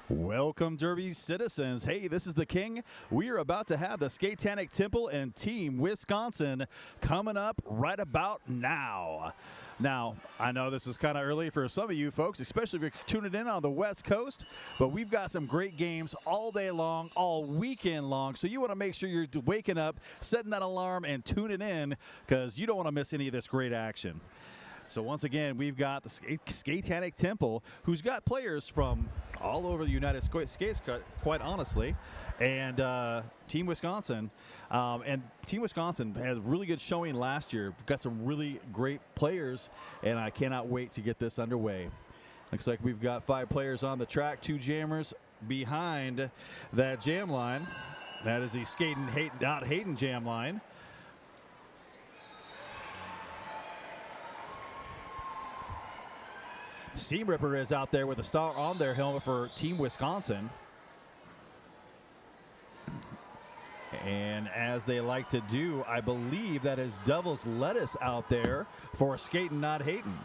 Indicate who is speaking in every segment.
Speaker 1: Welcome, Derby citizens. Hey, this is the King. We are about to have the Skatetanic Temple and Team Wisconsin coming up right about now. Now, I know this is kind of early for some of you folks, especially if you're tuning in on the West Coast, but we've got some great games all day long, all weekend long, so you want to make sure you're waking up, setting that alarm, and tuning in because you don't want to miss any of this great action. So once again, we've got the Skatetanic Temple, who's got players from all over the United States, quite honestly, and Team Wisconsin. And Team Wisconsin had a really good showing last year. We've got some really great players, and I cannot wait to get this underway. Looks like we've got 5 players on the track, 2 jammers behind that jam line. That is the Skatetanic jam line. Seam Ripper is out there with a star on their helmet for Team Wisconsin. And as they like to do, I believe that is Devil's Lettuce out there for Skatin' Not Hatin'.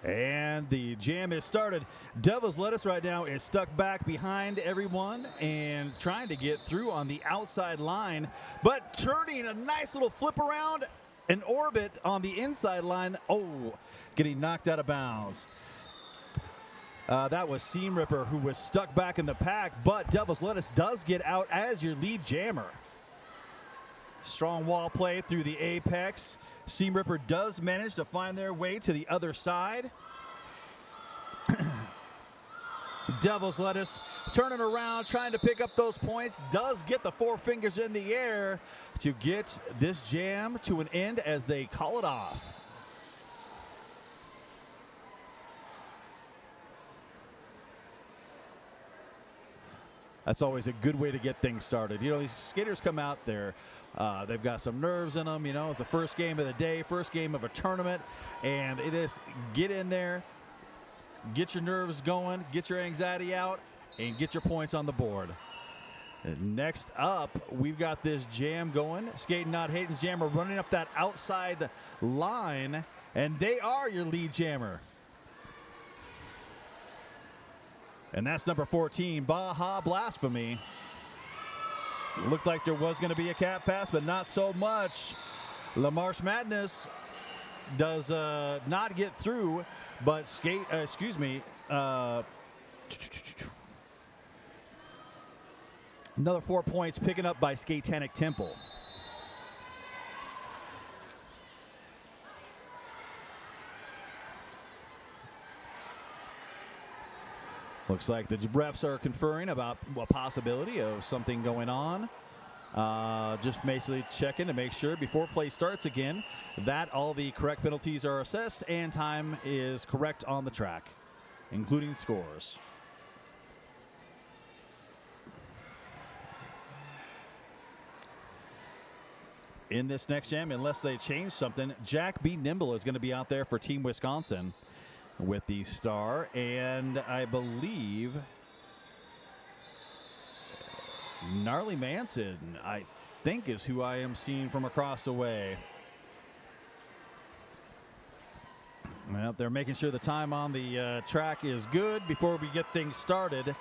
Speaker 1: And the jam is started. Devil's Lettuce right now is stuck back behind everyone and trying to get through on the outside line, but turning a nice little flip around an orbit on the inside line. Oh, getting knocked out of bounds. That was Seam Ripper, who was stuck back in the pack, but Devil's Lettuce does get out as your lead jammer. Strong wall play through the apex. Seam Ripper does manage to find their way to the other side. Devil's Lettuce turning around, trying to pick up those points. Does get the four fingers in the air to get this jam to an end as they call it off. That's always a good way to get things started. You know, these skaters come out there, they've got some nerves in them. You know, it's the first game of the day, first game of a tournament, and it is get in there, get your nerves going, get your anxiety out, and get your points on the board. And next up, we've got this jam going. Skating Not Hating's jammer running up that outside line, and they are your lead jammer. And that's number 14, Baja Blasphemy. Looked like there was going to be a cap pass, but not so much. LaMarche Madness does not get through, but another 4 points picking up by Skatetanic Temple. Looks like the refs are conferring about a possibility of something going on. Just basically checking to make sure before play starts again that all the correct penalties are assessed and time is correct on the track, including scores. In this next jam, unless they change something, Jack B. Nimble is going to be out there for Team Wisconsin with the star, and I believe Gnarly Manson, I think, is who I am seeing from across the way. Well, they're making sure the time on the track is good before we get things started.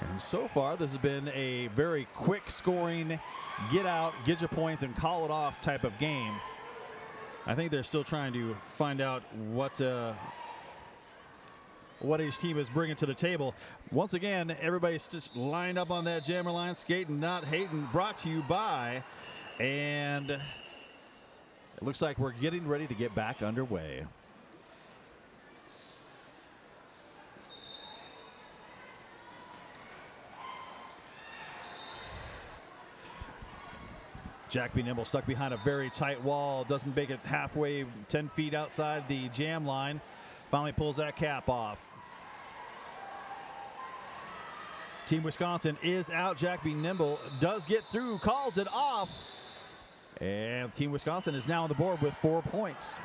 Speaker 1: And so far, this has been a very quick scoring, get out, get your points, and call it off type of game. I think they're still trying to find out what each team is bringing to the table. Once again, everybody's just lined up on that jammer line. Skating Not Hating, brought to you by, and it looks like we're getting ready to get back underway. Jack B. Nimble stuck behind a very tight wall, doesn't make it halfway, 10 feet outside the jam line. Finally pulls that cap off. Team Wisconsin is out. Jack B. Nimble does get through, calls it off. And Team Wisconsin is now on the board with 4 points.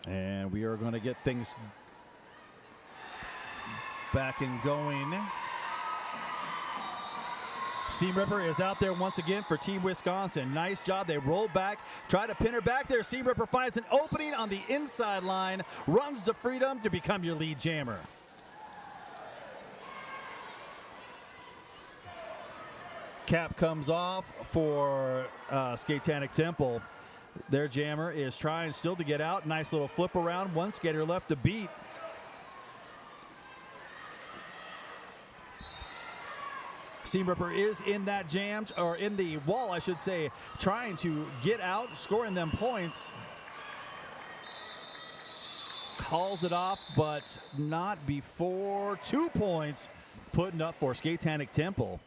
Speaker 1: And we are going to get things back and going. Seam Ripper is out there once again for Team Wisconsin. Nice job. They roll back, try to pin her back there. Seam Ripper finds an opening on the inside line, runs to freedom to become your lead jammer. Cap comes off for Skatetanic Temple. Their jammer is trying still to get out. Nice little flip around. One skater left to beat. Seam Ripper is in that jam, or in the wall, I should say, trying to get out, scoring them points. Calls it off, but not before 2 points putting up for Skatetanic Temple.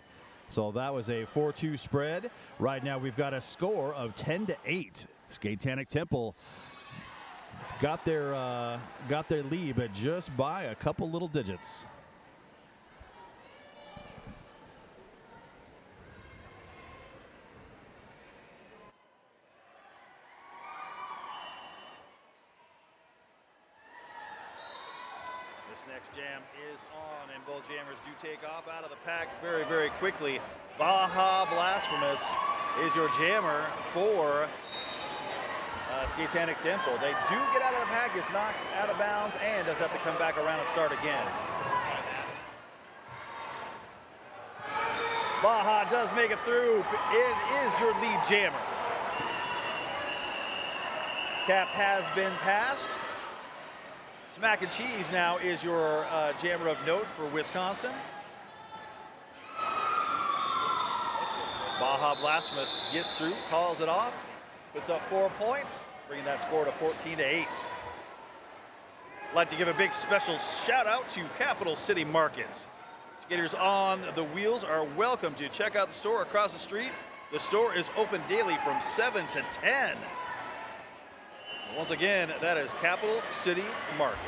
Speaker 1: So that was a 4-2 spread. Right now we've got a score of 10-8. Skatetanic Temple got their lead, but just by a couple little digits. This next jam is on, and both jammers do take off out of the pack very, very quickly. Baja Blasphemous is your jammer for Skatetanic Temple. They do get out of the pack, gets knocked out of bounds, and does have to come back around and start again. Baja does make it through. It is your lead jammer. Cap has been passed. Smack and Cheese now is your jammer of note for Wisconsin. Baja Blasphemous gets through, calls it off, puts up 4 points, bringing that score to 14-8. I'd like to give a big special shout out to Capital City Markets. Skaters on the wheels are welcome to check out the store across the street. The store is open daily from 7 to 10. Once again, that is Capital City Market.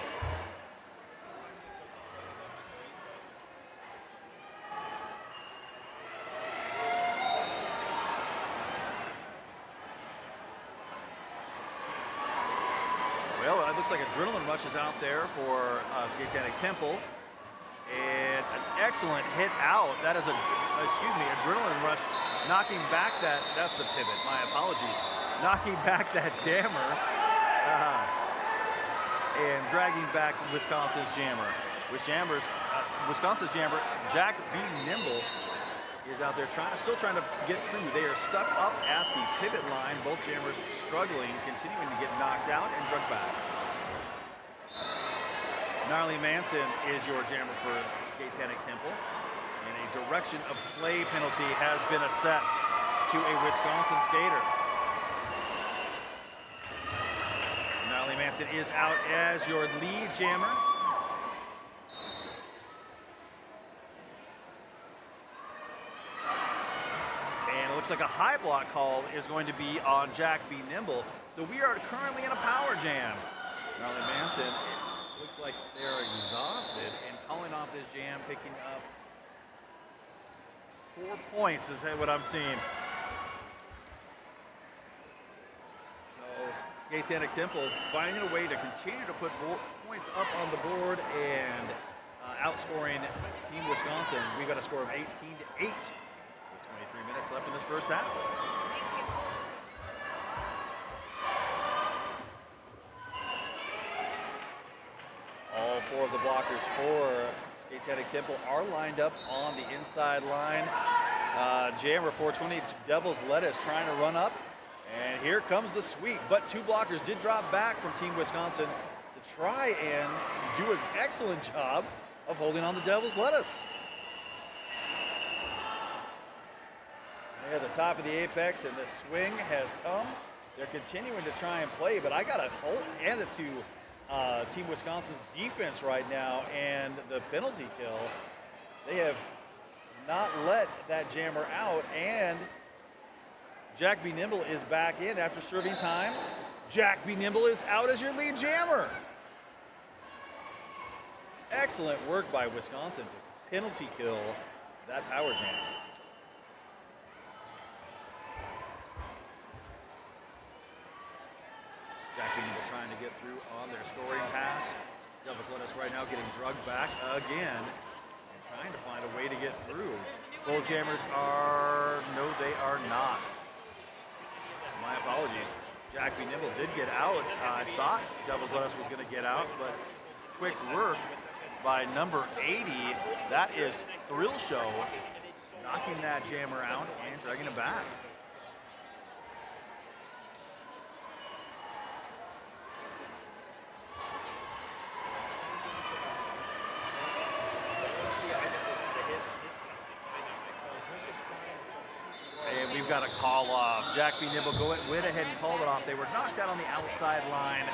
Speaker 1: Well, it looks like Adrenaline Rush is out there for Skatetanic Temple. And an excellent hit out. That is Adrenaline Rush knocking back that's the pivot, my apologies. Knocking back that jammer and dragging back Wisconsin's jammer. Wisconsin's jammer, Jack B. Nimble, is out there still trying to get through. They are stuck up at the pivot line. Both jammers struggling, continuing to get knocked out and dragged back. Gnarly Manson is your jammer for Skatetanic Temple. And a direction of play penalty has been assessed to a Wisconsin skater. Gnarly Manson is out as your lead jammer. And it looks like a high block call is going to be on Jack B. Nimble. So we are currently in a power jam. Gnarly Manson, it looks like they're exhausted and calling off this jam, picking up 4 points is what I'm seeing. So Skatetanic Temple finding a way to continue to put points up on the board and outscoring Team Wisconsin. We've got a score of 18-8 with 23 minutes left in this first half. All 4 of the blockers for Skatetanic Temple are lined up on the inside line. Jammer 420, Devil's Lettuce trying to run up. And here comes the sweep. But 2 blockers did drop back from Team Wisconsin to try and do an excellent job of holding on to Devil's Lettuce. They're at the top of the apex and the swing has come. They're continuing to try and play, but I got to hand it to Team Wisconsin's defense right now and the penalty kill. They have not let that jammer out, and Jack B. Nimble is back in after serving time. Jack B. Nimble is out as your lead jammer. Excellent work by Wisconsin to penalty kill that power jam. Jack B. Nimble trying to get through on their scoring pass. Devil's Lettuce right now getting drugged back again and trying to find a way to get through. Both jammers no, they are not. My apologies. Jack B. Nimble did get out. I thought Devil's Lettuce was going to get out, but quick work by number 80. That is Thrill Show, knocking that jammer out and dragging it back. And we've got a call off. Jack B. Nimble went ahead and called it off. They were knocked out on the outside line.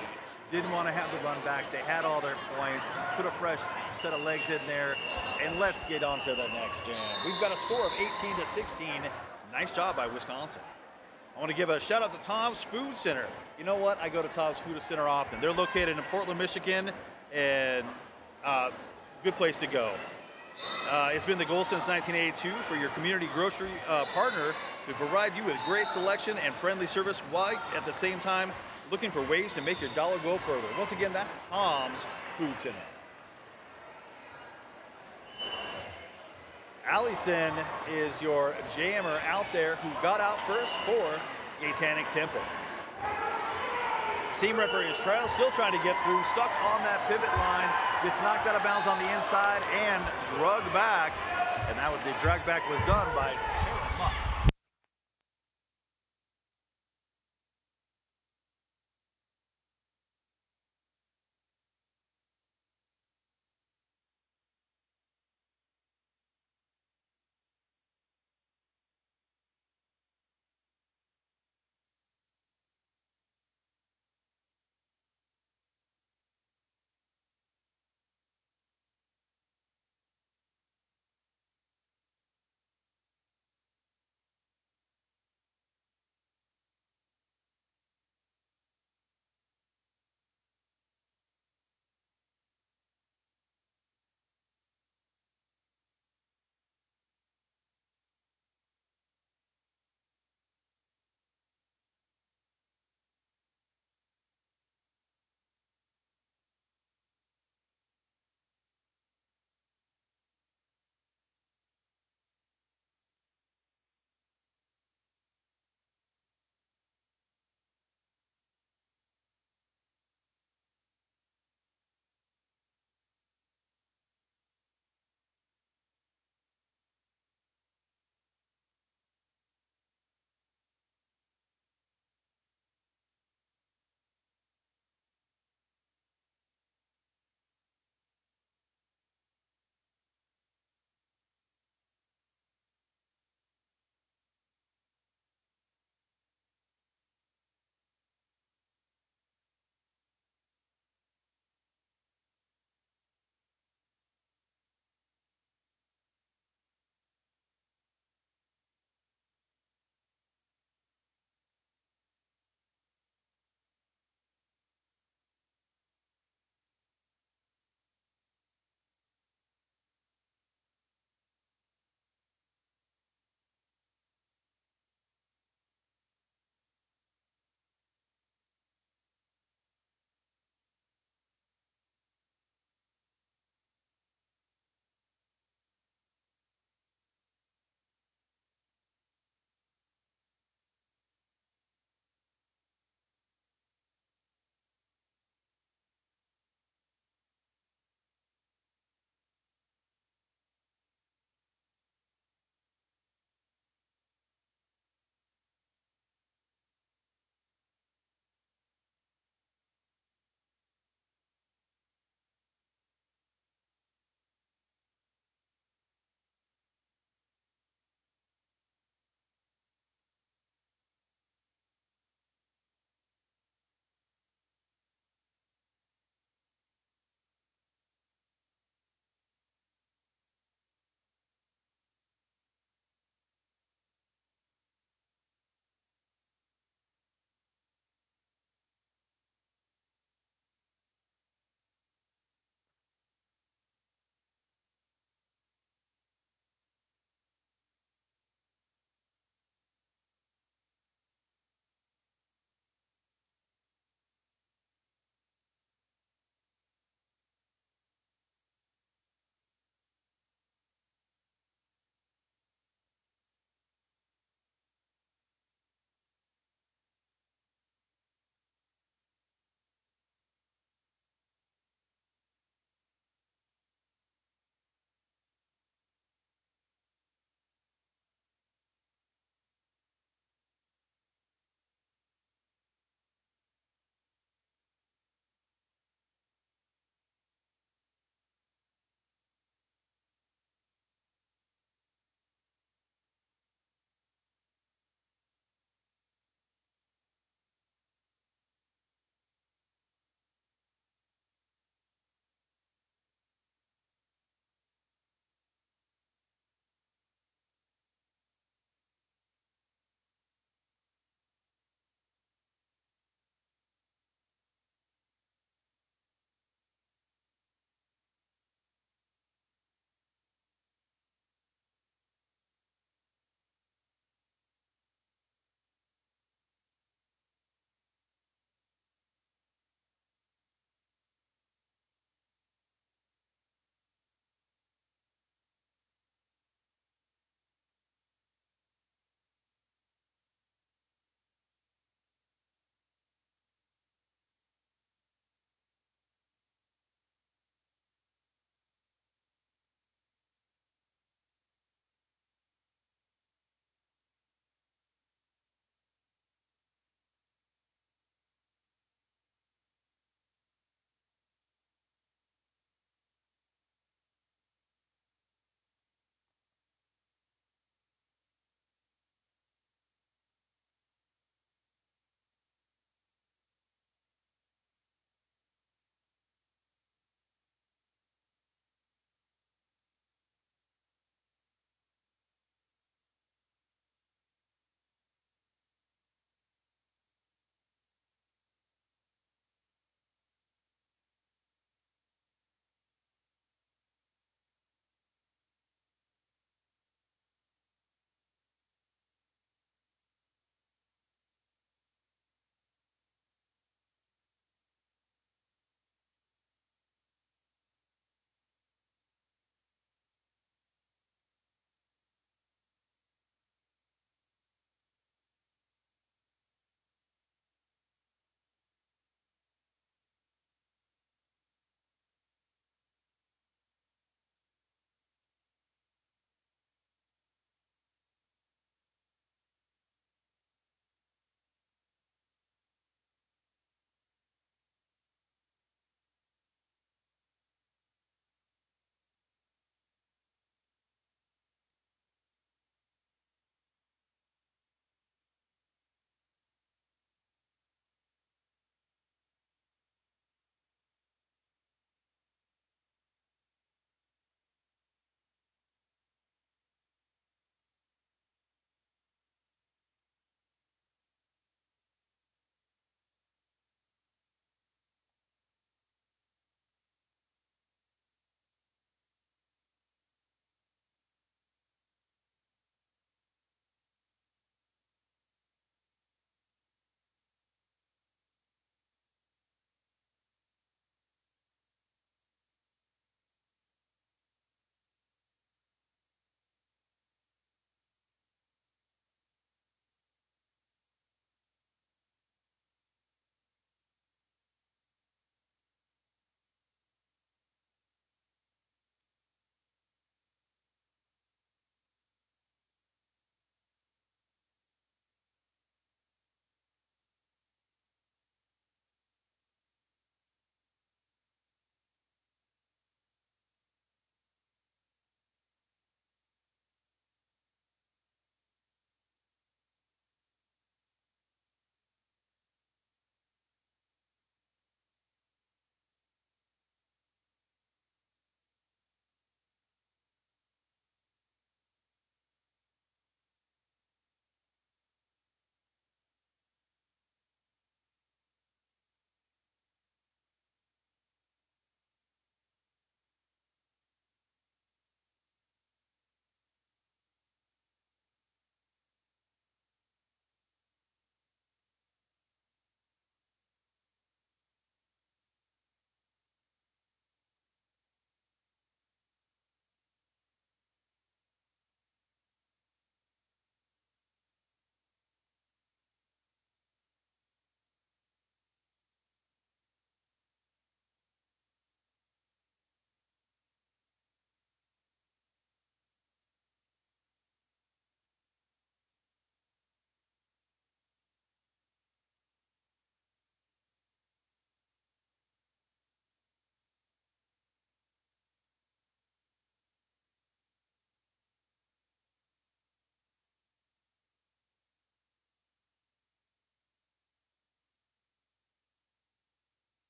Speaker 1: Didn't want to have the run back. They had all their points. Put a fresh set of legs in there. And let's get on to the next jam. We've got a score of 18-16. Nice job by Wisconsin. I want to give a shout out to Tom's Food Center. You know what? I go to Tom's Food Center often. They're located in Portland, Michigan, and good place to go. It's been the goal since 1982 for your community grocery partner to provide you with great selection and friendly service while at the same time looking for ways to make your dollar go further. Once again, that's Tom's Food Center. Allison is your jammer out there who got out first for Skatetanic Temple. Seam Ripper is trail, still trying to get through, stuck on that pivot line, gets knocked out of bounds on the inside and drugged back. And that was the drag back was done by Taylor Muck.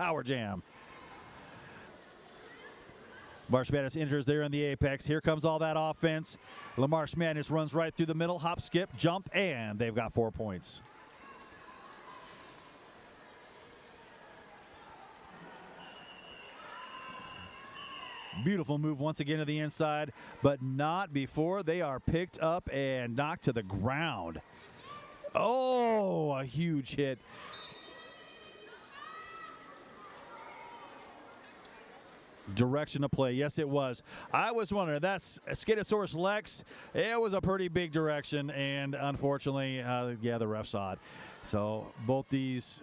Speaker 1: power jam. Marsh Madness enters there in the apex. Here comes all that offense. LaMarsh Madness runs right through the middle, hop, skip, jump, and they've got 4 points. Beautiful move once again to the inside, but not before they are picked up and knocked to the ground. Oh, a huge hit. Direction of play. Yes, it was. I was wondering, that's Skatosaurus Lex. It was a pretty big direction, and unfortunately, yeah, the ref saw it. So both these,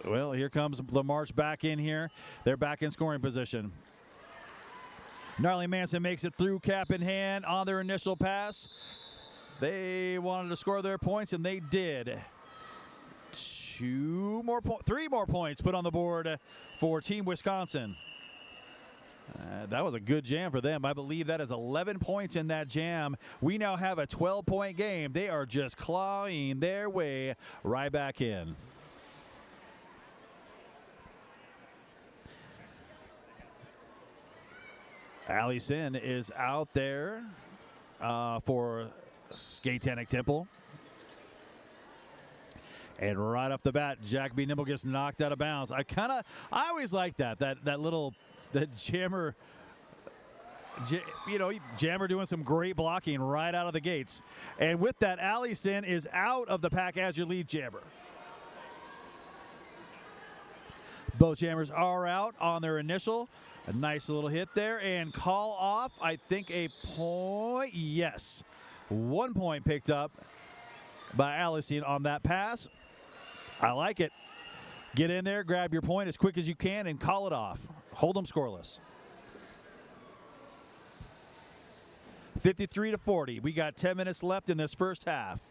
Speaker 1: well, here comes LaMarsh back in here. They're back in scoring position. Gnarly Manson makes it through, cap in hand on their initial pass. They wanted to score their points, and they did. 3 more points put on the board for Team Wisconsin. That was a good jam for them. I believe that is 11 points in that jam. We now have a 12-point game. They are just clawing their way right back in. Allie Sin is out there for Skatetanic Temple. And right off the bat, Jack B. Nimble gets knocked out of bounds. I always like that little jammer, jammer doing some great blocking right out of the gates. And with that, Allison is out of the pack as your lead jammer. Both jammers are out on their initial. A nice little hit there and call off, I think, a point. Yes. 1 point picked up by Allison on that pass. I like it. Get in there, grab your point as quick as you can, and call it off. Hold them scoreless. 53-40. We got 10 minutes left in this first half.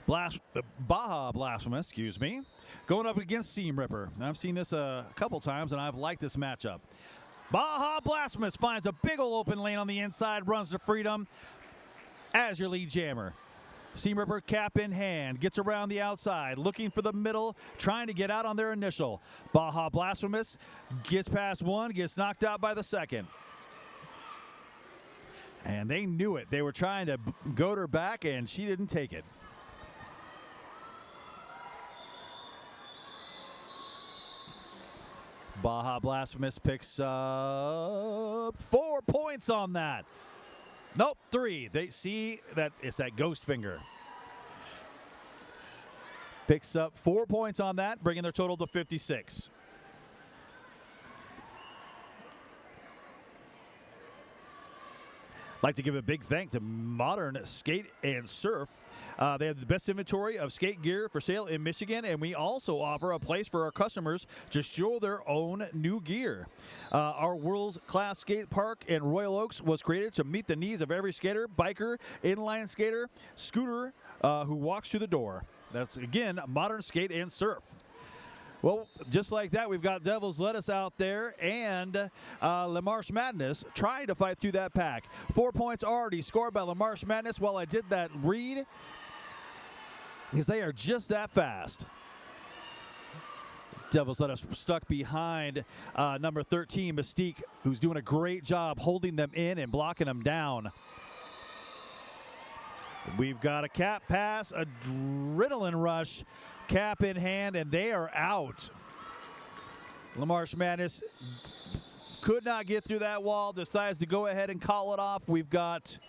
Speaker 1: Baja Blasphemous, excuse me, going up against Seam Ripper. I've seen this a couple times, and I've liked this matchup. Baja Blasphemous finds a big ol' open lane on the inside, runs to freedom as your lead jammer. Seam Ripper, cap in hand, gets around the outside, looking for the middle, trying to get out on their initial. Baja Blasphemous gets past one, gets knocked out by the second. And they knew it. They were trying to goad her back, and she didn't take it. Baja Blasphemous picks up 4 points on that. Nope, 3. They see that it's that ghost finger. Picks up 4 points on that, bringing their total to 56. Like to give a big thank to Modern Skate and Surf. They have the best inventory of skate gear for sale in Michigan, and we also offer a place for our customers to show their own new gear. Our world-class skate park in Royal Oaks was created to meet the needs of every skater, biker, inline skater, scooter who walks through the door. That's, again, Modern Skate and Surf. Well, just like that, we've got Devil's Lettuce out there and LaMarsh Madness trying to fight through that pack. 4 points already scored by LaMarsh Madness while I did that read, because they are just that fast. Devil's Lettuce stuck behind number 13, Mystique, who's doing a great job holding them in and blocking them down. We've got a cap pass, adrenaline rush, cap in hand, and they are out. LaMarsh Madness could not get through that wall, decides to go ahead and call it off. We've got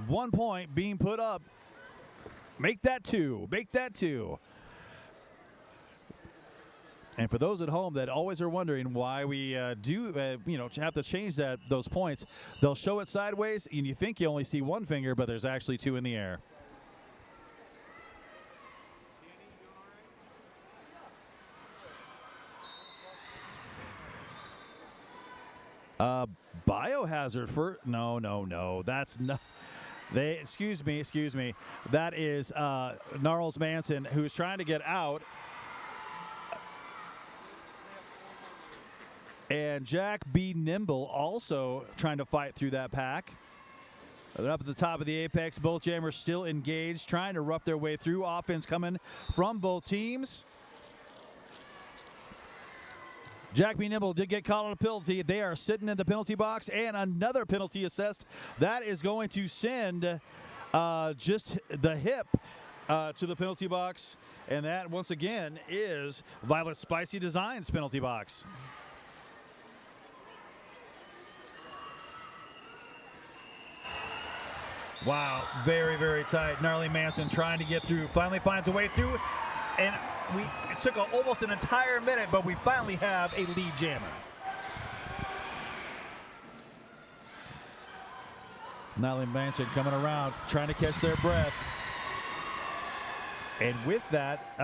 Speaker 1: 1 point being put up. Make that 2. Make that 2. And for those at home that always are wondering why we have to change those points, they'll show it sideways, and you think you only see one finger, but there's actually 2 in the air. Biohazard for no, that's not. Excuse me. That is Gnarls Manson, who's trying to get out. And Jack B. Nimble also trying to fight through that pack. They're up at the top of the apex. Both jammers still engaged, trying to rough their way through. Offense coming from both teams. Jack B. Nimble did get caught on a penalty. They are sitting in the penalty box, and another penalty assessed. That is going to send just the hip to the penalty box. And that, once again, is Violet Spicy Designs penalty box. Wow, very, very tight. Gnarly Manson trying to get through, finally finds a way through, and it took almost an entire minute, but we finally have a lead jammer. Gnarly Manson coming around, trying to catch their breath. And with that,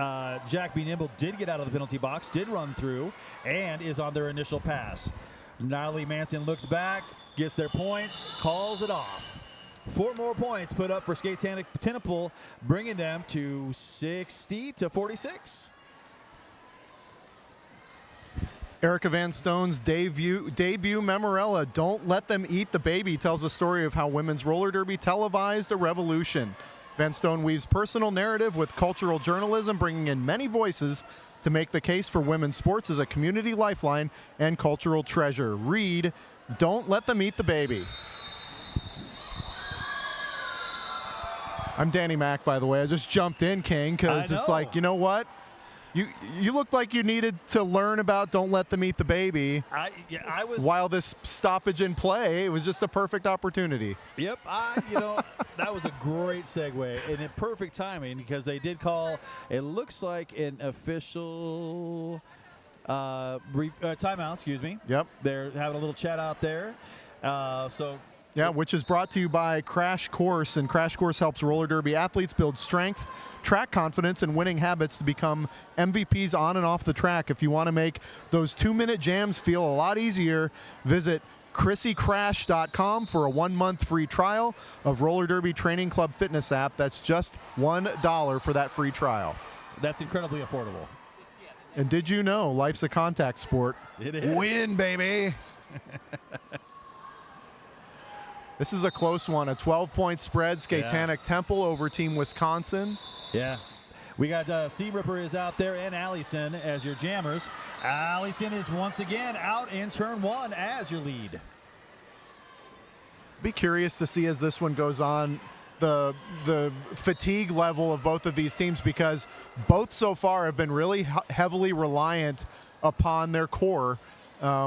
Speaker 1: Jack B. Nimble did get out of the penalty box, did run through, and is on their initial pass. Gnarly Manson looks back, gets their points, calls it off. 4 more points put up for Skatetanic Temple, bringing them to 60-46.
Speaker 2: Erica Van Stone's debut Memorella, Don't Let Them Eat the Baby, tells the story of how women's roller derby televised a revolution. Van Stone weaves personal narrative with cultural journalism, bringing in many voices to make the case for women's sports as a community lifeline and cultural treasure. Read, Don't Let Them Eat the Baby. I'm Danny Mack, by the way. I just jumped in, King, because it's like, you know what? You looked like you needed to learn about Don't Let Them Eat the Baby.
Speaker 1: I was
Speaker 2: while this stoppage in play. It was just a perfect opportunity.
Speaker 1: Yep, that was a great segue and in perfect timing because they did call. It looks like an official timeout. Excuse me.
Speaker 2: Yep.
Speaker 1: They're having a little chat out there.
Speaker 2: Yeah, which is brought to you by Crash Course, and Crash Course helps roller derby athletes build strength, track confidence, and winning habits to become MVPs on and off the track. If you want to make those 2-minute jams feel a lot easier, visit ChrissyCrash.com for a 1-month free trial of Roller Derby Training Club fitness app. That's just $1 for that free trial.
Speaker 1: That's incredibly affordable.
Speaker 2: And did you know life's a contact sport?
Speaker 1: It is.
Speaker 2: Win, baby. This is a close one, a 12-point spread. Skatetanic Temple over Team Wisconsin.
Speaker 1: Yeah. We got Sea Ripper is out there and Allison as your jammers. Allison is once again out in turn 1 as your lead.
Speaker 2: Be curious to see as this one goes on the fatigue level of both of these teams, because both so far have been really heavily reliant upon their core.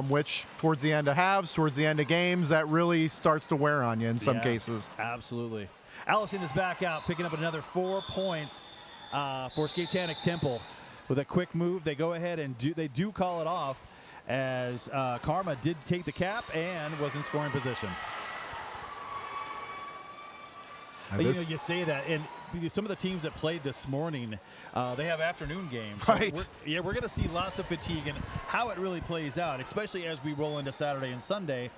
Speaker 2: Which towards the end of halves, towards the end of games, that really starts to wear on you in some cases.
Speaker 1: Absolutely. Allison is back out, picking up another 4 points for Skatetanic Temple. With a quick move, they go ahead and they do call it off as Karma did take the cap and was in scoring position. You say that, and some of the teams that played this morning, they have afternoon games. So
Speaker 2: right.
Speaker 1: We're going to see lots of fatigue and how it really plays out, especially as we roll into Saturday and Sunday.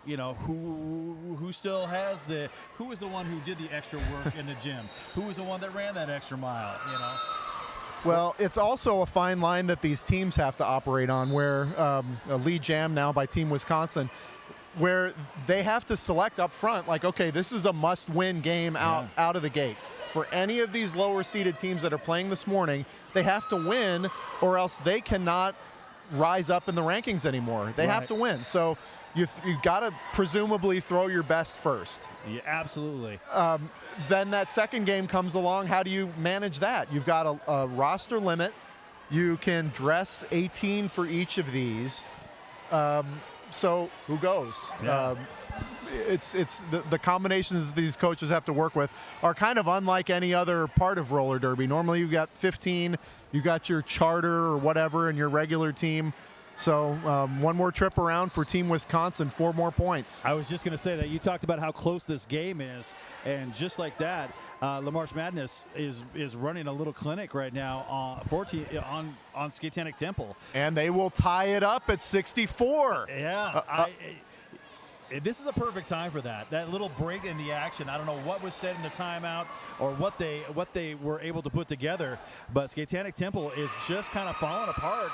Speaker 1: You know, who still has who is the one who did the extra work in the gym? Who is the one that ran that extra mile, you know?
Speaker 2: Well, it's also a fine line that these teams have to operate on, where a lead jam now by Team Wisconsin, where they have to select up front, like, okay, this is a must-win game out of the gate. For any of these lower-seeded teams that are playing this morning, they have to win, or else they cannot rise up in the rankings anymore. They have to win. So you've got to presumably throw your best first.
Speaker 1: Yeah, absolutely.
Speaker 2: Then that second game comes along. How do you manage that? You've got a roster limit. You can dress 18 for each of these. So who goes?
Speaker 1: Yeah.
Speaker 2: It's the combinations these coaches have to work with are kind of unlike any other part of roller derby. Normally you've got 15, you got your charter or whatever, and your regular team. So one more trip around for Team Wisconsin, 4 more points.
Speaker 1: I was just going to say that you talked about how close this game is, and just like that, LaMarche Madness is running a little clinic right now on Skatetanic Temple.
Speaker 2: And they will tie it up at 64.
Speaker 1: Yeah. this is a perfect time for that. That little break in the action. I don't know what was said in the timeout or what they were able to put together, but Skatetanic Temple is just kind of falling apart.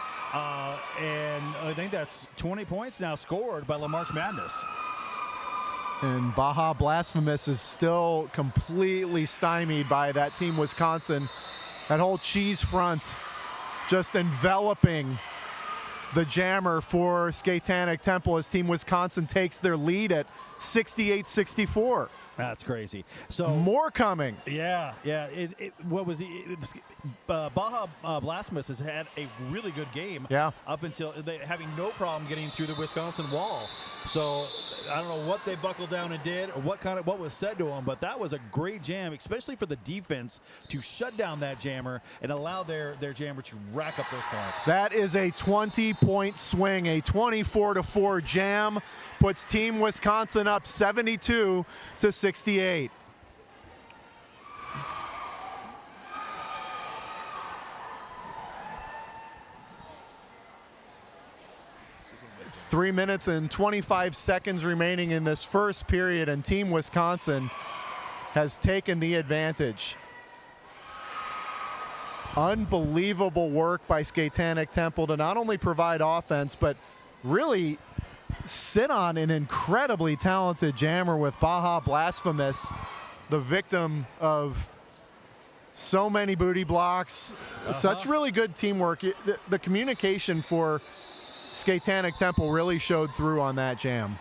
Speaker 1: And I think that's 20 points now scored by LaMarche Madness.
Speaker 2: And Baja Blasphemous is still completely stymied by that Team Wisconsin. That whole cheese front just enveloping the jammer for Skatetanic Temple as Team Wisconsin takes their lead at 68-64.
Speaker 1: That's crazy. So
Speaker 2: more coming.
Speaker 1: Yeah. What was Baja Blasphemous has had a really good game.
Speaker 2: Yeah.
Speaker 1: Up until having no problem getting through the Wisconsin wall. So I don't know what they buckled down and did, or what was said to them, but that was a great jam, especially for the defense to shut down that jammer and allow their jammer to rack up those points.
Speaker 2: That is a 20-point swing. A 24-4 jam puts Team Wisconsin up 72-68. Three minutes and 25 seconds remaining in this first period, and Team Wisconsin has taken the advantage. Unbelievable work by Skatetanic Temple to not only provide offense, but really sit on an incredibly talented jammer with Baja Blasphemous, the victim of so many booty blocks. Such really good teamwork. The communication for Skatetanic Temple really showed through on that jam.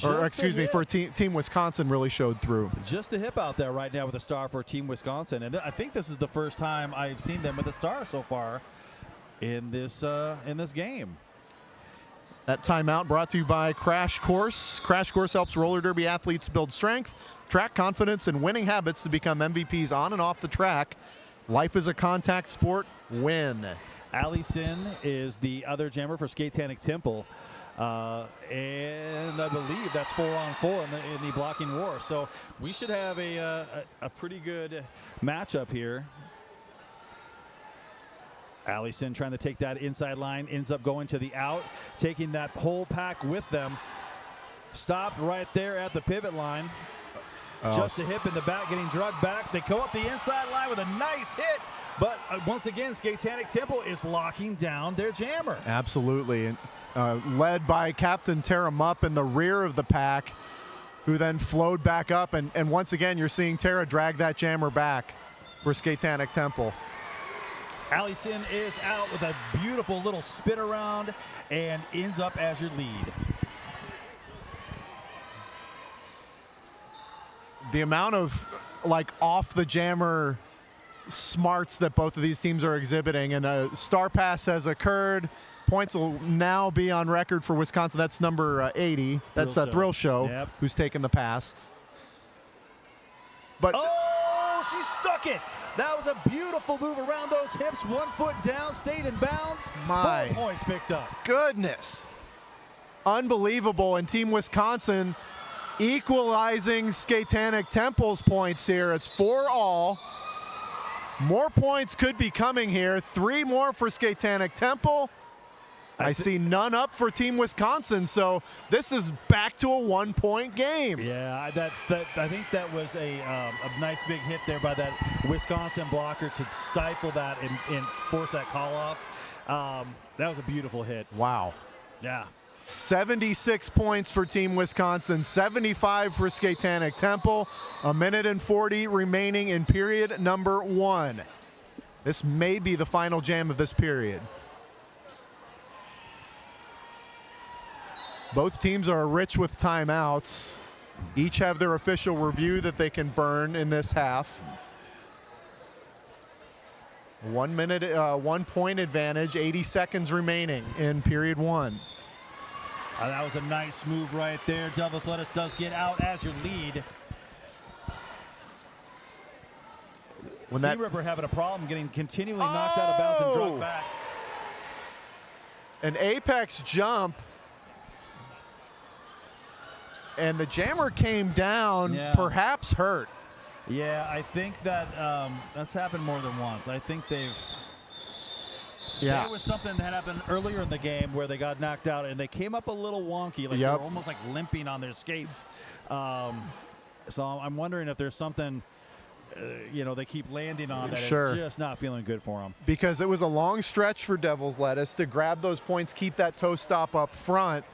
Speaker 2: Or excuse me, for Team Wisconsin really showed through.
Speaker 1: Just a hip out there right now with a star for Team Wisconsin, and I think this is the first time I've seen them with a star so far in this game.
Speaker 2: That timeout brought to you by Crash Course. Crash Course helps roller derby athletes build strength, track confidence, and winning habits to become MVPs on and off the track. Life is a contact sport. Win.
Speaker 1: Allison is the other jammer for Skatetanic Temple. And I believe that's 4-on-4 in the blocking war. So we should have a pretty good matchup here. Allison trying to take that inside line, ends up going to the out, taking that whole pack with them. Stopped right there at the pivot line. Just a hip in the back, getting drugged back. They go up the inside line with a nice hit. But once again, Skatetanic Temple is locking down their jammer.
Speaker 2: Absolutely. And, led by Captain Tara Mupp in the rear of the pack, who then flowed back up. And once again, you're seeing Tara drag that jammer back for Skatetanic Temple.
Speaker 1: Allison is out with a beautiful little spin around and ends up as your lead.
Speaker 2: The amount of off the jammer smarts that both of these teams are exhibiting, and a star pass has occurred. Points will now be on record for Wisconsin. That's number 80. That's Thrill Show, who's taken the pass. But
Speaker 1: she stuck it. That was a beautiful move around those hips. 1 foot down, stayed in bounds. 4 points picked up.
Speaker 2: Goodness. Unbelievable. And Team Wisconsin equalizing Skatetanic Temple's points here. It's 4-all. More points could be coming here. 3 more for Skatetanic Temple. I see none up for Team Wisconsin, so this is back to a 1-point game.
Speaker 1: Yeah, I think that was a nice big hit there by that Wisconsin blocker to stifle that and force that call off. That was a beautiful hit.
Speaker 2: Wow.
Speaker 1: Yeah.
Speaker 2: 76 points for Team Wisconsin, 75 for Skatetanic Temple. 1:40 remaining in period number 1. This may be the final jam of this period. Both teams are rich with timeouts. Each have their official review that they can burn in this half. 1 minute, 1 point advantage, 80 seconds remaining in period 1.
Speaker 1: That was a nice move right there. Devil's Lettuce does get out as your lead. Sea Ripper having a problem getting continually knocked out of bounds and drugged back.
Speaker 2: An apex jump. And the jammer came down, perhaps hurt.
Speaker 1: Yeah, I think that that's happened more than once. I think they've
Speaker 2: Yeah.
Speaker 1: There was something that happened earlier in the game where they got knocked out and they came up a little wonky, like they were almost like limping on their skates. So I'm wondering if there's something, they keep landing on that is just not feeling good for them.
Speaker 2: Because it was a long stretch for Devil's Lettuce to grab those points, keep that toe stop up front.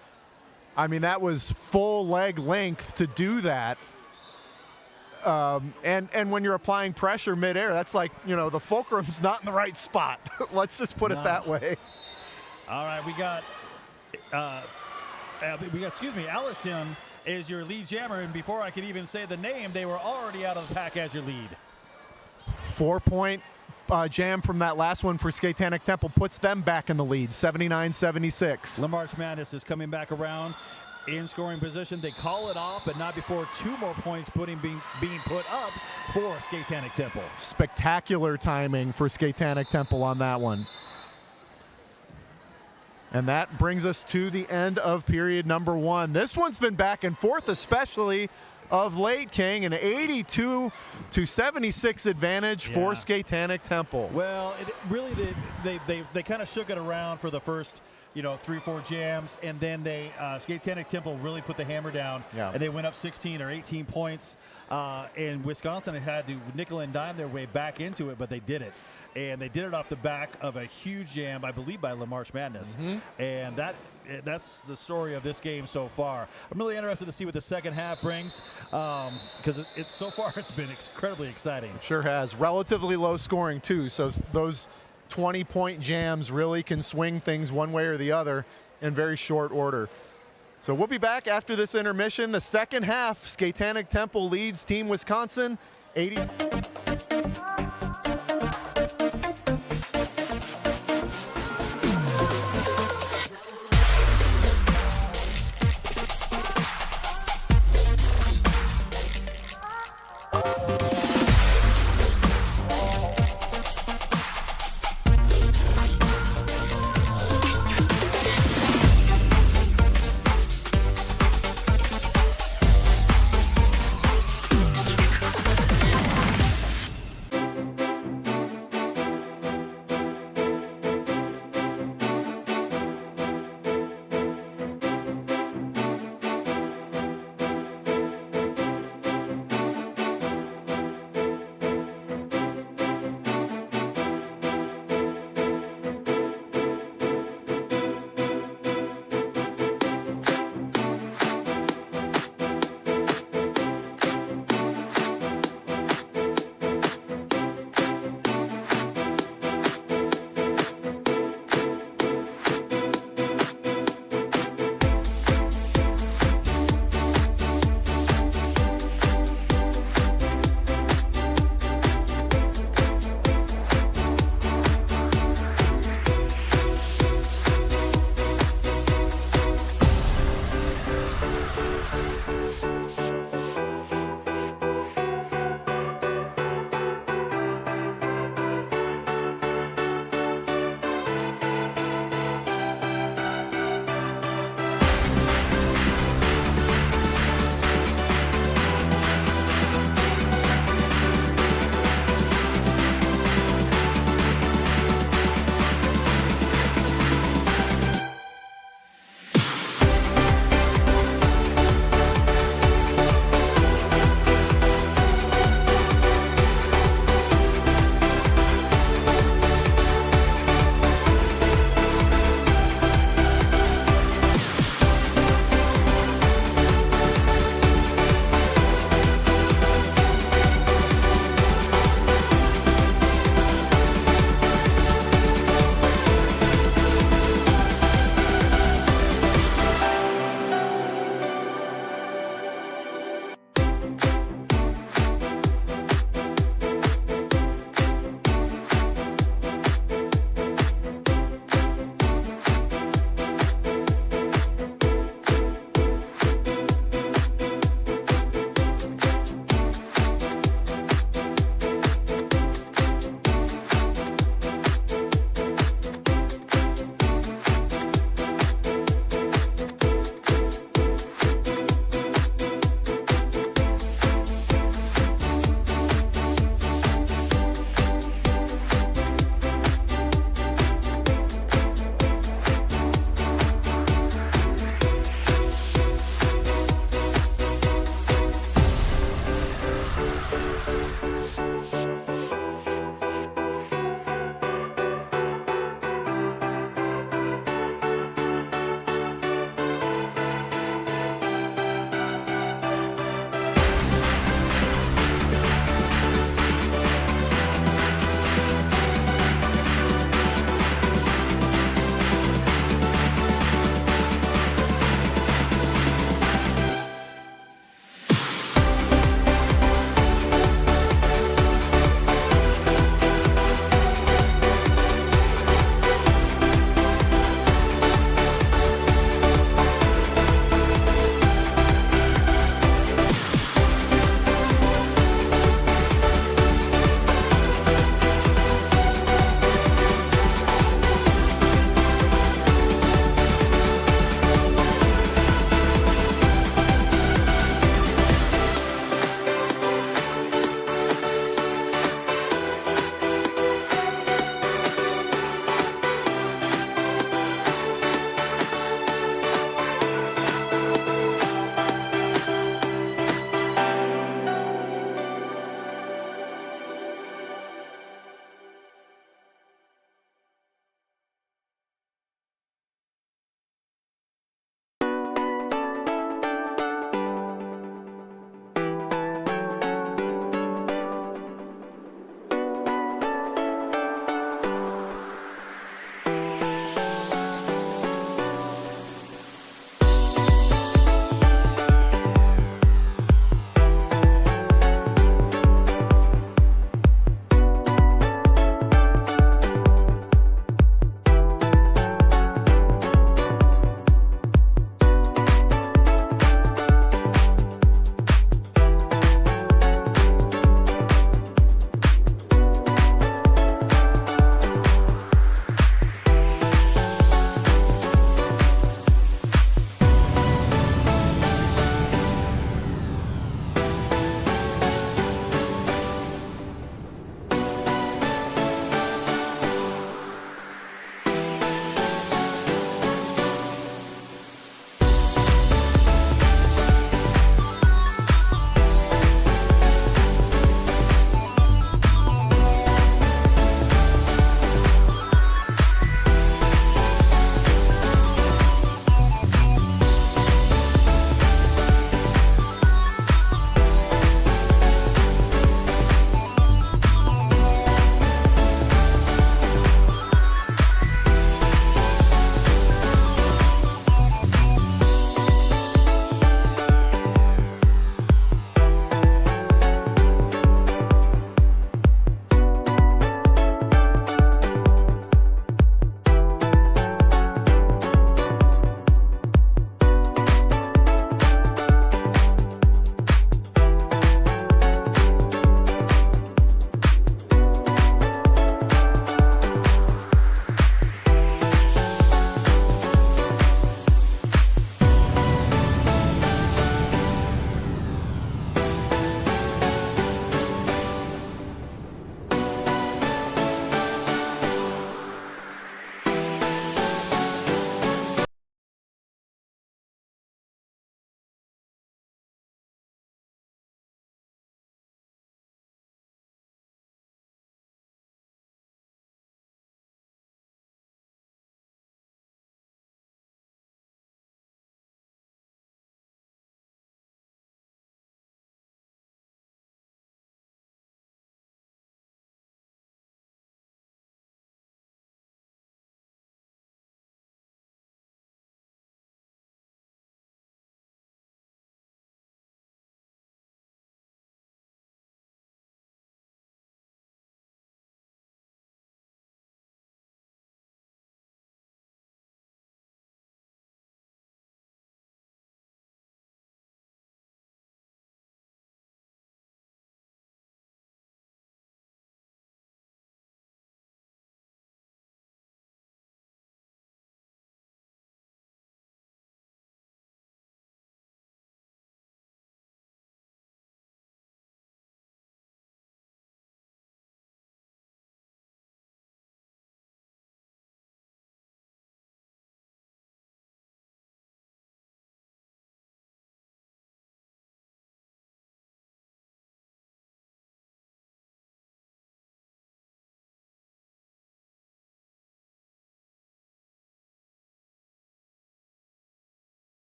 Speaker 2: I mean, that was full leg length to do that. And when you're applying pressure midair, that's like, the fulcrum's not in the right spot. Let's just put it that way.
Speaker 1: All right, we got, Allison is your lead jammer, and before I could even say the name, they were already out of the pack as your lead.
Speaker 2: 4-point jam from that last one for Skatetanic Temple puts them back in the lead, 79-76.
Speaker 1: Lamarche Madness is coming back around in scoring position. They call it off, but not before 2 more points being put up for Skatetanic Temple.
Speaker 2: Spectacular timing for Skatetanic Temple on that one. And that brings us to the end of period number 1. This one's been back and forth, especially of late, King. An 82-76 advantage for Skatetanic Temple.
Speaker 1: Well, really, they kind of shook it around for the first 3-4 jams, and then Skatetanic Temple really put the hammer down, and they went up 16 or 18 points. And Wisconsin had to nickel and dime their way back into it, but they did it. And they did it off the back of a huge jam, I believe, by Lamarche Madness. And that's the story of this game so far. I'm really interested to see what the second half brings, because so far it's been incredibly exciting.
Speaker 2: It sure has. Relatively low scoring, too, so those 20-point jams really can swing things one way or the other in very short order. So we'll be back after this intermission. The second half, Skatetanic Temple leads Team Wisconsin 80.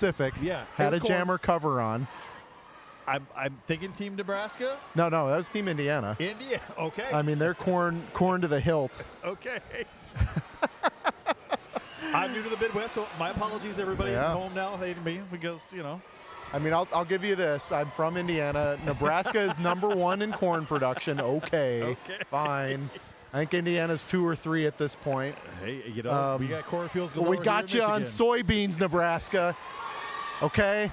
Speaker 2: Pacific.
Speaker 1: Yeah,
Speaker 2: Had
Speaker 1: it
Speaker 2: a
Speaker 1: was corn.
Speaker 2: jammer cover on.
Speaker 1: I'm thinking Team Nebraska.
Speaker 2: No, that was Team Indiana.
Speaker 1: India. Okay.
Speaker 2: I mean, they're corn to the hilt.
Speaker 1: Okay. I'm new to the Midwest, so my apologies, everybody
Speaker 2: Yeah.
Speaker 1: at home now hating me because, you know.
Speaker 2: I mean, I'll give you this. I'm from Indiana. Nebraska is #1 in corn production. Okay, fine. I think Indiana's 2 or 3 at this point.
Speaker 1: Hey, you know, we got cornfields
Speaker 2: But
Speaker 1: galore
Speaker 2: we got
Speaker 1: here
Speaker 2: you
Speaker 1: in
Speaker 2: on
Speaker 1: Michigan.
Speaker 2: soybeans, Nebraska. Okay,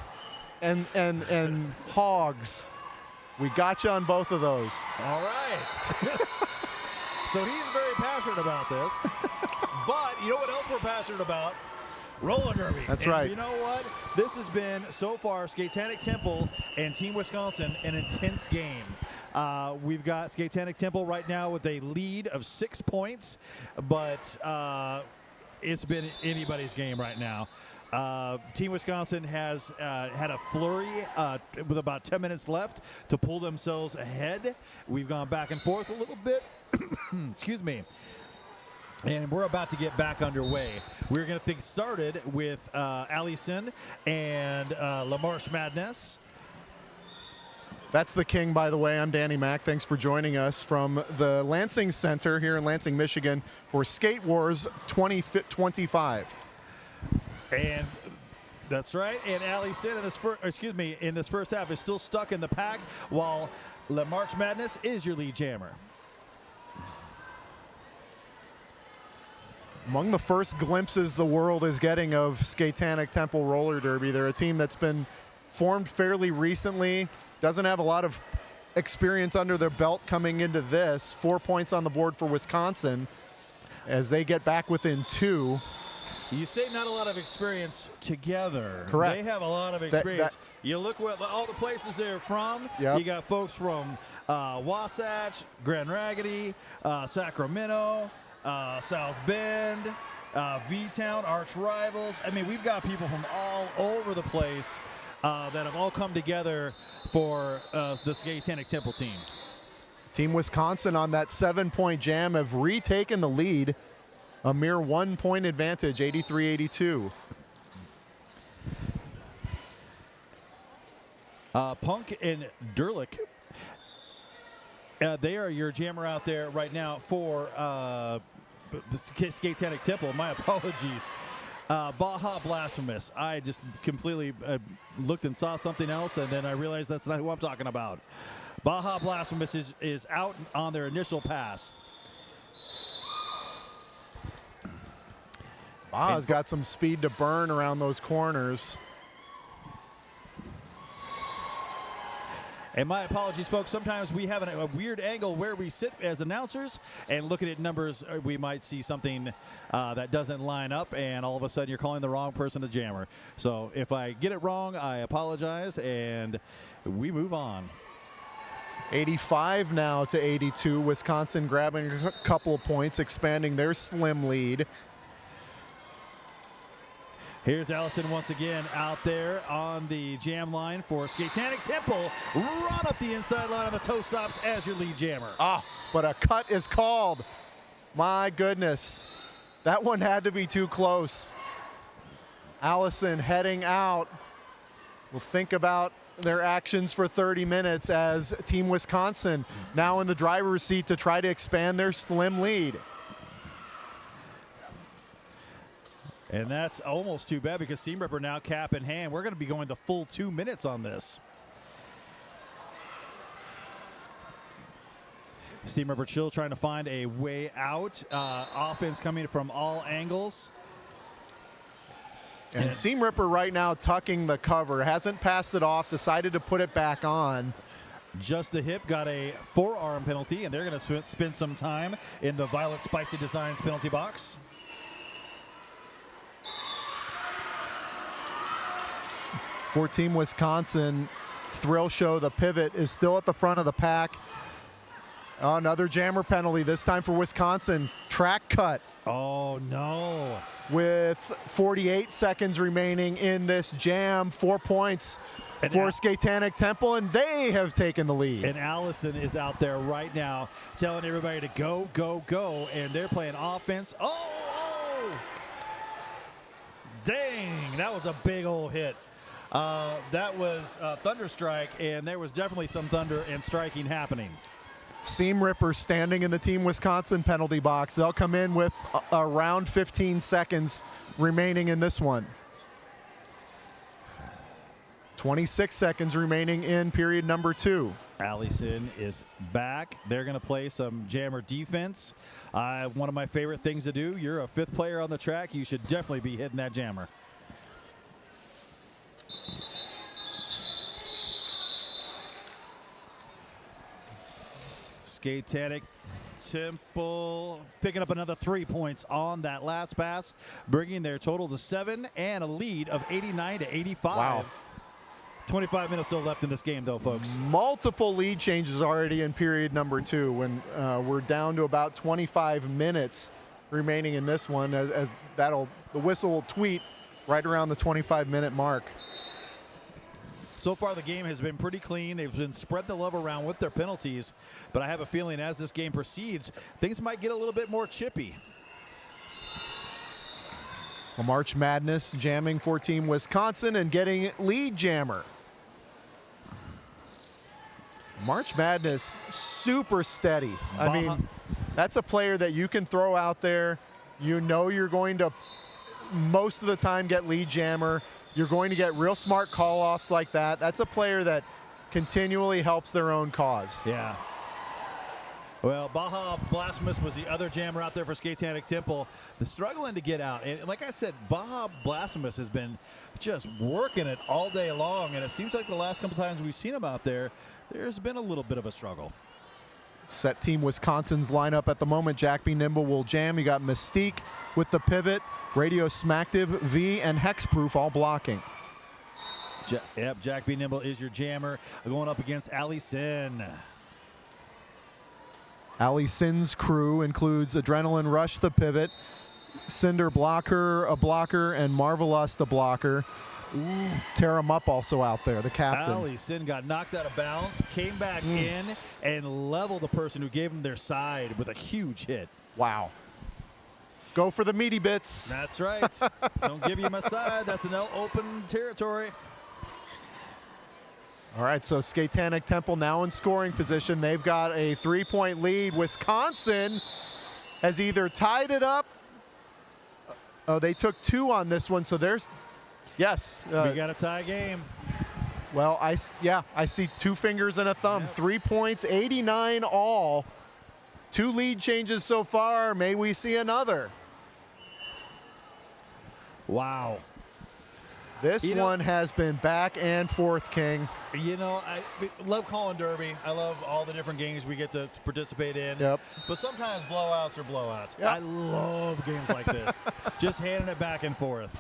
Speaker 2: and hogs. We got you on both of those.
Speaker 1: All right. So he's very passionate about this. But you know what else we're passionate about? Roller derby.
Speaker 2: That's
Speaker 1: And
Speaker 2: right.
Speaker 1: You know what? This has been, so far, Skatetanic Temple and Team Wisconsin, an intense game. We've got Skatetanic Temple right now with a lead of 6 points, but it's been anybody's game right now. Team Wisconsin has had a flurry with about 10 minutes left to pull themselves ahead. We've gone back and forth a little bit. Excuse me. And we're about to get back underway. We're going to think started with Allison and LaMarche Madness.
Speaker 2: That's the king, by the way. I'm Danny Mack. Thanks for joining us from the Lansing Center here in Lansing, Michigan for Skate Wars 2025.
Speaker 1: And that's right. And Allison in this first half is still stuck in the pack, while LaMarche Madness is your lead jammer.
Speaker 2: Among the first glimpses the world is getting of Skatetanic Temple Roller Derby, they're a team that's been formed fairly recently, doesn't have a lot of experience under their belt coming into this. 4 points on the board for Wisconsin as they get back within 2.
Speaker 1: You say not a lot of experience together.
Speaker 2: Correct.
Speaker 1: They have a lot of experience. You look what all the places they're from.
Speaker 2: Yep.
Speaker 1: You got folks from Wasatch, Grand Rapids, Sacramento, South Bend, V-Town, arch rivals. I mean, we've got people from all over the place that have all come together for the Skatetanic Temple team.
Speaker 2: Team Wisconsin on that 7-point jam have retaken the lead. A mere 1 point advantage, 83-82.
Speaker 1: Punk and Derlick, they are your jammer out there right now for Skatetanic Temple. My apologies. Baja Blasphemous. I just completely looked and saw something else, and then I realized that's not who I'm talking about. Baja Blasphemous is out on their initial pass.
Speaker 2: Baja's got some speed to burn around those corners.
Speaker 1: And my apologies, folks. Sometimes we have a weird angle where we sit as announcers and looking at numbers. We might see something that doesn't line up, and all of a sudden you're calling the wrong person a jammer. So if I get it wrong, I apologize, and we move on.
Speaker 2: 85 now to 82. Wisconsin grabbing a couple of points, expanding their slim lead.
Speaker 1: Here's Allison once again out there on the jam line for Skatetanic Temple. Run up the inside line on the toe stops as your lead jammer.
Speaker 2: But a cut is called. My goodness. That one had to be too close. Allison heading out. We'll think about their actions for 30 minutes as Team Wisconsin now in the driver's seat to try to expand their slim lead.
Speaker 1: And that's almost too bad because Seam Ripper now cap in hand. We're going to be going the full 2 minutes on this. Seam Ripper Chill trying to find a way out. Offense coming from all angles.
Speaker 2: And Seam Ripper right now tucking the cover. Hasn't passed it off, decided to put it back on.
Speaker 1: Just the hip got a forearm penalty, and they're going to spend some time in the Violet Spicy Designs penalty box.
Speaker 2: For Team Wisconsin, Thrill Show, the pivot, is still at the front of the pack. Another jammer penalty, this time for Wisconsin. Track cut.
Speaker 1: Oh, no.
Speaker 2: With 48 seconds remaining in this jam, 4 points for Skatetanic Temple, and they have taken the lead.
Speaker 1: And Allison is out there right now telling everybody to go, go, go, and they're playing offense. Dang, that was a big old hit. That was Thunder Strike, and there was definitely some thunder and striking happening.
Speaker 2: Seam Rippers standing in the Team Wisconsin penalty box. They'll come in with around 15 seconds remaining in this one. 26 seconds remaining in period number 2.
Speaker 1: Allison is back. They're going to play some jammer defense. One of my favorite things to do. You're a 5th player on the track. You should definitely be hitting that jammer. Skatetanic Temple picking up another 3 points on that last pass, bringing their total to 7 and a lead of 89-85.
Speaker 2: Wow.
Speaker 1: 25 minutes still left in this game, though, folks.
Speaker 2: Multiple lead changes already in period number 2 when we're down to about 25 minutes remaining in this one, as the whistle will tweet right around the 25-minute mark.
Speaker 1: So far, the game has been pretty clean. They've been spread the love around with their penalties, but I have a feeling as this game proceeds, things might get a little bit more chippy.
Speaker 2: A March Madness jamming for Team Wisconsin and getting lead jammer. March Madness super steady. I mean, that's a player that you can throw out there. You know you're going to most of the time get lead jammer. You're going to get real smart call-offs like that. That's a player that continually helps their own cause.
Speaker 1: Yeah. Well, Baja Blasphemous was the other jammer out there for Skatetanic Temple. They're struggling to get out. And like I said, Baja Blasphemous has been just working it all day long. And it seems like the last couple times we've seen him out there, there's been a little bit of a struggle.
Speaker 2: Set Team Wisconsin's lineup at the moment. Jack B. Nimble will jam. You got Mystique with the pivot, Radio Smacktive, V, and Hexproof all blocking.
Speaker 1: Yep, Jack B. Nimble is your jammer going up against Ali Sin.
Speaker 2: Ali Sin's crew includes Adrenaline Rush, the pivot, Cinder Blocker, a blocker, and Marvelous, a blocker. Ooh, tear him up also out there, the captain.
Speaker 1: Ali Sin got knocked out of bounds, came back in, and leveled the person who gave him their side with a huge hit.
Speaker 2: Wow. Go for the meaty bits.
Speaker 1: That's right. Don't give you my side. That's an open territory.
Speaker 2: All right, so Skatetanic Temple now in scoring position. They've got a 3-point lead. Wisconsin has either tied it up. Oh, they took 2 on this one, so there's, yes.
Speaker 1: We got a tie game.
Speaker 2: Well, I see 2 fingers and a thumb. Yep. 3 points, 89 all. 2 lead changes so far. May we see another?
Speaker 1: Wow.
Speaker 2: This one has been back and forth, King.
Speaker 1: You know, I love calling Derby. I love all the different games we get to participate in.
Speaker 2: Yep.
Speaker 1: But sometimes blowouts are blowouts.
Speaker 2: Yep.
Speaker 1: I love games like this. Just handing it back and forth.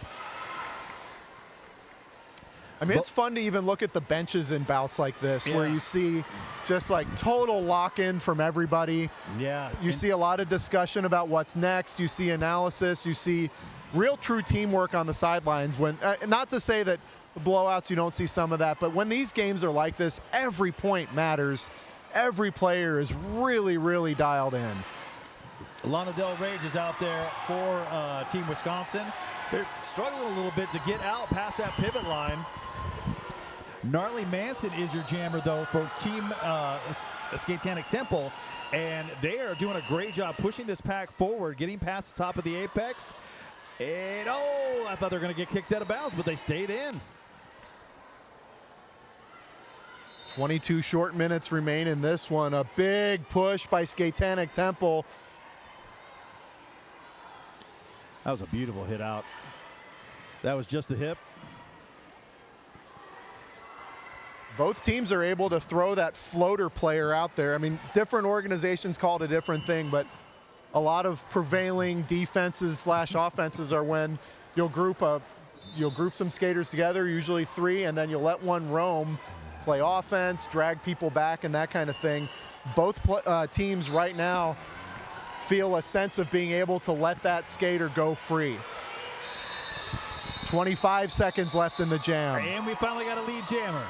Speaker 2: I mean, it's fun to even look at the benches in bouts like this, where you see just like total lock-in from everybody.
Speaker 1: Yeah.
Speaker 2: You see a lot of discussion about what's next. You see analysis. You see real true teamwork on the sidelines. When not to say that the blowouts you don't see some of that, but when these games are like this, every point matters. Every player is really, really dialed in.
Speaker 1: Lana Del Rage is out there for Team Wisconsin. They're struggling a little bit to get out past that pivot line. Gnarly Manson is your jammer, though, for Team Skatetanic Temple, and they are doing a great job pushing this pack forward, getting past the top of the apex. And, oh, I thought they were going to get kicked out of bounds, but they stayed in.
Speaker 2: 22 short minutes remain in this one. A big push by Skatetanic Temple.
Speaker 1: That was a beautiful hit out. That was just the hip.
Speaker 2: Both teams are able to throw that floater player out there. I mean, different organizations call it a different thing, but a lot of prevailing defenses / offenses are when you'll group some skaters together, usually 3, and then you'll let one roam, play offense, drag people back, and that kind of thing. Both teams right now feel a sense of being able to let that skater go free. 25 seconds left in the jam.
Speaker 1: And we finally got a lead jammer.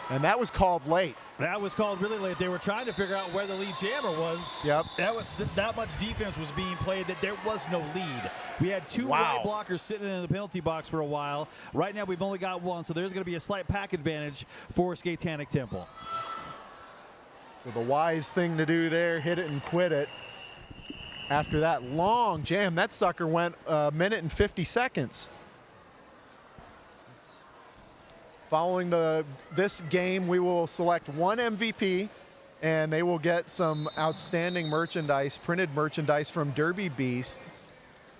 Speaker 2: And that was called late.
Speaker 1: That was called really late. They were trying to figure out where the lead jammer was.
Speaker 2: Yep.
Speaker 1: That much defense was being played that there was no lead. We had two right blockers sitting in the penalty box for a while. Right now we've only got one, so there's going to be a slight pack advantage for Skatetanic Temple.
Speaker 2: So the wise thing to do there, hit it and quit it. After that long jam, that sucker went a minute and 50 seconds. Following this game, we will select one MVP, and they will get some outstanding merchandise, printed merchandise from Derby Beast,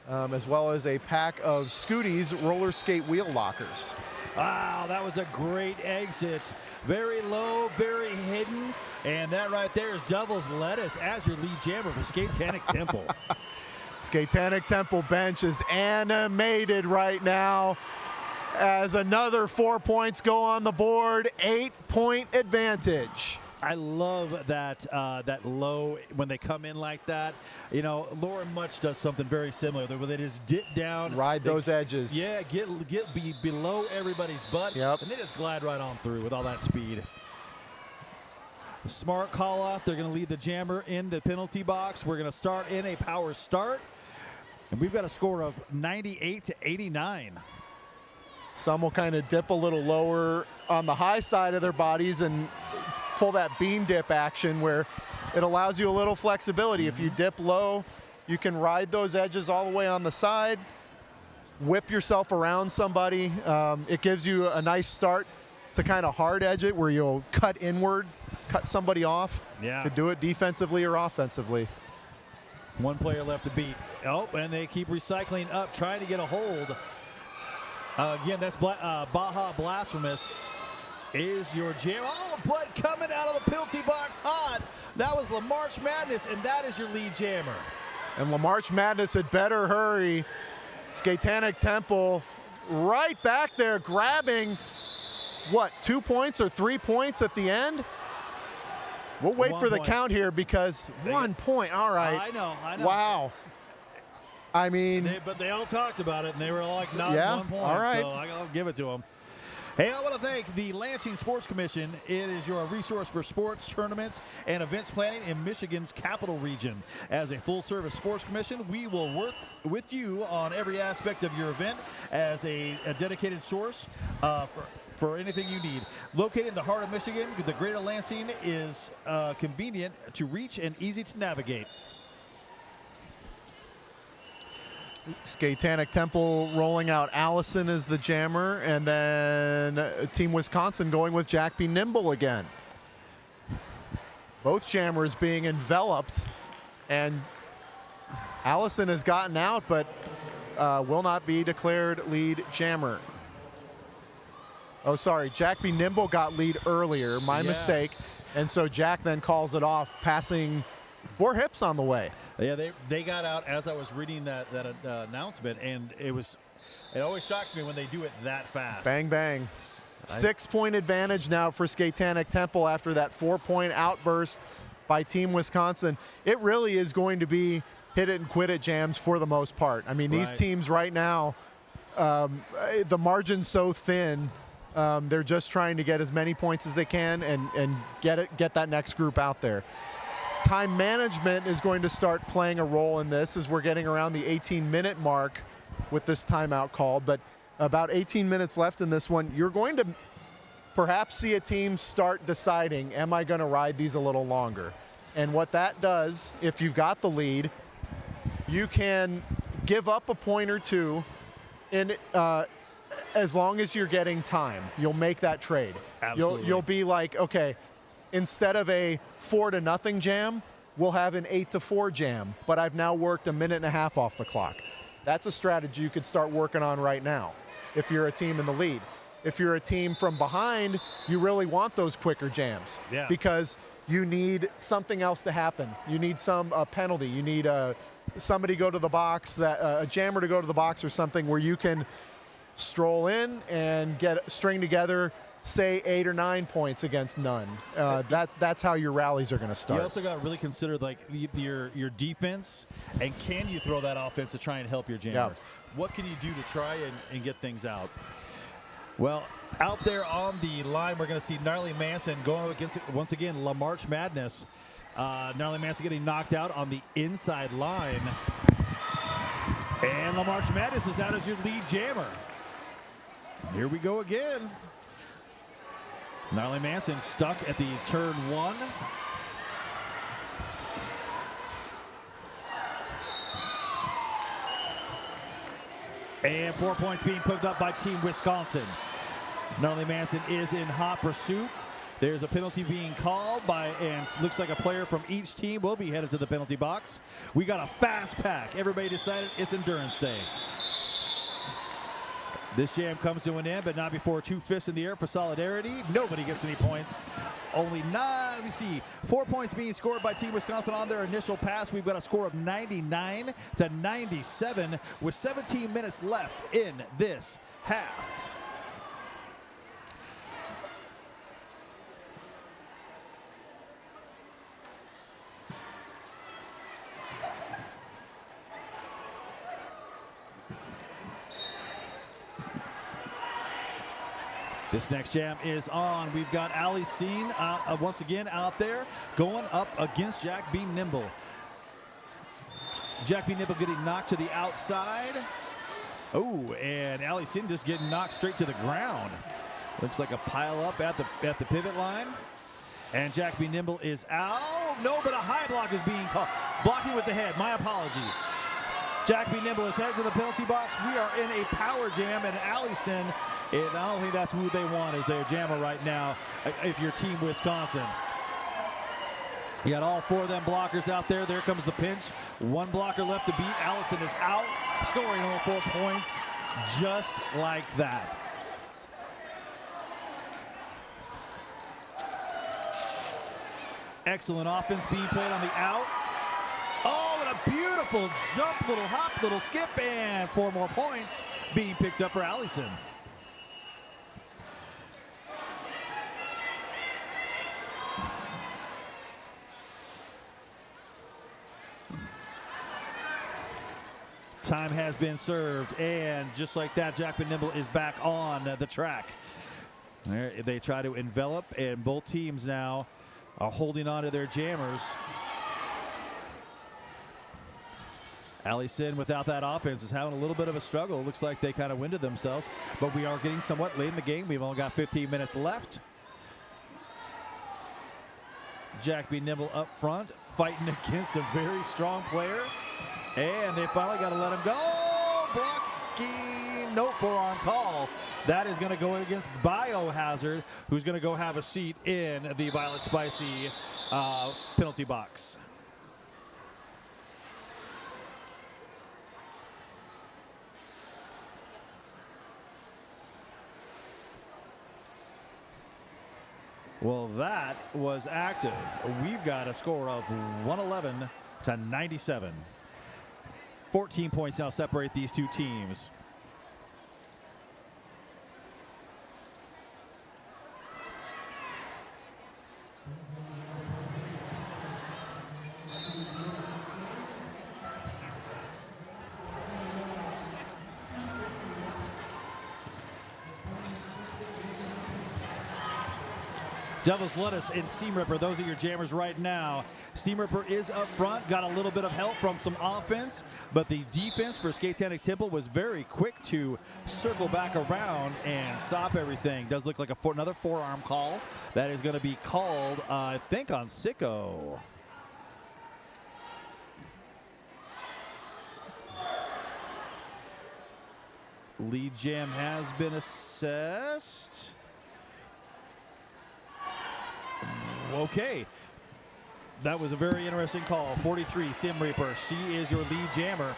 Speaker 2: as well as a pack of Scooty's roller skate wheel lockers.
Speaker 1: Wow, that was a great exit. Very low, very hidden, and that right there is Devil's Lettuce as your lead jammer for Skatetanic Temple.
Speaker 2: Skatetanic Temple bench is animated right now, as another 4 points go on the board, 8-point advantage.
Speaker 1: I love that that low when they come in like that. You know, Lauren Much does something very similar where they just dip down,
Speaker 2: ride those edges.
Speaker 1: Yeah, be below everybody's butt, and they just glide right on through with all that speed. Smart call off. They're going to leave the jammer in the penalty box. We're going to start in a power start, and we've got a score of 98-89.
Speaker 2: Some will kind of dip a little lower on the high side of their bodies and pull that bean dip action where it allows you a little flexibility. If you dip low, you can ride those edges all the way on the side, whip yourself around somebody. It gives you a nice start to kind of hard edge it where you'll cut inward, cut somebody off.
Speaker 1: Yeah.
Speaker 2: To do it defensively or offensively.
Speaker 1: One player left to beat. Oh, and they keep recycling up, trying to get a hold. Again, that's Baja Blasphemous is your jam. Oh, but coming out of the penalty box hot. That was LaMarch Madness, and that is your lead jammer.
Speaker 2: And LaMarch Madness had better hurry. Skatetanic Temple right back there grabbing, what, 2 points or 3 points at the end? We'll wait for the count here because 1 point, all right.
Speaker 1: I know.
Speaker 2: Wow. I mean,
Speaker 1: but they all talked about it, and they were like, not 1 point.
Speaker 2: All right.
Speaker 1: So I'll give it to them. Hey, I want to thank the Lansing Sports Commission. It is your resource for sports, tournaments, and events planning in Michigan's capital region. As a full-service sports commission, we will work with you on every aspect of your event as a dedicated source for anything you need. Located in the heart of Michigan, the greater Lansing is convenient to reach and easy to navigate.
Speaker 2: Skatetanic Temple rolling out Allison as the jammer, and then Team Wisconsin going with Jack B. Nimble again. Both jammers being enveloped, and Allison has gotten out, but will not be declared lead jammer. Oh, sorry, Jack B. Nimble got lead earlier, my mistake, and so Jack then calls it off, passing 4 hips on the way.
Speaker 1: Yeah, they got out as I was reading that announcement, and it always shocks me when they do it that fast.
Speaker 2: Bang, bang. 6-point advantage now for Skatetanic Temple after that 4-point outburst by Team Wisconsin. It really is going to be hit it and quit it jams for the most part. I mean, these teams right now, the margin's so thin. They're just trying to get as many points as they can and get that next group out there. Time management is going to start playing a role in this as we're getting around the 18-minute mark with this timeout call. But about 18 minutes left in this one, you're going to perhaps see a team start deciding, am I going to ride these a little longer? And what that does, if you've got the lead, you can give up a point or two in as long as you're getting time. You'll make that trade.
Speaker 1: Absolutely.
Speaker 2: You'll be like, okay, instead of a 4-0 jam, we'll have an 8-4 jam, but I've now worked a minute and a half off the clock. That's a strategy you could start working on right now if you're a team in the lead. If you're a team from behind, you really want those quicker jams because you need something else to happen. You need some penalty. You need somebody go to the box, a jammer to go to the box or something where you can stroll in and string together, say 8 or 9 points against none. That's how your rallies are going to start.
Speaker 1: You also got to really consider like your defense, and can you throw that offense to try and help your jammer? What can you do to try and get things out? Well, Out there on the line, we're going to see Gnarly Manson going against, once again, La March Madness. Gnarly Manson getting knocked out on the inside line. And La March Madness is out as your lead jammer. Here we go again. Gnarly Manson stuck at the turn 1. And 4 points being picked up by Team Wisconsin. Gnarly Manson is in hot pursuit. There's a penalty being called by, and looks like a player from each team will be headed to the penalty box. We got a fast pack. Everybody decided it's endurance day. This jam comes to an end, but not before 2 fists in the air for solidarity. Nobody gets any points. Only 9, let me see, 4 points being scored by Team Wisconsin on their initial pass. We've got a score of 99 to 97 with 17 minutes left in this half. This next jam is on. We've got Ali Seen once again out there going up against Jack B. Nimble. Jack B. Nimble getting knocked to the outside. Oh, and Ali Seen just getting knocked straight to the ground. Looks like a pile up at the pivot line. And Jack B. Nimble is out. No, but a high block is being called. Blocking with the head. My apologies. Jack B. Nimble is headed to the penalty box. We are in a power jam, and Allison, I don't think that's who they want as their jammer right now if you're Team Wisconsin. You got all 4 of them blockers out there. There comes the pinch. 1 blocker left to beat. Allison is out, scoring all 4 points just like that. Excellent offense being played on the out. Oh, and a beautiful jump, little hop, little skip, and 4 more points being picked up for Allison. Time has been served, and just like that, Jack B. Nimble is back on the track. They try to envelop, and both teams now are holding on to their jammers. Allison, without that offense, is having a little bit of a struggle. Looks like they kind of winded themselves, but we are getting somewhat late in the game. We've only got 15 minutes left. Jack B. Nimble up front, fighting against a very strong player. And they finally got to let him go. Blocking, no forearm call. That is going to go against Biohazard, who's going to go have a seat in the Violet Spicy penalty box. Well, that was active. We've got a score of 111 to 97. 14 points now separate these 2 teams. Devil's Lettuce and Seam Ripper, those are your jammers right now. Seam Ripper is up front, got a little bit of help from some offense, but the defense for Skatetanic Temple was very quick to circle back around and stop everything. Does look like another forearm call. That is going to be called, I think, on Sicko. Lead jam has been assessed. Okay, that was a very interesting call. 43, Sim Reaper. She is your lead jammer.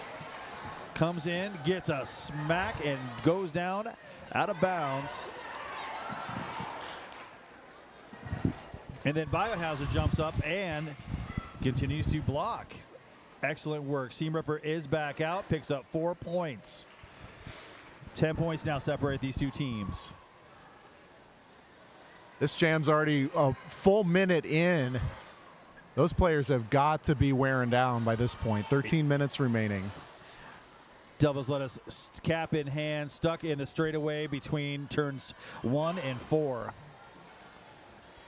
Speaker 1: Comes in, gets a smack, and goes down out of bounds. And then Biohazard jumps up and continues to block. Excellent work. Seam Ripper is back out, picks up 4 points. 10 points now separate these 2 teams.
Speaker 2: This jam's already a full minute in. Those players have got to be wearing down by this point. 13 minutes remaining.
Speaker 1: Devils let us cap in hand, stuck in the straightaway between turns 1 and 4.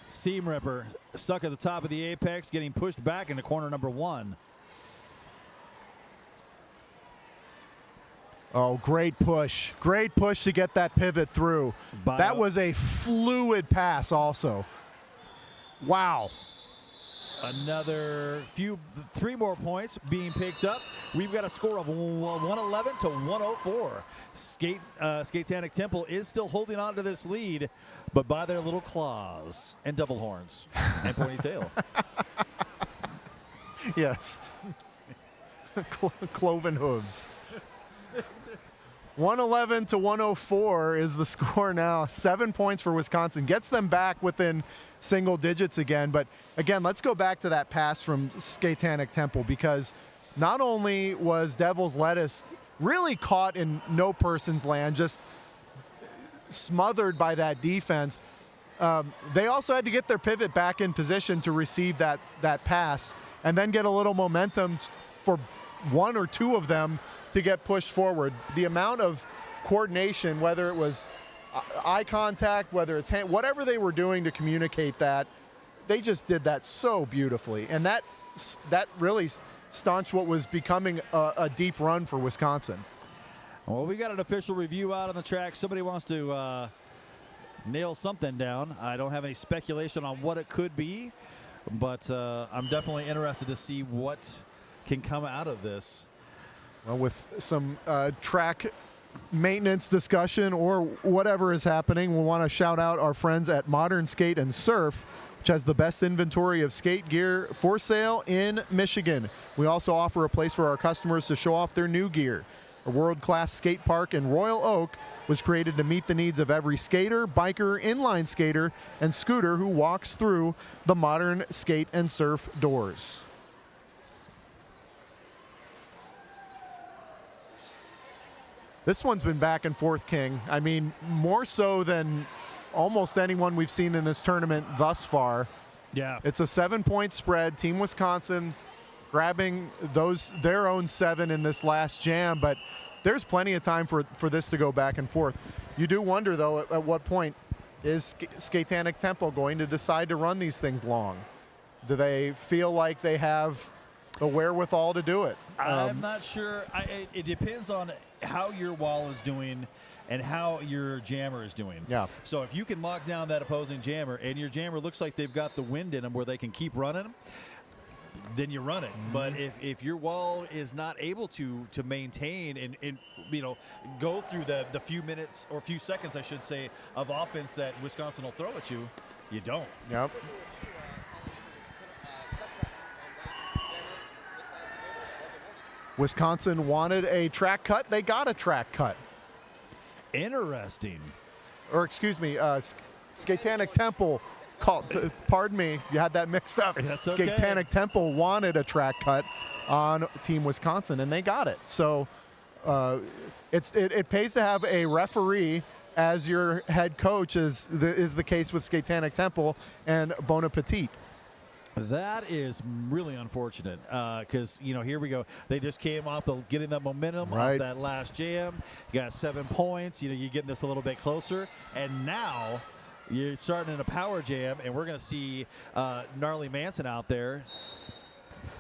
Speaker 1: Seam Ripper stuck at the top of the apex, getting pushed back into corner number 1.
Speaker 2: Oh, great push. Great push to get that pivot through. That was a fluid pass also. Wow.
Speaker 1: Another 3 more points being picked up. We've got a score of 111 to 104. Skatetanic Temple is still holding on to this lead, but by their little claws and double horns and ponytail.
Speaker 2: Yes. Cloven hooves. 111 to 104 is the score now. 7 points for Wisconsin. Gets them back within single digits again. But again, let's go back to that pass from Skatetanic Temple, because not only was Devil's Lettuce really caught in no person's land, just smothered by that defense, they also had to get their pivot back in position to receive that pass and then get a little momentum for one or two of them to get pushed forward. The amount of coordination, whether it was eye contact, whether it's whatever they were doing to communicate that, they just did that so beautifully. And that really staunched what was becoming a deep run for Wisconsin.
Speaker 1: Well, we got an official review out on the track. Somebody wants to nail something down. I don't have any speculation on what it could be, but I'm definitely interested to see what can come out of this.
Speaker 2: Well, with some track maintenance discussion or whatever is happening, we want to shout out our friends at Modern Skate and Surf, which has the best inventory of skate gear for sale in Michigan. We also offer a place for our customers to show off their new gear. A world-class skate park in Royal Oak was created to meet the needs of every skater, biker, inline skater, and scooter who walks through the Modern Skate and Surf doors. This one's been back and forth, King. I mean, more so than almost anyone we've seen in this tournament thus far.
Speaker 1: Yeah.
Speaker 2: It's a 7-point spread. Team Wisconsin grabbing their own 7 in this last jam, but there's plenty of time for this to go back and forth. You do wonder, though, at what point is Skatetanic Temple going to decide to run these things long? Do they feel like they have the wherewithal to do it?
Speaker 1: I'm not sure. It depends on how your wall is doing and how your jammer is doing.
Speaker 2: Yeah.
Speaker 1: So if you can lock down that opposing jammer and your jammer looks like they've got the wind in them where they can keep running, then you run it. Mm-hmm. But if your wall is not able to maintain and go through the few minutes or few seconds, I should say, of offense that Wisconsin will throw at you, you don't.
Speaker 2: Yep. Wisconsin wanted a track cut. They got a track cut.
Speaker 1: Interesting.
Speaker 2: Or excuse me, Skatetanic Temple pardon me, you had that mixed up.
Speaker 1: That's okay.
Speaker 2: Skatetanic Temple wanted a track cut on Team Wisconsin, and they got it. So it pays to have a referee as your head coach, is the case with Skatetanic Temple and Bon Appetit.
Speaker 1: That is really unfortunate because, here we go. They just came off getting that momentum off that last jam. You got 7 points. You're getting this a little bit closer. And now you're starting in a power jam, and we're going to see Gnarly Manson out there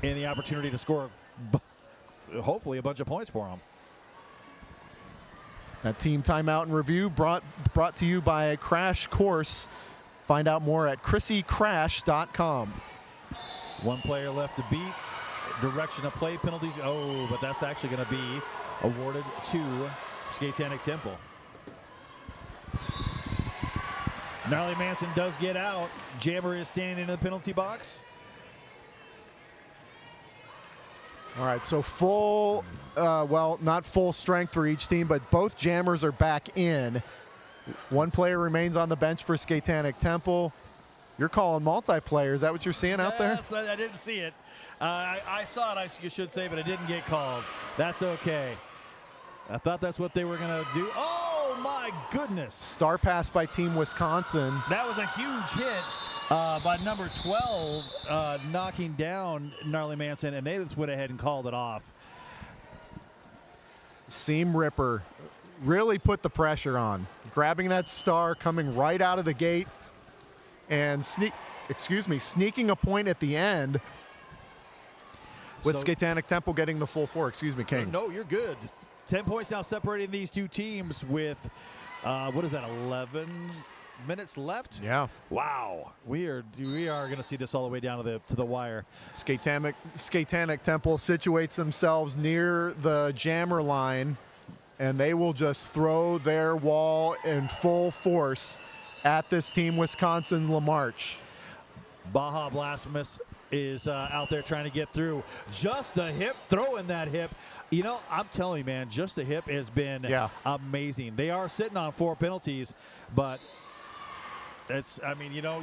Speaker 1: and the opportunity to score hopefully a bunch of points for him.
Speaker 2: That team timeout and review brought to you by Crash Course. Find out more at chrissycrash.com.
Speaker 1: One player left to beat. Direction of play penalties. Oh, but that's actually going to be awarded to Skatetanic Temple. Gnarly Manson does get out. Jammer is standing in the penalty box.
Speaker 2: All right, so full, not full strength for each team, but both jammers are back in. One player remains on the bench for Skatetanic Temple. You're calling multiplayer. Is that what you're seeing out there?
Speaker 1: I didn't see it. I saw it, I should say, but it didn't get called. That's okay. I thought that's what they were going to do. Oh, my goodness.
Speaker 2: Star pass by Team Wisconsin.
Speaker 1: That was a huge hit by number 12, knocking down Gnarly Manson, and they just went ahead and called it off.
Speaker 2: seam ripper, really put the pressure on, grabbing that star, coming right out of the gate, and sneaking a point at the end. With Skatetanic Temple getting the full 4. Excuse me, King.
Speaker 1: No, you're good. 10 points now separating these two teams with, what is that, 11 minutes left?
Speaker 2: Yeah.
Speaker 1: Wow. We are going to see this all the way down to the wire.
Speaker 2: Skatetanic Temple situates themselves near the jammer line, and they will just throw their wall in full force at this team, Wisconsin LaMarche.
Speaker 1: Baja Blasphemous is out there trying to get through. Just the hip, throwing that hip. You know, I'm telling you, man, just the hip has been amazing. They are sitting on 4 penalties, but it's, I mean, you know,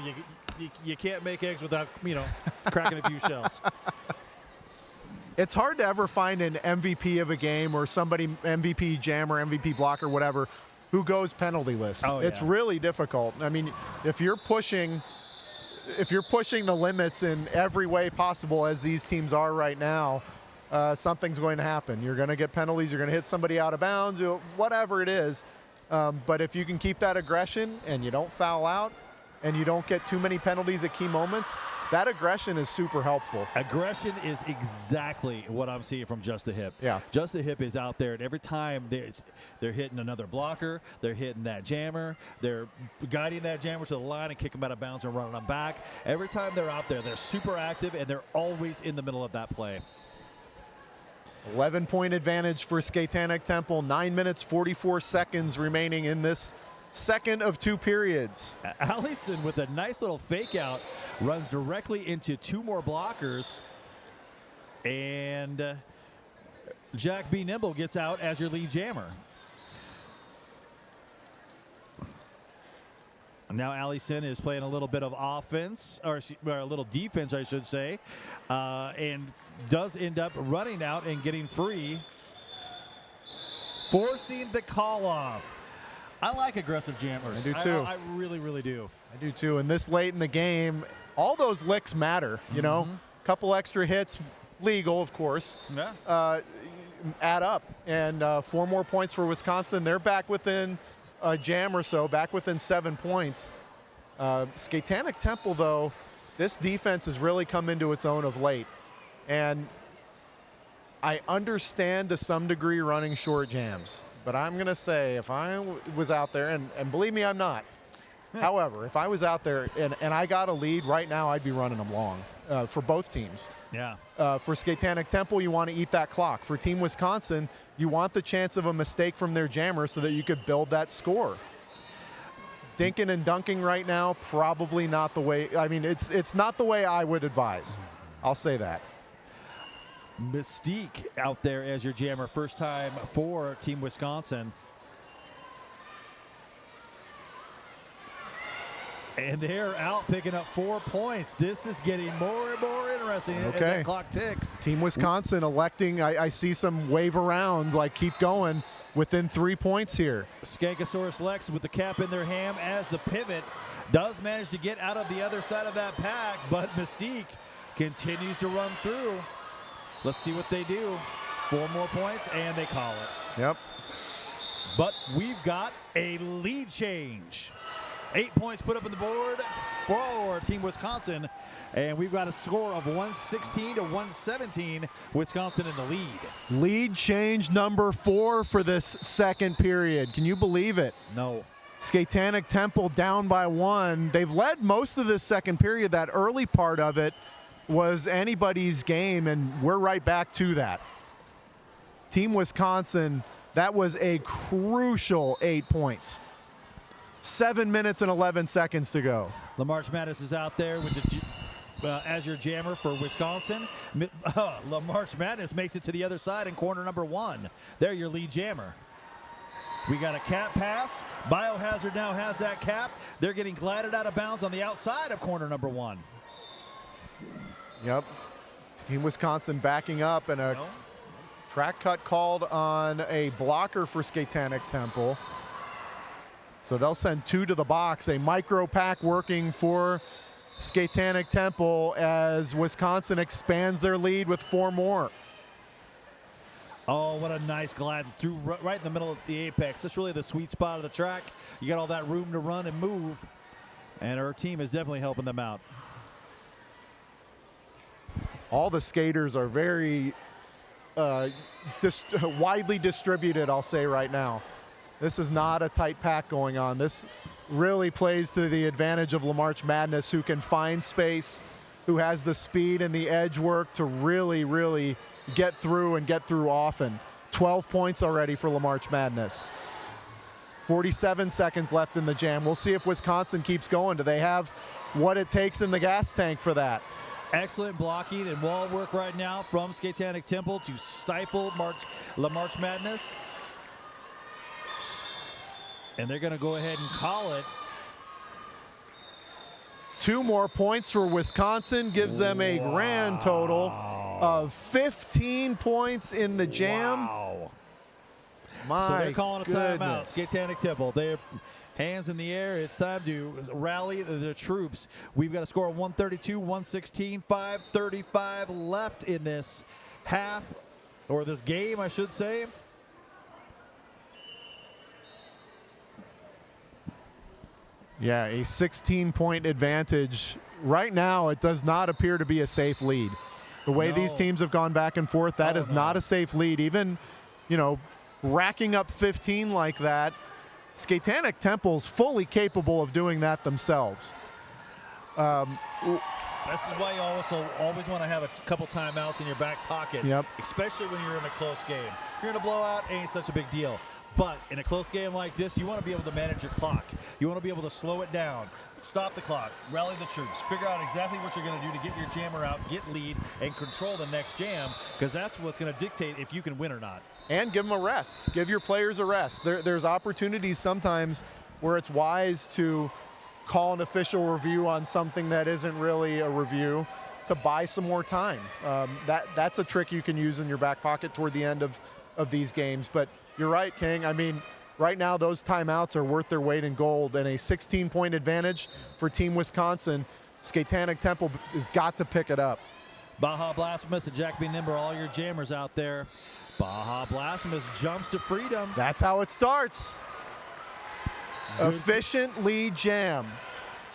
Speaker 1: you can't make eggs without, you know, cracking a few shells.
Speaker 2: It's hard to ever find an MVP of a game or somebody, MVP jammer, MVP blocker, whatever, who goes penalty-less.
Speaker 1: Oh,
Speaker 2: it's really difficult. I mean, if you're pushing the limits in every way possible, as these teams are right now, something's going to happen. You're going to get penalties. You're going to hit somebody out of bounds, whatever it is. But if you can keep that aggression and you don't foul out and you don't get too many penalties at key moments, that aggression is super helpful.
Speaker 1: Aggression is exactly what I'm seeing from Just the Hip.
Speaker 2: Yeah.
Speaker 1: Just the Hip is out there, and every time they're hitting another blocker, they're hitting that jammer, they're guiding that jammer to the line and kicking them out of bounds and running them back. Every time they're out there, they're super active, and they're always in the middle of that play.
Speaker 2: 11-point advantage for Skatetanic Temple. 9 minutes, 44 seconds remaining in this second of 2 periods.
Speaker 1: Allison with a nice little fake out runs directly into 2 more blockers, and Jack B. Nimble gets out as your lead jammer. Now Allison is playing a little bit of offense, or a little defense, I should say, and does end up running out and getting free, forcing the call off. I like aggressive jammers.
Speaker 2: I do too.
Speaker 1: I really, really do.
Speaker 2: I do too. And this late in the game, all those licks matter. You know, a couple extra hits, legal, of course, add up. And 4 more points for Wisconsin. They're back within a jam or so, back within 7 points. Skatetanic Temple, though, this defense has really come into its own of late. And I understand to some degree running short jams. But I'm going to say, if I was out there, and believe me, I'm not. However, if I was out there and I got a lead right now, I'd be running them long for both teams.
Speaker 1: Yeah.
Speaker 2: For Skatetanic Temple, you want to eat that clock. For Team Wisconsin, you want the chance of a mistake from their jammer so that you could build that score. Dinking and dunking right now, probably not the way. I mean, it's not the way I would advise. I'll say that.
Speaker 1: Mystique out there as your jammer, first time for Team Wisconsin. And they're out picking up 4 points. This is getting more and more interesting as that clock ticks.
Speaker 2: Team Wisconsin electing, I see some wave around, like keep going within 3 points here.
Speaker 1: Skankosaurus Lex with the cap in their ham as the pivot does manage to get out of the other side of that pack, but Mystique continues to run through. Let's see what they do. 4 more points, and they call it.
Speaker 2: Yep.
Speaker 1: But we've got a lead change. 8 points put up on the board for Team Wisconsin, and we've got a score of 116 to 117. Wisconsin in the lead.
Speaker 2: Lead change number 4 for this second period. Can you believe it?
Speaker 1: No.
Speaker 2: Skatetanic Temple down by 1. They've led most of this second period. That early part of it was anybody's game, and we're right back to that. Team Wisconsin, that was a crucial 8 points. 7 minutes and 11 seconds to go.
Speaker 1: LaMarche Mattis is out there with the as your jammer for Wisconsin. LaMarche Mattis makes it to the other side in corner number 1. They're your lead jammer. We got a cap pass. Biohazard now has that cap. They're getting glided out of bounds on the outside of corner number 1.
Speaker 2: Yep. Team Wisconsin backing up, and a track cut called on a blocker for Skatetanic Temple. So they'll send 2 to the box. A micro pack working for Skatetanic Temple as Wisconsin expands their lead with 4 more.
Speaker 1: Oh, what a nice glide through right in the middle of the apex. That's really the sweet spot of the track. You got all that room to run and move, and our team is definitely helping them out.
Speaker 2: All the skaters are very widely distributed, I'll say right now. This is not a tight pack going on. This really plays to the advantage of LaMarch Madness, who can find space, who has the speed and the edge work to really, really get through and get through often. 12 points already for LaMarch Madness. 47 seconds left in the jam. We'll see if Wisconsin keeps going. Do they have what it takes in the gas tank for that?
Speaker 1: Excellent blocking and wall work right now from Skatetanic Temple to stifle LaMarch Madness. And they're going to go ahead and call it.
Speaker 2: 2 more points for Wisconsin gives them a grand total of 15 points in the jam.
Speaker 1: Wow.
Speaker 2: My
Speaker 1: So they're calling a timeout.
Speaker 2: goodness.
Speaker 1: Skatetanic Temple. They're hands in the air. It's time to rally the troops. We've got a score of 132, 116, 5:35 left in this half, or this game, I should say.
Speaker 2: Yeah, a 16-point advantage. Right now, it does not appear to be a safe lead. The way these teams have gone back and forth, that is not a safe lead. Even, you know, racking up 15 like that, Skatetanic Temple's fully capable of doing that themselves.
Speaker 1: This is why you always want to have a couple timeouts in your back pocket, especially when you're in a close game. If you're in a blowout, it ain't such a big deal. But in a close game like this, you want to be able to manage your clock. You want to be able to slow it down, stop the clock, rally the troops, figure out exactly what you're going to do to get your jammer out, get lead, and control the next jam, because that's what's going to dictate if you can win or not.
Speaker 2: And give them a rest. Give your players a rest. There's opportunities sometimes where it's wise to call an official review on something that isn't really a review to buy some more time. That's a trick you can use in your back pocket toward the end of these games. But you're right, King. I mean, right now those timeouts are worth their weight in gold, and a 16-point advantage for Team Wisconsin. Skatetanic Temple has got to pick it up.
Speaker 1: Baja Blasphemous and Jack B. Nimber, all your jammers out there. Baja Blasphemous jumps to freedom.
Speaker 2: That's how it starts. Efficient lead jam.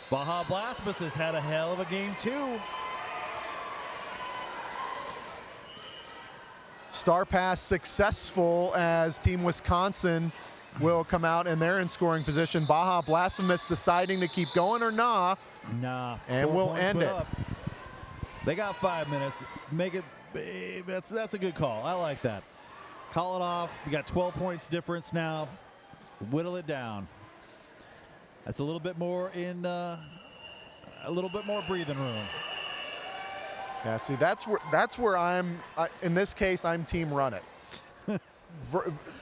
Speaker 1: Baja Blasphemous has had a hell of a game too.
Speaker 2: Star pass successful as Team Wisconsin will come out and they're in scoring position. Baja Blasphemous deciding to keep going or nah.
Speaker 1: Nah.
Speaker 2: And we'll end it.
Speaker 1: Up. They got 5 minutes. Make it. That's a good call. I like that. Call it off. We got 12 points difference now. Whittle it down. That's a little bit more in a little bit more breathing room.
Speaker 2: Yeah, see, that's where I'm. In this case, I'm team run it,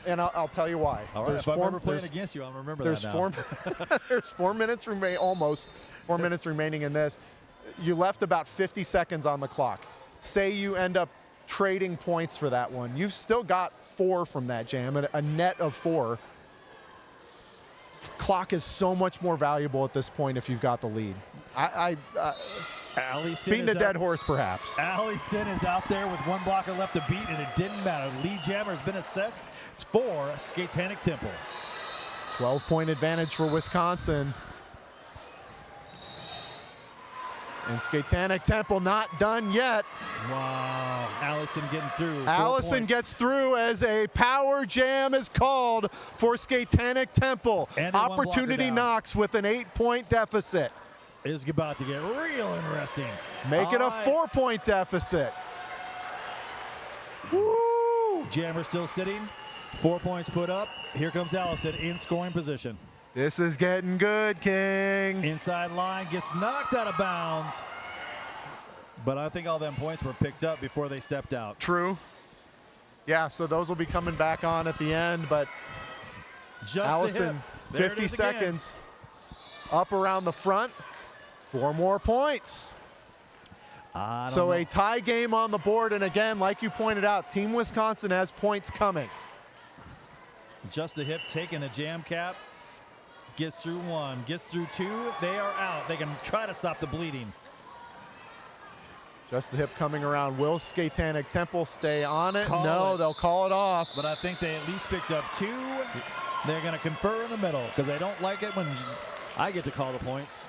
Speaker 2: and I'll tell you why.
Speaker 1: All right, if I'm ever playing against you, I'll remember that now.
Speaker 2: There's 4 minutes remaining, almost 4 minutes remaining in this. You left about 50 seconds on the clock. Say you end up trading points for that one. You've still got 4 from that jam, and a net of 4. Clock is so much more valuable at this point if you've got the lead. Beating a dead horse, perhaps.
Speaker 1: Allison is out there with 1 blocker left to beat, and it didn't matter. Lead jammer has been assessed for Skatetanic Temple.
Speaker 2: 12-point advantage for Wisconsin. And Skatetanic Temple not done yet.
Speaker 1: Wow, Allison getting through.
Speaker 2: Allison gets through as a power jam is called for Skatetanic Temple. Opportunity knocks with an 8-point deficit.
Speaker 1: Is about to get real interesting.
Speaker 2: Make it a 4-point deficit. Woo!
Speaker 1: Jammer still sitting. 4 points put up. Here comes Allison in scoring position.
Speaker 2: This is getting good, King.
Speaker 1: Inside line gets knocked out of bounds. But I think all them points were picked up before they stepped out.
Speaker 2: True. Yeah, so those will be coming back on at the end, but
Speaker 1: just
Speaker 2: Allison, 50 seconds. Up around the front. 4 more points. So a tie game on the board, and again, like you pointed out, Team Wisconsin has points coming.
Speaker 1: Just the hip, taking the jam cap. Gets through 1, gets through 2. They are out. They can try to stop the bleeding.
Speaker 2: Just the hip coming around. Will Skatetanic Temple stay on it?
Speaker 1: No,
Speaker 2: they'll call it off.
Speaker 1: But I think they at least picked up 2. They're going to confer in the middle because they don't like it when I get to call the points.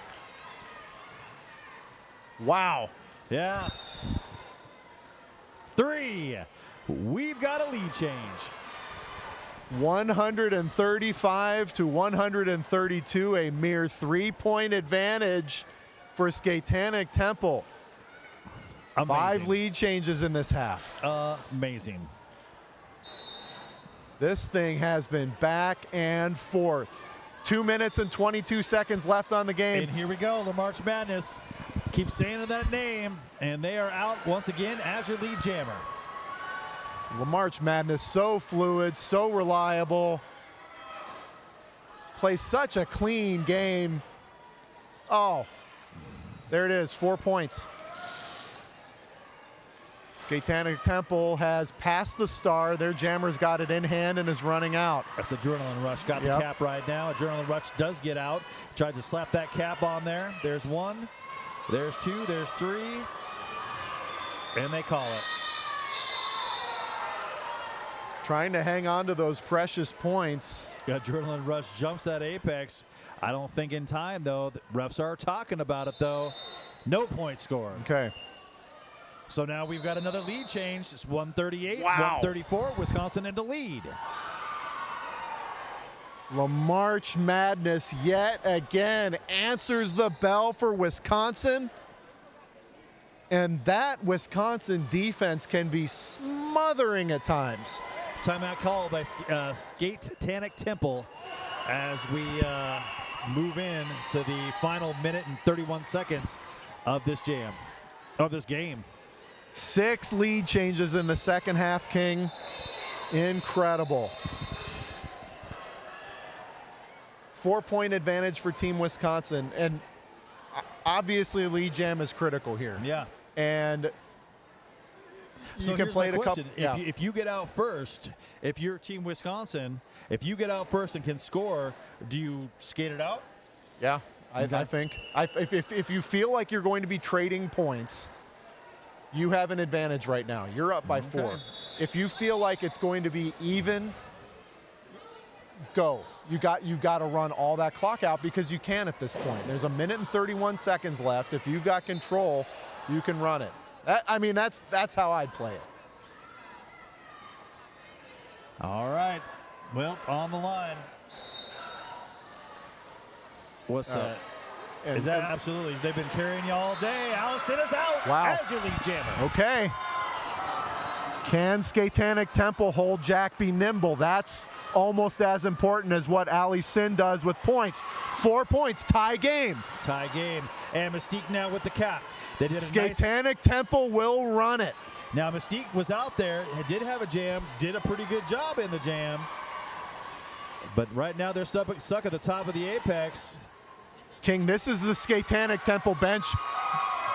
Speaker 2: Wow.
Speaker 1: Yeah. 3. We've got a lead change.
Speaker 2: 135 to 132, a mere 3-point advantage for Skatetanic Temple.
Speaker 1: Amazing.
Speaker 2: 5 lead changes in this half.
Speaker 1: Amazing.
Speaker 2: This thing has been back and forth. 2 minutes and 22 seconds left on the game.
Speaker 1: And here we go, the March Madness. Keep saying that name, and they are out once again as your lead jammer.
Speaker 2: The March Madness, so fluid, so reliable. Plays such a clean game. Oh, there it is, 4 points. Skatetanic Temple has passed the star. Their jammer's got it in hand and is running out.
Speaker 1: That's Adrenaline Rush. Got the cap right now. Adrenaline Rush does get out. Tried to slap that cap on there. There's 1. There's 2. There's 3. And they call it.
Speaker 2: Trying to hang on to those precious points.
Speaker 1: Adrenaline Rush jumps that apex. I don't think in time, though. The refs are talking about it, though. No point scored.
Speaker 2: Okay.
Speaker 1: So now we've got another lead change. It's 138,
Speaker 2: Wow.
Speaker 1: 134. Wisconsin in the lead.
Speaker 2: The March Madness yet again answers the bell for Wisconsin. And that Wisconsin defense can be smothering at times.
Speaker 1: Timeout called by Skatetanic Temple as we move in to the final minute and 31 seconds of this game.
Speaker 2: 6 lead changes in the second half, King. Incredible. 4-point advantage for Team Wisconsin. And obviously lead jam is critical here.
Speaker 1: Yeah.
Speaker 2: And
Speaker 1: so
Speaker 2: you can play it a couple.
Speaker 1: If you get out first, if you're Team Wisconsin, if you get out first and can score, do you skate it out?
Speaker 2: Yeah, I think. If you feel like you're going to be trading points, you have an advantage right now. You're up by 4. If you feel like it's going to be even, go. You've got to run all that clock out because you can at this point. There's 1 minute and 31 seconds left. If you've got control, you can run it. That's how I'd play it.
Speaker 1: All right. Well, on the line. What's that? Is that absolutely? They've been carrying you all day. Allison is out.
Speaker 2: Wow.
Speaker 1: As your lead jammer.
Speaker 2: Okay. Can Skatetanic Temple hold Jack be nimble? That's almost as important as what Ali Sin does with points. 4 points, tie game.
Speaker 1: Tie game. And Mystique now with the cap. They did a
Speaker 2: Skatetanic Temple will run it.
Speaker 1: Now Mystique was out there, did have a jam, did a pretty good job in the jam. But right now they're stuck at the top of the apex.
Speaker 2: King, this is the Skatetanic Temple bench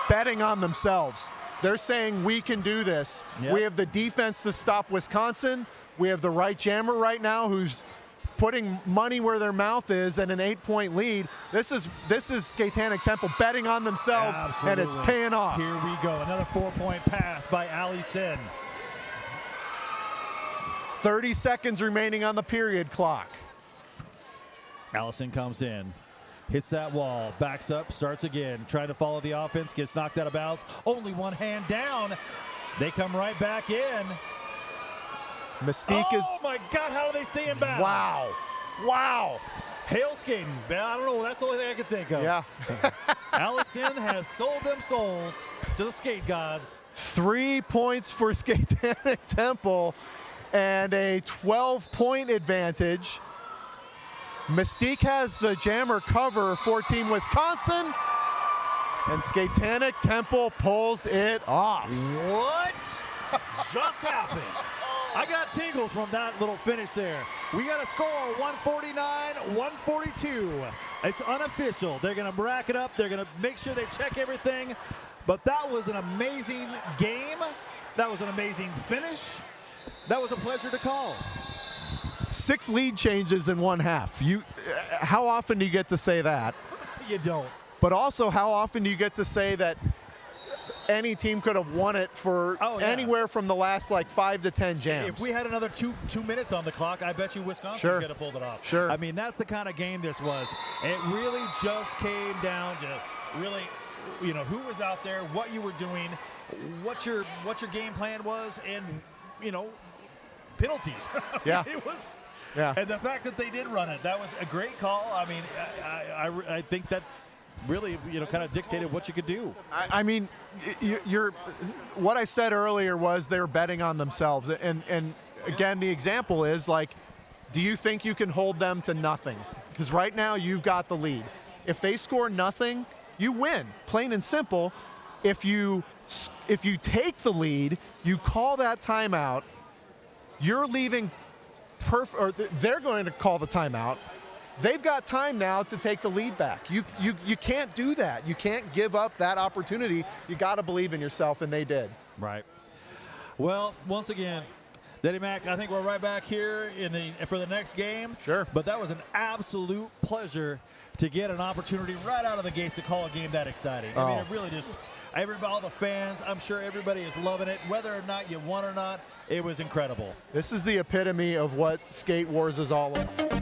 Speaker 2: betting on themselves. They're saying we can do this.
Speaker 1: Yep.
Speaker 2: We have the defense to stop Wisconsin. We have the right jammer right now who's putting money where their mouth is and an 8-point lead. This is Skatetanic Temple betting on themselves.
Speaker 1: Absolutely.
Speaker 2: And it's paying off.
Speaker 1: Here we go, another 4-point pass by Ali Sin.
Speaker 2: 30 seconds remaining on the period clock.
Speaker 1: Allison comes in, hits that wall, backs up, starts again, trying to follow the offense, gets knocked out of bounds. Only one hand down. They come right back in.
Speaker 2: Mystique is.
Speaker 1: Oh my God, how do they stay in bounds?
Speaker 2: Wow. Wow.
Speaker 1: Hail skating. I don't know. That's the only thing I can think of.
Speaker 2: Yeah.
Speaker 1: Allison has sold them souls to the skate gods.
Speaker 2: 3 points for Skatetanic Temple and a 12-point advantage. Mystique has the jammer cover for Team Wisconsin, and Skatetanic Temple pulls it off.
Speaker 1: What just happened? I got tingles from that little finish there. We got a score 149-142. It's unofficial. They're going to rack it up. They're going to make sure they check everything. But that was an amazing game. That was an amazing finish. That was a pleasure to call.
Speaker 2: 6 lead changes in one half. How often do you get to say that?
Speaker 1: You don't.
Speaker 2: But also, how often do you get to say that any team could have won it for anywhere from the last like 5 to 10 jams.
Speaker 1: If we had another two minutes on the clock, I bet you Wisconsin could have pulled it off.
Speaker 2: Sure.
Speaker 1: I mean, that's the kind of game this was. It really just came down to really, you know, who was out there, what you were doing, what your game plan was, and, you know, penalties.
Speaker 2: Yeah.
Speaker 1: It was.
Speaker 2: Yeah.
Speaker 1: And the fact that they did run it, that was a great call. I mean, I think that really, you know, kind of dictated what you could do.
Speaker 2: I mean, you're what I said earlier was they're betting on themselves. And again, the example is like, do you think you can hold them to nothing? Because right now you've got the lead. If they score nothing, you win, plain and simple. If you take the lead, you call that timeout, you're leaving or they're going to call the timeout. They've got time now to take the lead back. You can't do that. You can't give up that opportunity. You got to believe in yourself, and they did.
Speaker 1: Right. Well, once again, Daddy Mac, I think we're right back here for the next game.
Speaker 2: Sure.
Speaker 1: But that was an absolute pleasure to get an opportunity right out of the gates to call a game that exciting. I mean, it really just, all the fans, I'm sure everybody is loving it. Whether or not you won or not, it was incredible.
Speaker 2: This is the epitome of what Skate Wars is all about.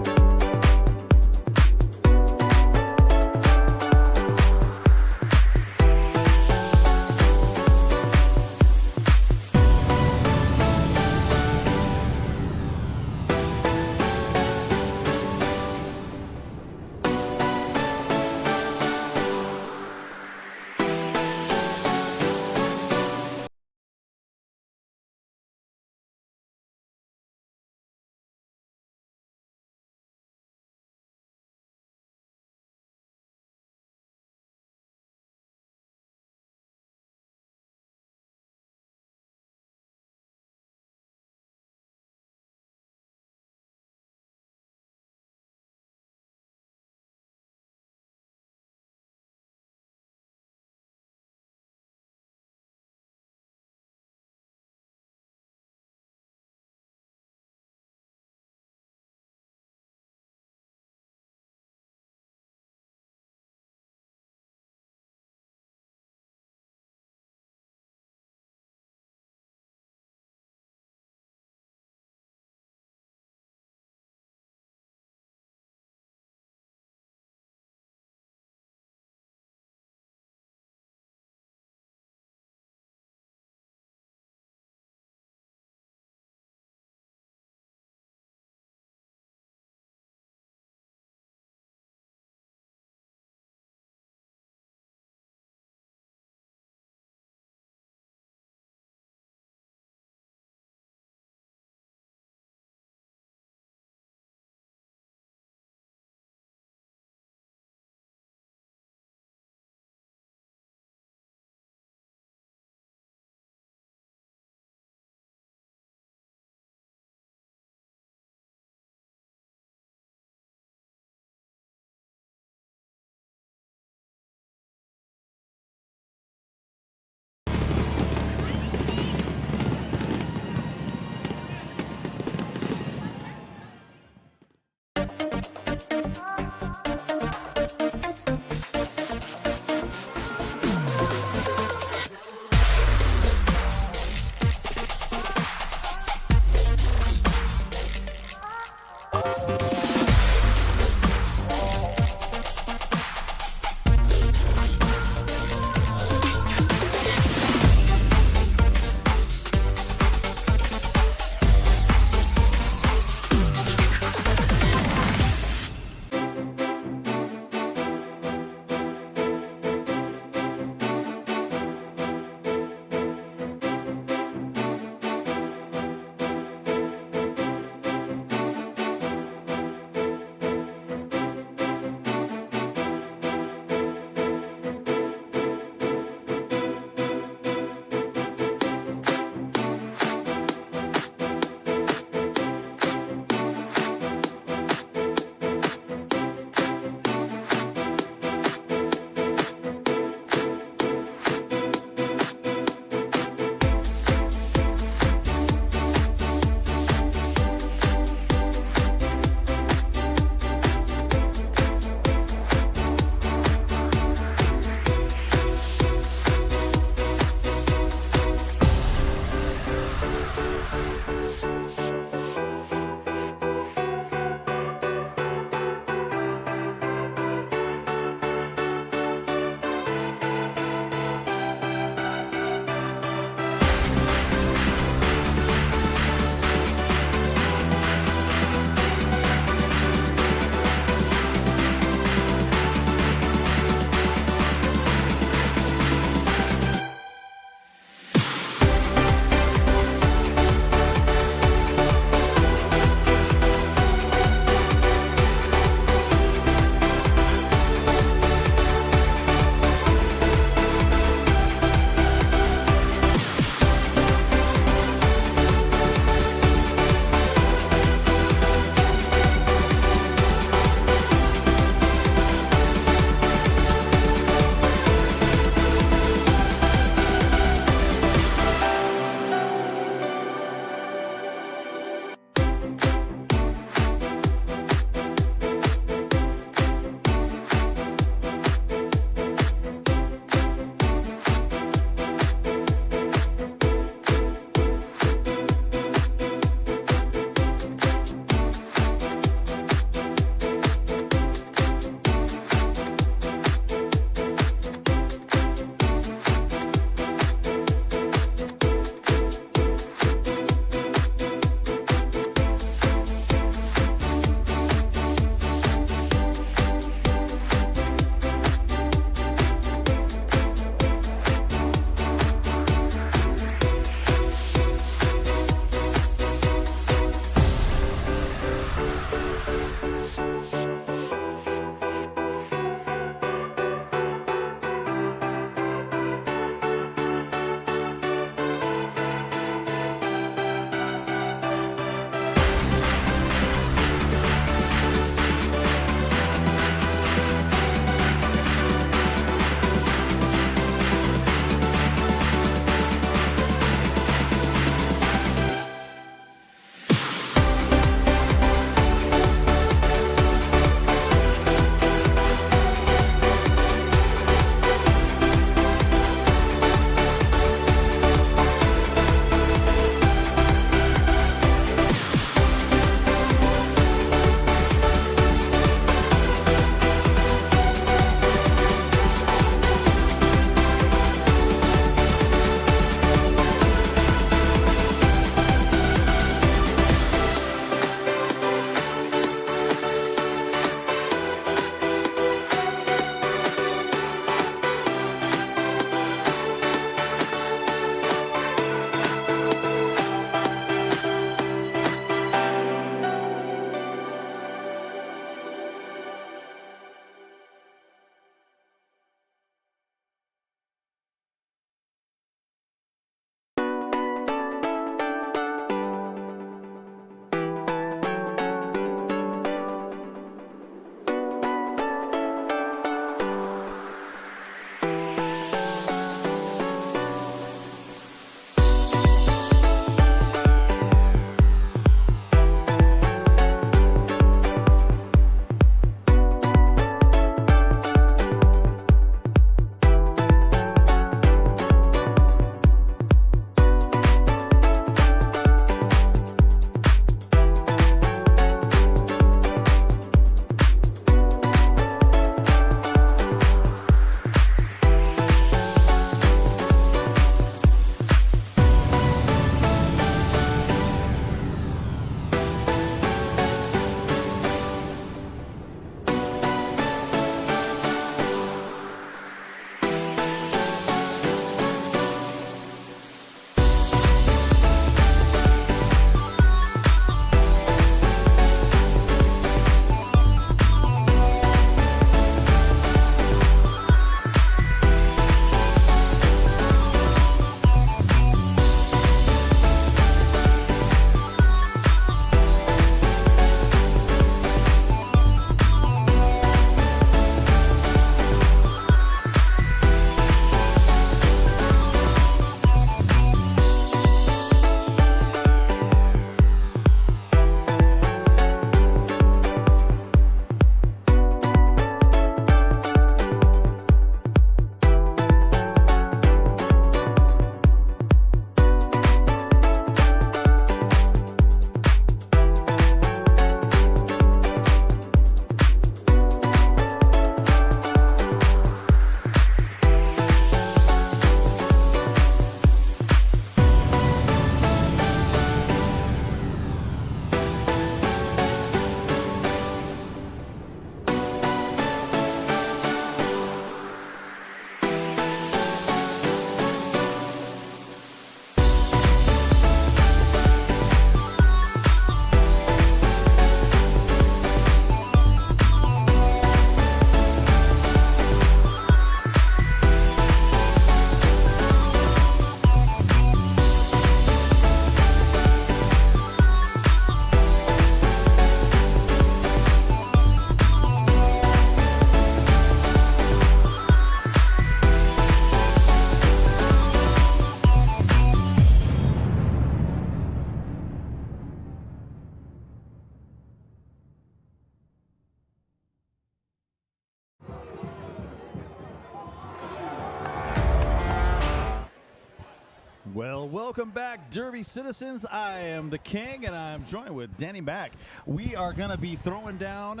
Speaker 1: Well, welcome back, Derby citizens. I am the King, and I'm joined with Danny Mack. We are going to be throwing down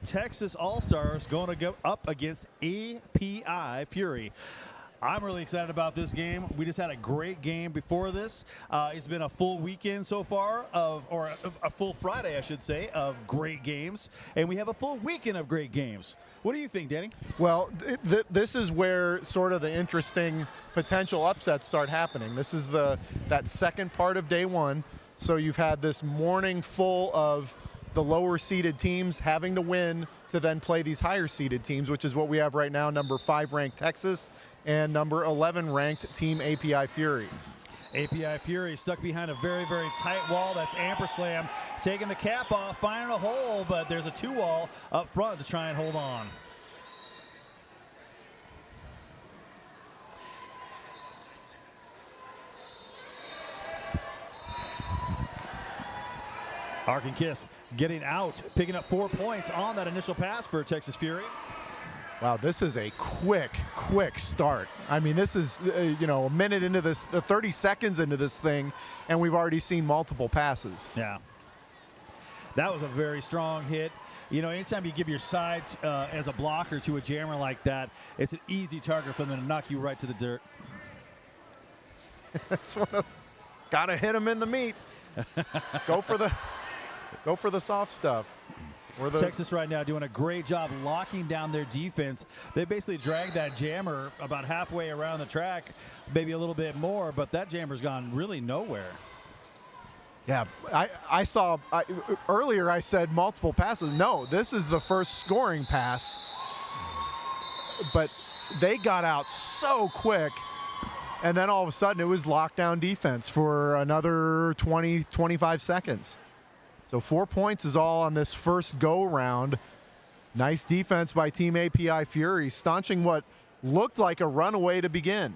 Speaker 1: Texas All-Stars going to go up against API Fury. I'm really excited about this game. We just had a great game before this. It's been a full weekend so far or a full Friday, I should say, of great games. And we have a full weekend of great games. What do you think, Danny?
Speaker 2: Well, this is where sort of the interesting potential upsets start happening. This is that second part of day one. So you've had this morning full of the lower seeded teams having to win to then play these higher seeded teams, which is what we have right now, number 5 ranked Texas and number 11 ranked team API Fury.
Speaker 1: API Fury stuck behind a very, very tight wall. That's Amperslam taking the cap off, finding a hole, but there's a 2-wall up front to try and hold on. Arc and Kiss getting out, picking up 4 points on that initial pass for Texas Fury.
Speaker 2: Wow, this is a quick start. I mean, this is, a minute into this, 30 seconds into this thing, and we've already seen multiple passes.
Speaker 1: Yeah. That was a very strong hit. You know, anytime you give your side as a blocker to a jammer like that, it's an easy target for them to knock you right to the dirt.
Speaker 2: That's one of, gotta hit him in the meat. Go for the soft stuff.
Speaker 1: Texas right now doing a great job locking down their defense. They basically dragged that jammer about halfway around the track, maybe a little bit more, but that jammer's gone really nowhere.
Speaker 2: Yeah, I saw earlier I said multiple passes. No, this is the first scoring pass, but they got out so quick, and then all of a sudden it was lockdown defense for another 20, 25 seconds. So 4 points is all on this first go-round. Nice defense by Team API Fury, staunching what looked like a runaway to begin.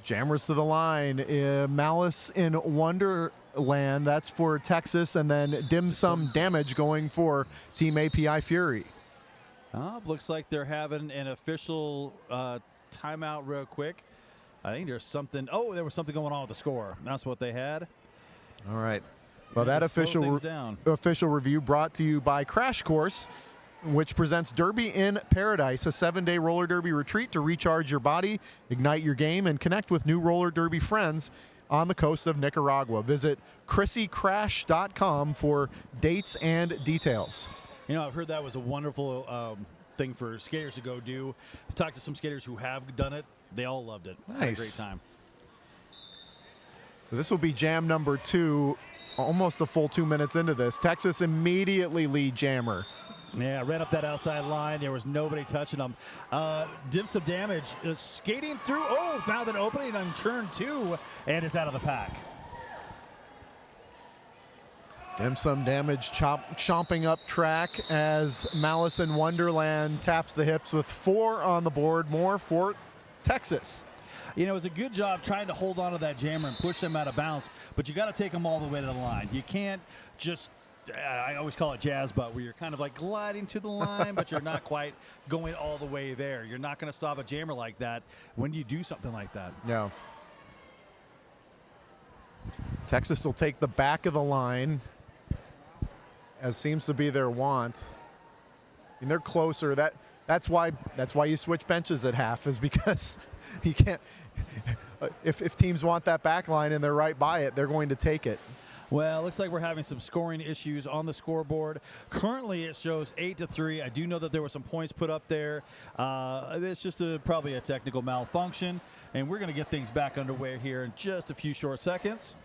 Speaker 2: Jammers to the line. Malice in Wonderland, that's for Texas, and then Dim Sum Damage going for Team API Fury.
Speaker 1: Looks like they're having an official timeout real quick. I think there's something. Oh, there was something going on with the score. That's what they had.
Speaker 2: All right. Well, that official review brought to you by Crash Course, which presents Derby in Paradise, a 7-day roller derby retreat to recharge your body, ignite your game, and connect with new roller derby friends on the coast of Nicaragua. Visit ChrissyCrash.com for dates and details.
Speaker 1: You know, I've heard that was a wonderful thing for skaters to go do. I've talked to some skaters who have done it. They all loved it.
Speaker 2: Nice.
Speaker 1: Had a great time.
Speaker 2: So this will be jam number 2, almost a full 2 minutes into this. Texas immediately lead jammer.
Speaker 1: Yeah, ran up that outside line. There was nobody touching them. Did some damage. Skating through. Oh, found an opening on turn 2 and is out of the pack.
Speaker 2: Dim Sum Damage chomping up track as Malice in Wonderland taps the hips with 4 on the board. More for Texas.
Speaker 1: You know, it was a good job trying to hold on to that jammer and push them out of bounds, but you got to take them all the way to the line. You can't just, I always call it jazz butt, where you're kind of like gliding to the line, but you're not quite going all the way there. You're not going to stop a jammer like that when you do something like that.
Speaker 2: Yeah. Texas will take the back of the line, as seems to be their want. And they're closer. That's why you switch benches at half, is because you can't. If teams want that back line and they're right by it, they're going to take it.
Speaker 1: Well, it looks like we're having some scoring issues on the scoreboard. Currently, it shows 8-3. I do know that there were some points put up there. It's just probably a technical malfunction, and we're going to get things back underway here in just a few short seconds.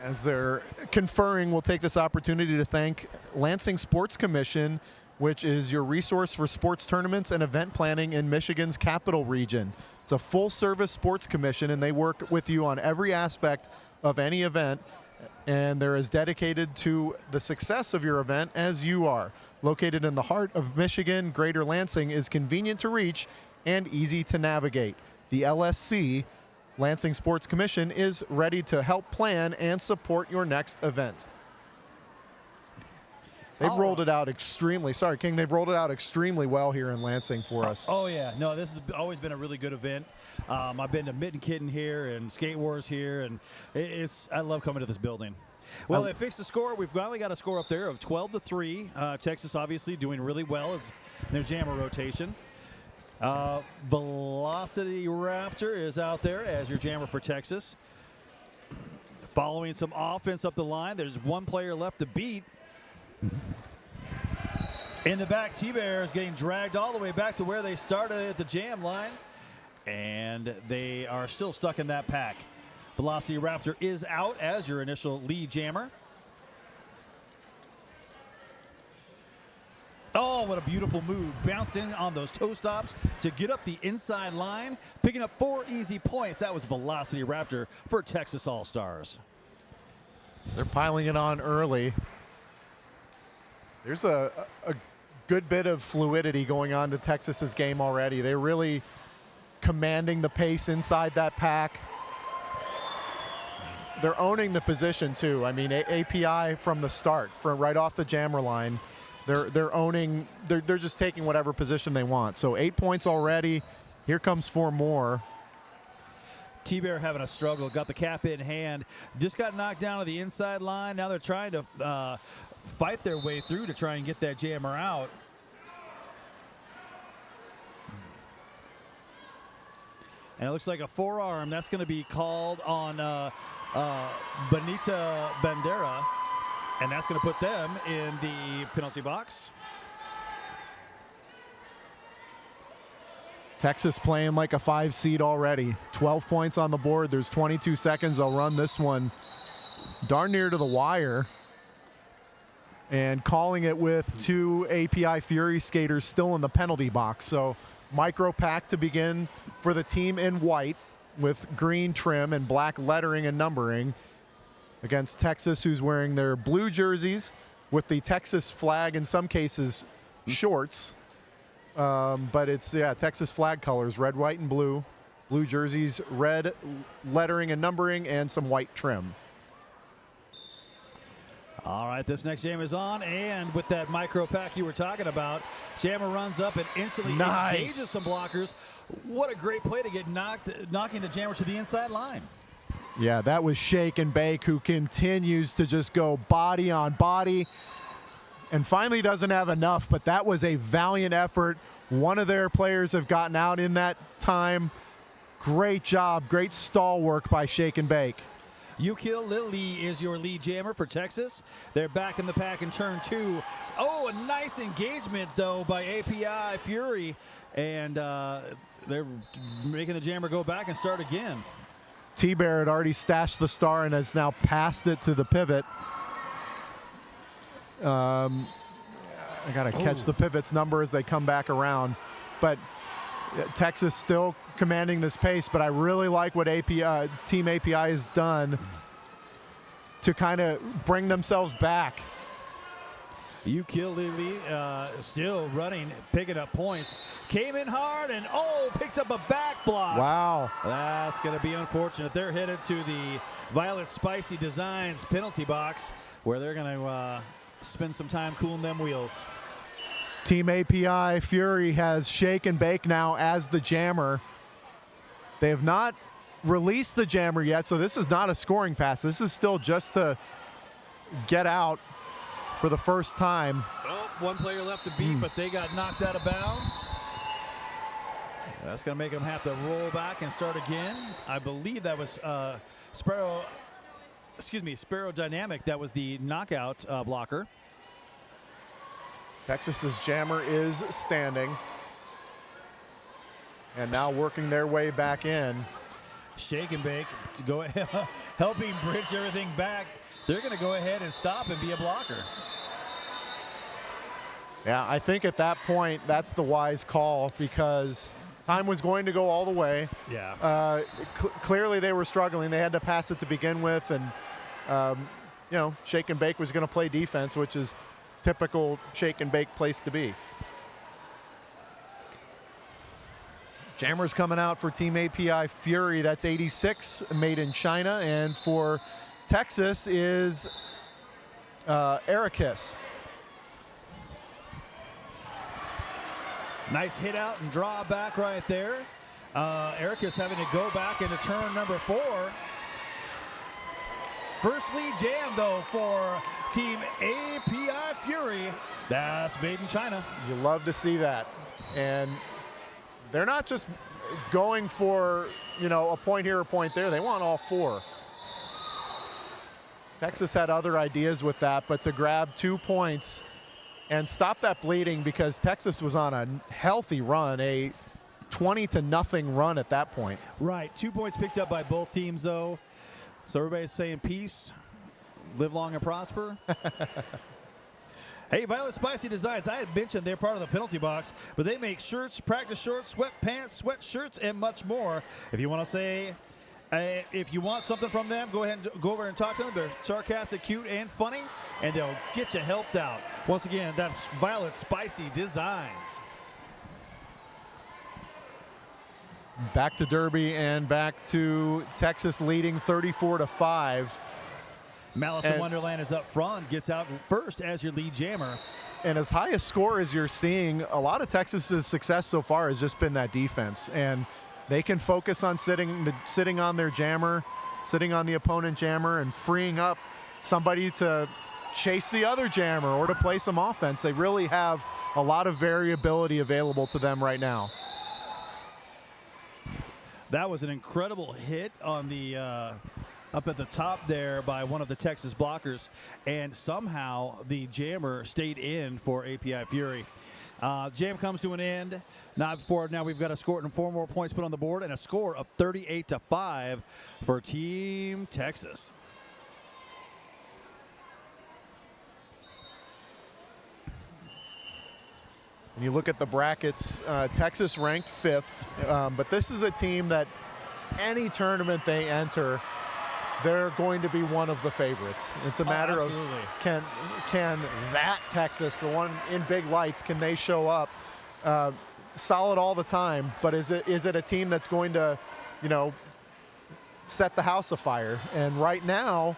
Speaker 2: As they're conferring, we'll take this opportunity to thank Lansing Sports Commission, which is your resource for sports tournaments and event planning in Michigan's capital region. It's a full-service sports commission, and they work with you on every aspect of any event, and they're as dedicated to the success of your event as you are. Located in the heart of Michigan, Greater Lansing is convenient to reach and easy to navigate. The LSC, Lansing Sports Commission, is ready to help plan and support your next event. They've rolled it out extremely. Sorry, King. They've rolled it out extremely well here in Lansing for us.
Speaker 1: Oh yeah, no, this has always been a really good event. I've been to Mitten Kitten here and Skate Wars here, and I love coming to this building. Well, they fixed the score. We've finally got a score up there of 12-3. Texas obviously doing really well in their jammer rotation. Velocity Raptor is out there as your jammer for Texas. Following some offense up the line, there's one player left to beat. In the back, T-Bear is getting dragged all the way back to where they started at the jam line. And they are still stuck in that pack. Velocity Raptor is out as your initial lead jammer. Oh, what a beautiful move. Bouncing on those toe stops to get up the inside line. Picking up 4 easy points. That was Velocity Raptor for Texas All-Stars.
Speaker 2: So they're piling it on early. There's a good bit of fluidity going on to Texas's game already. They're really commanding the pace inside that pack. They're owning the position too. I mean, API from the start, from right off the jammer line, they're owning. They're just taking whatever position they want. So 8 points already. Here comes 4 more.
Speaker 1: T-Bear having a struggle. Got the cap in hand. Just got knocked down to the inside line. Now they're trying to fight their way through to try and get that jammer out. And it looks like a forearm. That's going to be called on Benita Bandera. And that's going to put them in the penalty box.
Speaker 2: Texas playing like a 5 seed already. 12 points on the board. There's 22 seconds. They'll run this one darn near to the wire. And calling it with 2 API Fury skaters still in the penalty box. So micro pack to begin for the team in white with green trim and black lettering and numbering against Texas, who's wearing their blue jerseys with the Texas flag, in some cases shorts. But it's, yeah, Texas flag colors, red, white, and blue. Blue jerseys, red lettering and numbering, and some white trim.
Speaker 1: All right, this next jam is on, and with that micro pack you were talking about, jammer runs up and instantly engages some blockers. What a great play to get knocking the jammer to the inside line.
Speaker 2: Yeah, that was Shake and Bake, who continues to just go body on body and finally doesn't have enough, but that was a valiant effort. One of their players have gotten out in that time. Great job, great stall work by Shake and Bake.
Speaker 1: Yukil Lily is your lead jammer for Texas. They're back in the pack in turn 2. Oh, a nice engagement, though, by API Fury. And they're making the jammer go back and start again.
Speaker 2: T-Bear had already stashed the star and has now passed it to the pivot. I got to catch the pivot's number as they come back around. But Texas still commanding this pace, but I really like what Team API has done to kind of bring themselves back.
Speaker 1: Yukil Lily still running, picking up points. Came in hard and, picked up a back block.
Speaker 2: Wow.
Speaker 1: That's going to be unfortunate. They're headed to the Violet Spicy Designs penalty box where they're going to spend some time cooling them wheels.
Speaker 2: Team API Fury has Shake and Bake now as the jammer. They have not released the jammer yet, so this is not a scoring pass. This is still just to get out for the first time.
Speaker 1: Oh, one player left to beat, but they got knocked out of bounds. That's going to make them have to roll back and start again. I believe that was Sparrow Dynamic. That was the knockout blocker.
Speaker 2: Texas's jammer is standing and now working their way back in.
Speaker 1: Shake and Bake to go ahead, helping bridge everything back. They're going to go ahead and stop and be a blocker.
Speaker 2: Yeah, I think at that point that's the wise call because time was going to go all the way.
Speaker 1: Yeah.
Speaker 2: Clearly they were struggling. They had to pass it to begin with, and Shake and Bake was going to play defense, which is typical Shake and Bake place to be. Jammer's coming out for Team API Fury. That's 86, made in China. And for Texas is Ericus.
Speaker 1: Nice hit out and draw back right there. Erica's having to go back into turn number 4. First lead jam, though, for Team API Fury. That's made in China.
Speaker 2: You love to see that. And they're not just going for, you know, a point here, a point there. They want all 4. Texas had other ideas with that, but to grab 2 points and stop that bleeding, because Texas was on a healthy run, a 20-0 run at that point.
Speaker 1: Right, 2 points picked up by both teams, though. So everybody's saying peace, live long and prosper. Hey, Violet Spicy Designs, I had mentioned they're part of the penalty box, but they make shirts, practice shorts, sweatpants, sweatshirts, and much more. If you want to say, if you want something from them, go ahead and go over and talk to them. They're sarcastic, cute, and funny, and they'll get you helped out. Once again, that's Violet Spicy Designs.
Speaker 2: Back to Derby and back to Texas leading 34-5.
Speaker 1: Malice in Wonderland is up front, gets out first as your lead jammer.
Speaker 2: And as high a score as you're seeing, a lot of Texas's success so far has just been that defense. And they can focus on sitting on their jammer, sitting on the opponent jammer, and freeing up somebody to chase the other jammer or to play some offense. They really have a lot of variability available to them right now.
Speaker 1: That was an incredible hit on the up at the top there by one of the Texas blockers, and somehow the jammer stayed in for API Fury. Jam comes to an end. Not before now. We've got a score and 4 more points put on the board, and a score of 38-5 for Team Texas.
Speaker 2: When you look at the brackets, Texas ranked 5th, but this is a team that any tournament they enter, they're going to be one of the favorites. It's a matter of can that Texas, the one in big lights, can they show up solid all the time? But is it a team that's going to, you know, set the house afire? And right now,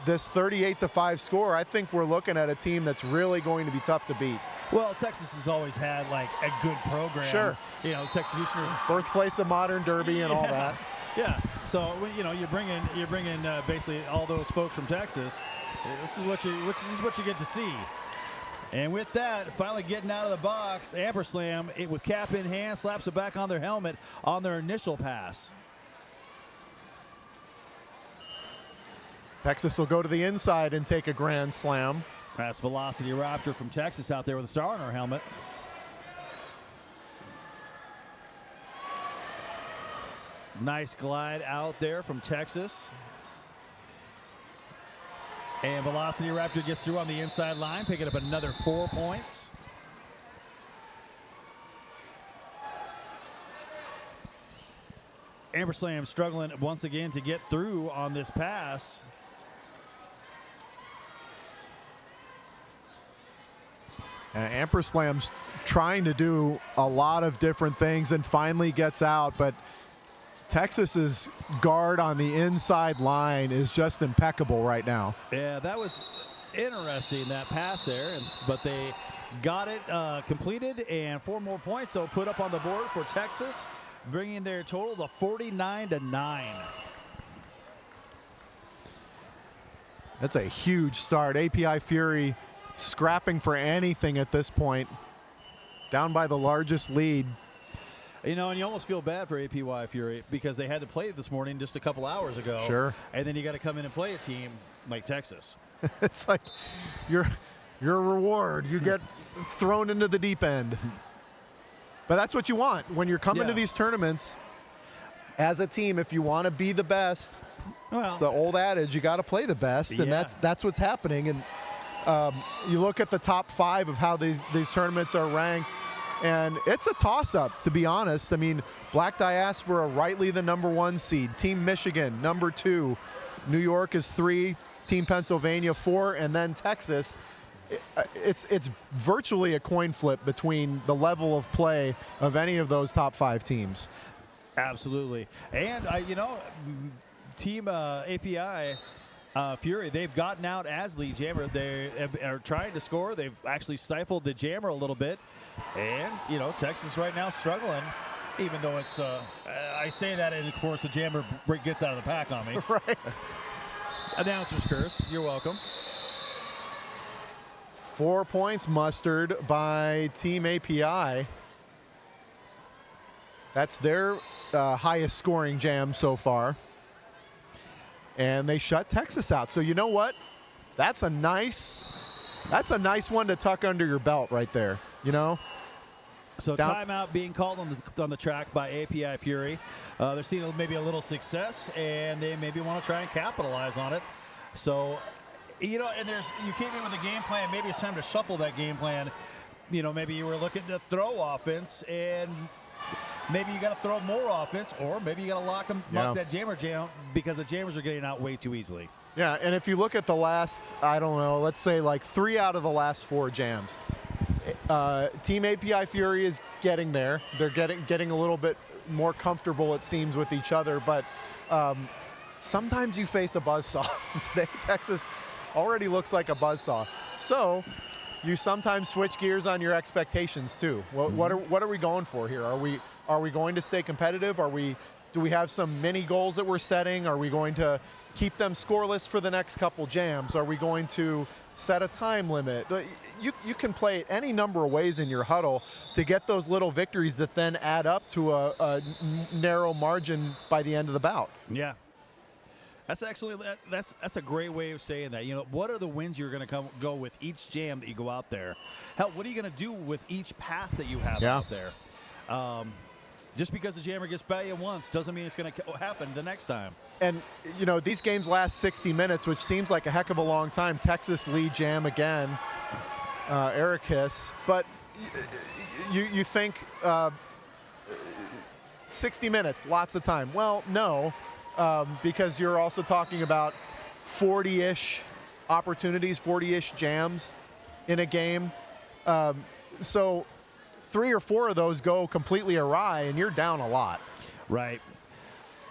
Speaker 2: this 38-5 score, I think we're looking at a team that's really going to be tough to beat.
Speaker 1: Well, Texas has always had like a good program.
Speaker 2: Sure.
Speaker 1: You know, Texas Houstoners,
Speaker 2: birthplace of modern Derby and all that.
Speaker 1: Yeah. So you know, you're bringing basically all those folks from Texas. This is what you get to see. And with that, finally getting out of the box, Amperslam, with cap in hand, slaps it back on their helmet on their initial pass.
Speaker 2: Texas will go to the inside and take a grand slam.
Speaker 1: That's Velocity Raptor from Texas out there with a star on her helmet. Nice glide out there from Texas. And Velocity Raptor gets through on the inside line, picking up another 4 points. Amperslam struggling once again to get through on this pass.
Speaker 2: Amperslam's trying to do a lot of different things and finally gets out, but Texas's guard on the inside line is just impeccable right now.
Speaker 1: Yeah, that was interesting, that pass there, but they got it completed, and 4 more points they'll put up on the board for Texas, bringing their total to 49-9.
Speaker 2: That's a huge start. API Fury scrapping for anything at this point, down by the largest lead.
Speaker 1: You know, and you almost feel bad for APY Fury because they had to play this morning just a couple hours ago.
Speaker 2: Sure.
Speaker 1: And then you got to come in and play a team like Texas.
Speaker 2: It's like your reward. You get thrown into the deep end. But that's what you want when you're coming to these tournaments as a team. If you want to be the best, well, it's the old adage, you got to play the best, and that's what's happening. And you look at the top 5 of how these tournaments are ranked, and it's a toss-up, to be honest. I mean, Black Diaspora rightly the #1 seed. Team Michigan, #2. New York is 3. Team Pennsylvania 4, and then Texas. It's virtually a coin flip between the level of play of any of those top 5 teams.
Speaker 1: Absolutely. And, you know, Team API Fury, they've gotten out as lead jammer. They are trying to score. They've actually stifled the jammer a little bit. And, you know, Texas right now struggling, even though it's, I say that, and of course the jammer gets out of the pack on me.
Speaker 2: Right.
Speaker 1: Announcer's curse. You're welcome.
Speaker 2: 4 points mustered by Team API. That's their highest scoring jam so far. And they shut Texas out. So you know what? That's a nice one to tuck under your belt right there. You know.
Speaker 1: So timeout being called on the track by API Fury. They're seeing maybe a little success, and they maybe want to try and capitalize on it. So, you know, and you came in with a game plan. Maybe it's time to shuffle that game plan. You know, maybe you were looking to throw offense, and maybe you got to throw more offense, or maybe you got to lock that jammer jam because the jammers are getting out way too easily. Yeah,
Speaker 2: and if you look at the last, I don't know, let's say like 3 out of the last 4 jams, Team API Fury is getting there. They're getting a little bit more comfortable, it seems, with each other. But sometimes you face a buzzsaw. Today, Texas already looks like a buzzsaw. So you sometimes switch gears on your expectations too. What are we going for here? Are we going to stay competitive? Do we have some mini goals that we're setting? Are we going to keep them scoreless for the next couple jams? Are we going to set a time limit? You can play it any number of ways in your huddle to get those little victories that then add up to a narrow margin by the end of the bout.
Speaker 1: Yeah. That's actually that's a great way of saying that. You know, what are the wins you're going to go with each jam that you go out there? Hell, what are you going to do with each pass that you have out there? Just because the jammer gets by you once doesn't mean it's going to happen the next time.
Speaker 2: And, you know, these games last 60 minutes, which seems like a heck of a long time. Texas lead jam again, Eric Hiss. But you think 60 minutes, lots of time. Well, no, because you're also talking about 40-ish opportunities, 40-ish jams in a game. So 3 or 4 of those go completely awry, and you're down a lot.
Speaker 1: Right.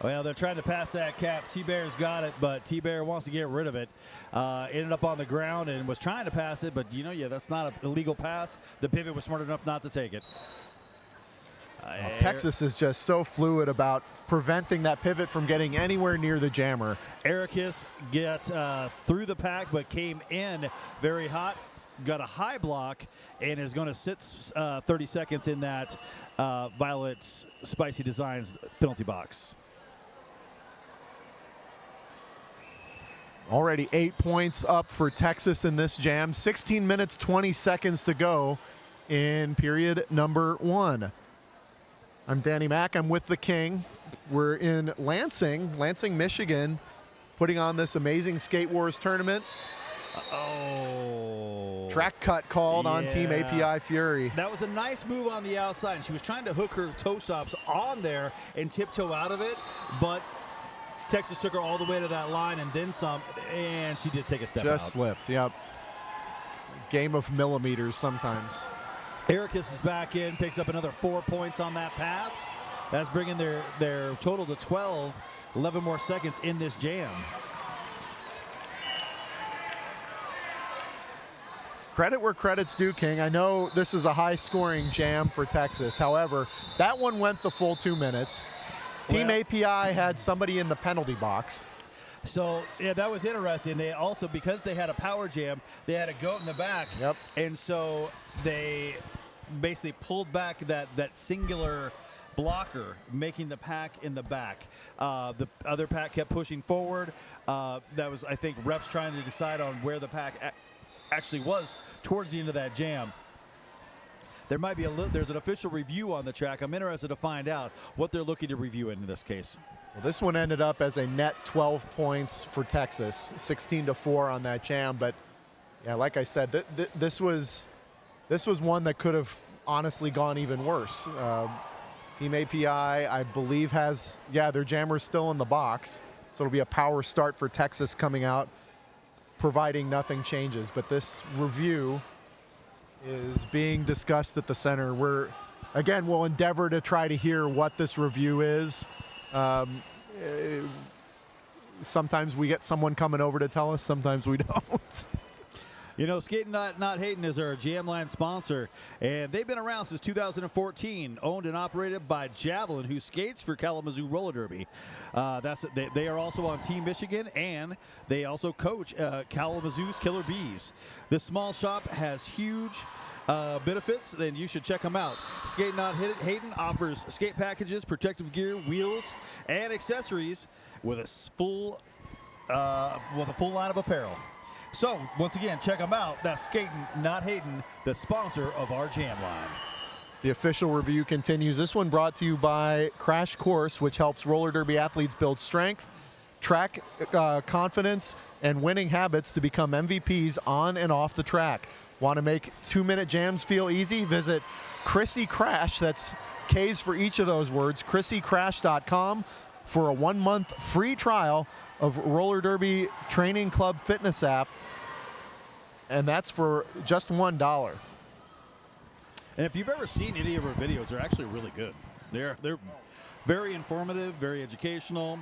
Speaker 1: Well, they're trying to pass that cap. T-Bear's got it, but T-Bear wants to get rid of it. Ended up on the ground and was trying to pass it, but, you know, that's not an illegal pass. The pivot was smart enough not to take it.
Speaker 2: Texas is just so fluid about preventing that pivot from getting anywhere near the jammer.
Speaker 1: Eric Hiss got through the pack, but came in very hot. Got a high block and is going to sit 30 seconds in that Violet Spicy Designs penalty box.
Speaker 2: Already 8 points up for Texas in this jam. 16 minutes, 20 seconds to go in period number 1. I'm Danny Mack. I'm with the King. We're in Lansing, Michigan, putting on this amazing Skate Wars tournament. Track cut called on Team API Fury.
Speaker 1: That was a nice move on the outside. And she was trying to hook her toe stops on there and tiptoe out of it, but Texas took her all the way to that line and then some, and she did take a step out.
Speaker 2: Just slipped, yep. Game of millimeters sometimes.
Speaker 1: Ericus is back in, picks up another 4 points on that pass. That's bringing their total to 12, 11 more seconds in this jam.
Speaker 2: Credit where credit's due, King. I know this is a high-scoring jam for Texas. However, that one went the full 2 minutes. Team API had somebody in the penalty box.
Speaker 1: So, yeah, that was interesting. They also, because they had a power jam, they had a goat in the back.
Speaker 2: Yep.
Speaker 1: And so they basically pulled back that singular blocker, making the pack in the back. The other pack kept pushing forward. That was, I think, refs trying to decide on where the pack actually was towards the end of that jam. There might be there's an official review on the track. I'm interested to find out what they're looking to review in this case.
Speaker 2: Well, this one ended up as a net 12 points for Texas, 16-4 on that jam. But yeah, like I said, this was one that could have honestly gone even worse. Team API, I believe, has their jammer's still in the box, so it'll be a power start for Texas coming out, providing nothing changes. But this review is being discussed at the center. We'll endeavor to try to hear what this review is. sometimes we get someone coming over to tell us, sometimes we don't.
Speaker 1: You know, Skating Not Hating is our Jam Line sponsor, and they've been around since 2014, owned and operated by Javelin, who skates for Kalamazoo Roller Derby. They are also on Team Michigan, and they also coach Kalamazoo's Killer Bees. This small shop has huge benefits, then you should check them out. Skate Not Hating offers skate packages, protective gear, wheels, and accessories with a full line of apparel. So, once again, check them out. That's Skating Not Hating, the sponsor of our Jam Line.
Speaker 2: The official review continues. This one brought to you by Crash Course, which helps roller derby athletes build strength, track confidence, and winning habits to become MVPs on and off the track. Want to make 2-minute jams feel easy? Visit Chrissy Crash, that's K's for each of those words, ChrissyCrash.com for a 1-month free trial of Roller Derby Training Club fitness app, and that's for just $1.
Speaker 1: And if you've ever seen any of our videos, they're actually really good. They're very informative, very educational.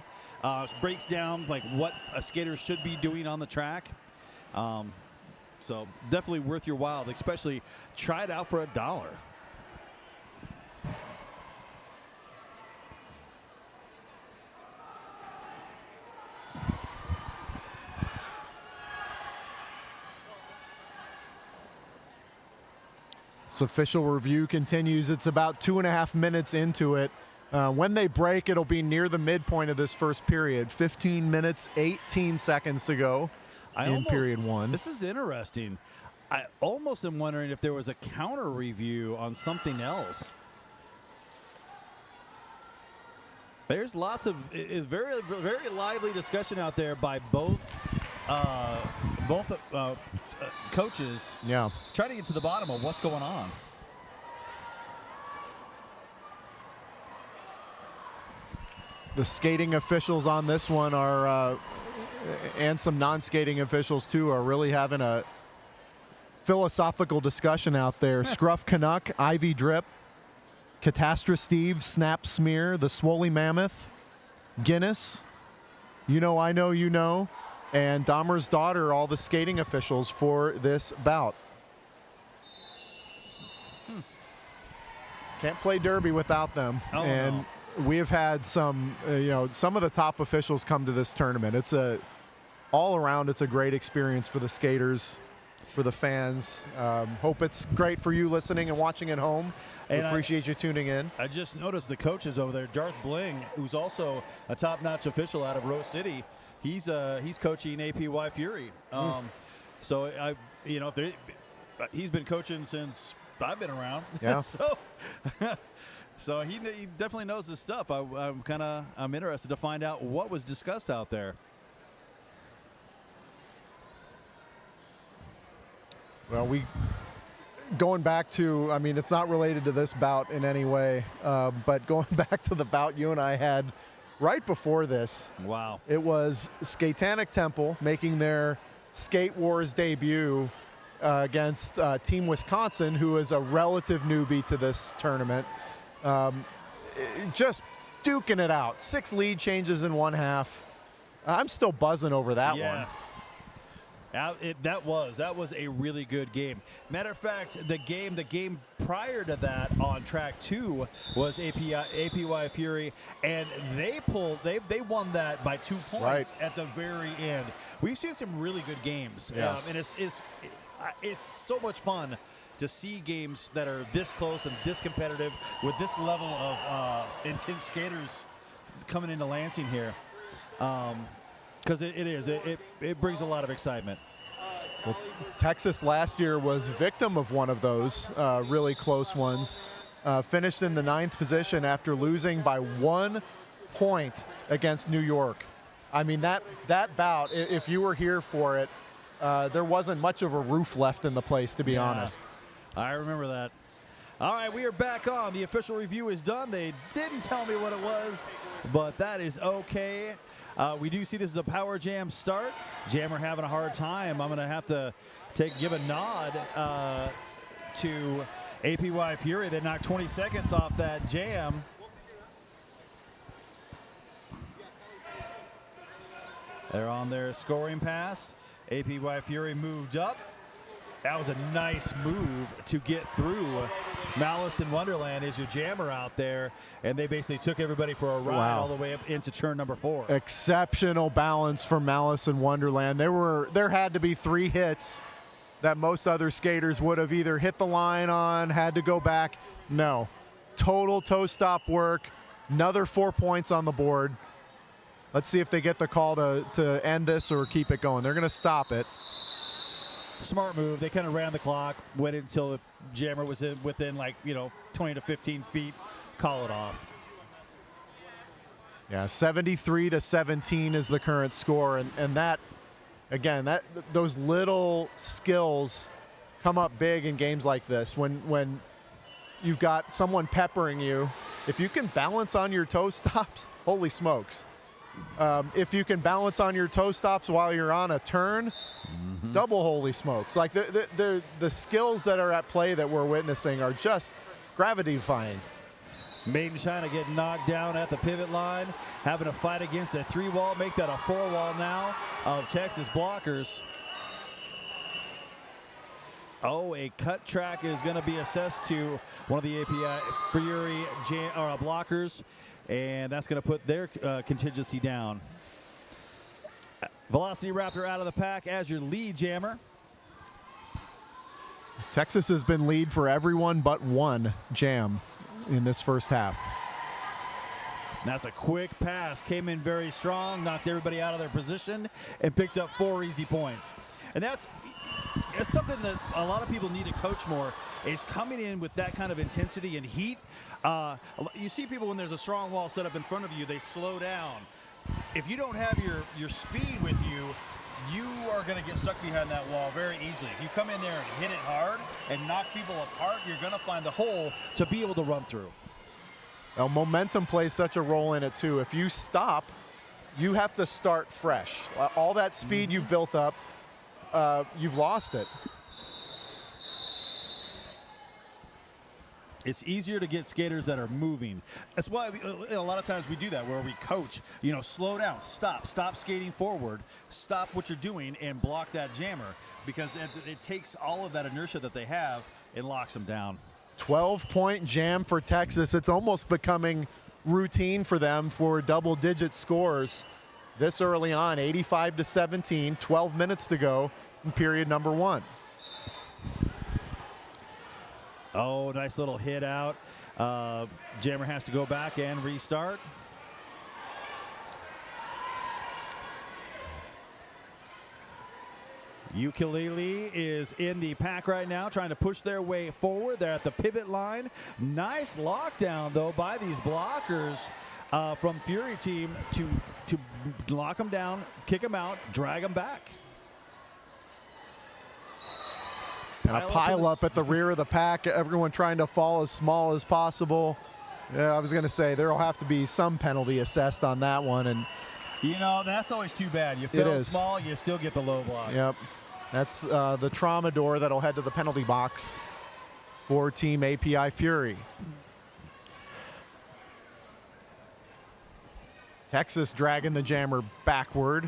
Speaker 1: Breaks down like what a skater should be doing on the track. So definitely worth your while, especially try it out for $1.
Speaker 2: This official review continues. It's about 2.5 minutes into it. When they break, it'll be near the midpoint of this first period. 15 minutes, 18 seconds to go in period 1.
Speaker 1: This is interesting. I almost am wondering if there was a counter review on something else. There's lots of very lively discussion out there by both coaches.
Speaker 2: Yeah,
Speaker 1: trying to get to the bottom of what's going on.
Speaker 2: The skating officials on this one are, and some non-skating officials too, are really having a philosophical discussion out there. Scruff Canuck, Ivy Drip, Catastrophe Steve, Snap Smear, the Swoley Mammoth, Guinness, You Know I Know You Know, and Dahmer's Daughter, all the skating officials for this bout. Can't play derby without them.
Speaker 1: Oh,
Speaker 2: and
Speaker 1: no.
Speaker 2: We have had some, some of the top officials come to this tournament. It's all around, it's a great experience for the skaters, for the fans. Hope it's great for you listening and watching at home. And appreciate you tuning in.
Speaker 1: I just noticed the coaches over there. Darth Bling, who's also a top-notch official out of Rose City, he's coaching APY Fury. So he's been coaching since I've been around.
Speaker 2: Yeah.
Speaker 1: So he definitely knows his stuff. I'm interested to find out what was discussed out there.
Speaker 2: Well, going back to, it's not related to this bout in any way, but going back to the bout you and I had right before this.
Speaker 1: Wow.
Speaker 2: It was Skatetanic Temple making their Skate Wars debut against Team Wisconsin, who is a relative newbie to this tournament. Just duking it out. 6 lead changes in 1/2. I'm still buzzing over that one.
Speaker 1: That was a really good game. Matter of fact, the game prior to that on track 2 was APY Fury, and they won that by 2 points at the very end. We've seen some really good games, and it's so much fun to see games that are this close and this competitive with this level of intense skaters coming into Lansing here. Because it brings a lot of excitement.
Speaker 2: Well, Texas last year was victim of one of those really close ones. Finished in the 9th position after losing by 1 point against New York. That bout, if you were here for it, there wasn't much of a roof left in the place, to be honest.
Speaker 1: I remember that. All right, we are back on. The official review is done. They didn't tell me what it was, but that is okay. We do see this is a power jam start. Jammer having a hard time. I'm going to have to give a nod to APY Fury. They knocked 20 seconds off that jam. They're on their scoring pass. APY Fury moved up. That was a nice move to get through. Malice in Wonderland is your jammer out there, and they basically took everybody for a ride all the way up into turn number 4.
Speaker 2: Exceptional balance from Malice in Wonderland. There had to be 3 hits that most other skaters would have either hit the line on, had to go back. No. Total toe stop work. Another 4 points on the board. Let's see if they get the call to end this or keep it going. They're going to stop it.
Speaker 1: Smart move. They kind of ran the clock, waited until the jammer was within 20 to 15 feet. Call it off.
Speaker 2: Yeah, 73-17 is the current score, and that, again, those little skills come up big in games like this. When you've got someone peppering you, if you can balance on your toe stops, holy smokes. If you can balance on your toe stops while you're on a turn, double holy smokes. Like the skills that are at play that we're witnessing are just gravity-defying.
Speaker 1: Made in China getting knocked down at the pivot line, having to fight against a 3-wall, make that a 4-wall now of Texas blockers. Oh, a cut track is going to be assessed to one of the API Fury blockers, and that's going to put their contingency down. Velocity Raptor out of the pack as your lead jammer.
Speaker 2: Texas has been lead for everyone but one jam in this first half.
Speaker 1: That's a quick pass, came in very strong, knocked everybody out of their position, and picked up 4 easy points. And it's something that a lot of people need to coach more, is coming in with that kind of intensity and heat. You see people when there's a strong wall set up in front of you, they slow down. If you don't have your speed with you, you are going to get stuck behind that wall very easily. If you come in there and hit it hard and knock people apart, you're going to find a hole to be able to run through.
Speaker 2: Well, momentum plays such a role in it too. If you stop, you have to start fresh. All that speed you've built up, you've lost it.
Speaker 1: It's easier to get skaters that are moving. That's why a lot of times we do that, where we coach, slow down, stop skating forward, stop what you're doing and block that jammer, because it takes all of that inertia that they have and locks them down.
Speaker 2: 12-point jam for Texas. It's almost becoming routine for them for double-digit scores this early on, 85-17, 12 minutes to go in period number 1.
Speaker 1: Oh, nice little hit out. Jammer has to go back and restart. Ukulele is in the pack right now, trying to push their way forward. They're at the pivot line. Nice lockdown, though, by these blockers from Fury team to lock them down, kick them out, drag them back.
Speaker 2: And a pile up at the rear of the pack, everyone trying to fall as small as possible. Yeah, I was going to say there will have to be some penalty assessed on that one. And
Speaker 1: that's always too bad. You fell small, you still get the low block.
Speaker 2: Yep. That's the trauma door that'll head to the penalty box for Team API Fury. Texas dragging the jammer backward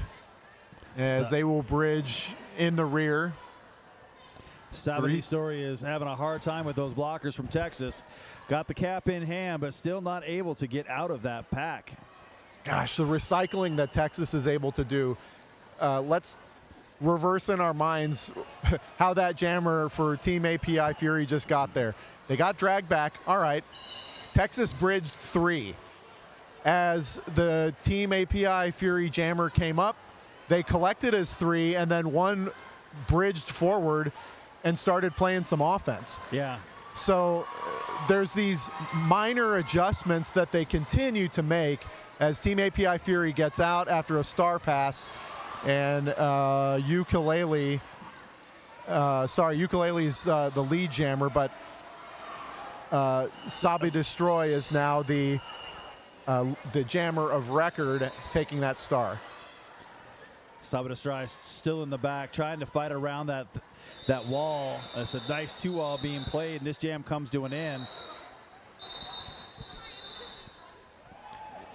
Speaker 2: as they will bridge in the rear.
Speaker 1: Sabity Story is having a hard time with those blockers from Texas. Got the cap in hand, but still not able to get out of that pack.
Speaker 2: Gosh, the recycling that Texas is able to do. Let's reverse in our minds how that jammer for Team API Fury just got there. They got dragged back. All right. Texas bridged 3. As the Team API Fury jammer came up, they collected as 3, and then one bridged forward and started playing some offense.
Speaker 1: Yeah.
Speaker 2: So there's these minor adjustments that they continue to make as Team API Fury gets out after a star pass, and Ukulele's the lead jammer, but Sabi Destroy is now the jammer of record taking that star.
Speaker 1: Sabi Destroy still in the back, trying to fight around that wall. It's a nice 2-wall being played, and this jam comes to an end.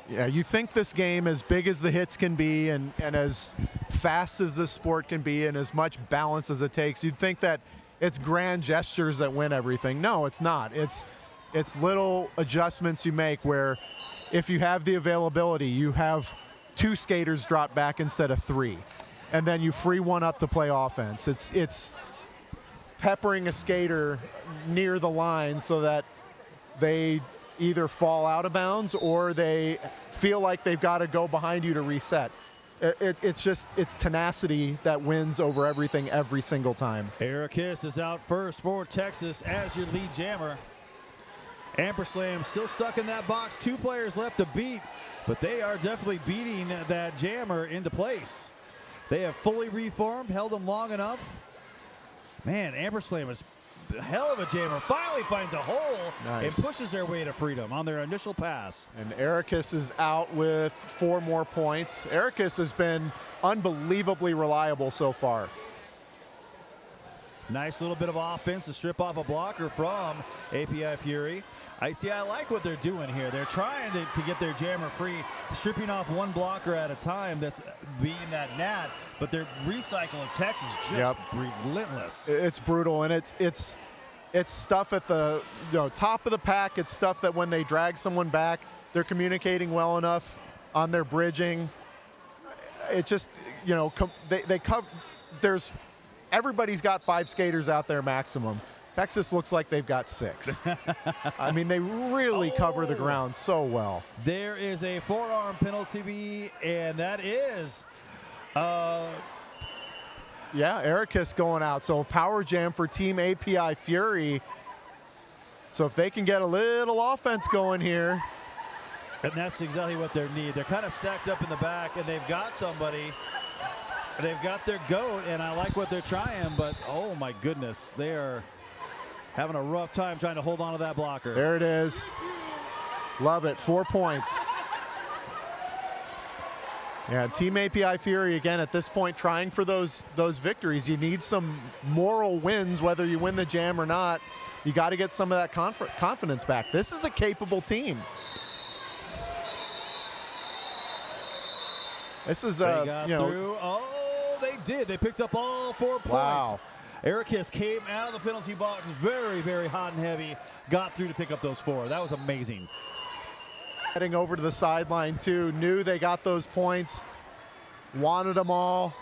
Speaker 2: Yeah, you think this game, as big as the hits can be and as fast as this sport can be and as much balance as it takes, you'd think that it's grand gestures that win everything. No, it's not. It's little adjustments you make where if you have the availability, you have 2 skaters drop back instead of 3, and then you free one up to play offense. It's peppering a skater near the line so that they either fall out of bounds or they feel like they've got to go behind you to reset. It's tenacity that wins over everything every single time.
Speaker 1: Ericus is out first for Texas as your lead jammer. Amperslam still stuck in that box. 2 players left to beat, but they are definitely beating that jammer into place. They have fully reformed, held them long enough. Man, Amperslam is a hell of a jammer. Finally finds a hole and pushes their way to freedom on their initial pass.
Speaker 2: And Ericus is out with 4 more points. Ericus has been unbelievably reliable so far.
Speaker 1: Nice little bit of offense to strip off a blocker from API Fury. I like what they're doing here. They're trying to get their jammer free, stripping off 1 blocker at a time that's being that gnat, but their recycle of Texas just relentless.
Speaker 2: It's brutal, and it's stuff at the top of the pack. It's stuff that when they drag someone back, they're communicating well enough on their bridging. It just, they cover. Everybody's got 5 skaters out there maximum. Texas looks like they've got 6. I mean, they really cover the ground so well.
Speaker 1: There is a forearm penalty, and that is...
Speaker 2: yeah, Ericus going out. So power jam for Team API Fury. So if they can get a little offense going here.
Speaker 1: And that's exactly what they need. They're kind of stacked up in the back, and they've got somebody. They've got their goat, and I like what they're trying, but oh my goodness, they are having a rough time trying to hold on to that blocker.
Speaker 2: There it is. Love it. 4 points. Yeah, Team API Fury, again, at this point, trying for those victories. You need some moral wins, whether you win the jam or not. You got to get some of that confidence back. This is a capable team. This is,
Speaker 1: they got through. Oh, they did. They picked up all 4 points.
Speaker 2: Wow.
Speaker 1: Ericus came out of the penalty box very, very hot and heavy, got through to pick up those 4. That was amazing.
Speaker 2: Heading over to the sideline, too. Knew they got those points. Wanted them all.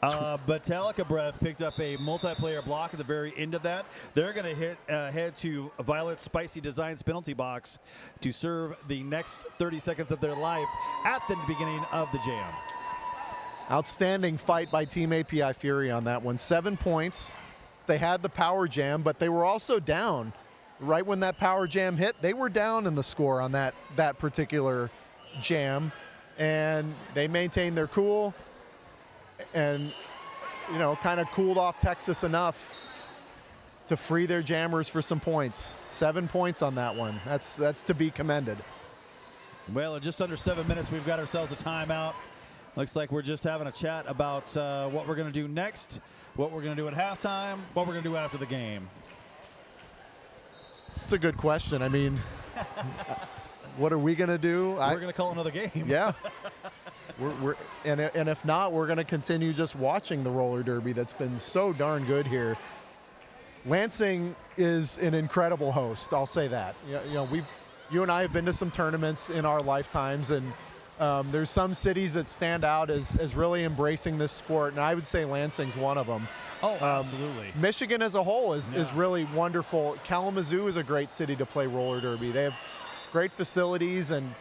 Speaker 1: Metallica Breath picked up a multiplayer block at the very end of that. They're going to head to Violet Spicy Designs penalty box to serve the next 30 seconds of their life at the beginning of the jam.
Speaker 2: Outstanding fight by Team API Fury on that one. 7 points. They had the power jam, but they were also down. Right when that power jam hit, they were down in the score on that particular jam, and they maintained their cool and, kind of cooled off Texas enough to free their jammers for some points. 7 points on that one. That's to be commended.
Speaker 1: Well, in just under 7 minutes, we've got ourselves a timeout. Looks like we're just having a chat about what we're going to do next, what we're going to do at halftime, what we're going to do after the game.
Speaker 2: It's a good question. I mean, what are we going to do?
Speaker 1: We're going to call another game.
Speaker 2: Yeah. And if not, we're going to continue just watching the roller derby that's been so darn good here. Lansing is an incredible host. I'll say that. You and I have been to some tournaments in our lifetimes, and there's some cities that stand out as really embracing this sport, and I would say Lansing's one of them.
Speaker 1: Oh, absolutely.
Speaker 2: Michigan as a whole is really wonderful. Kalamazoo is a great city to play roller derby. They have great facilities, and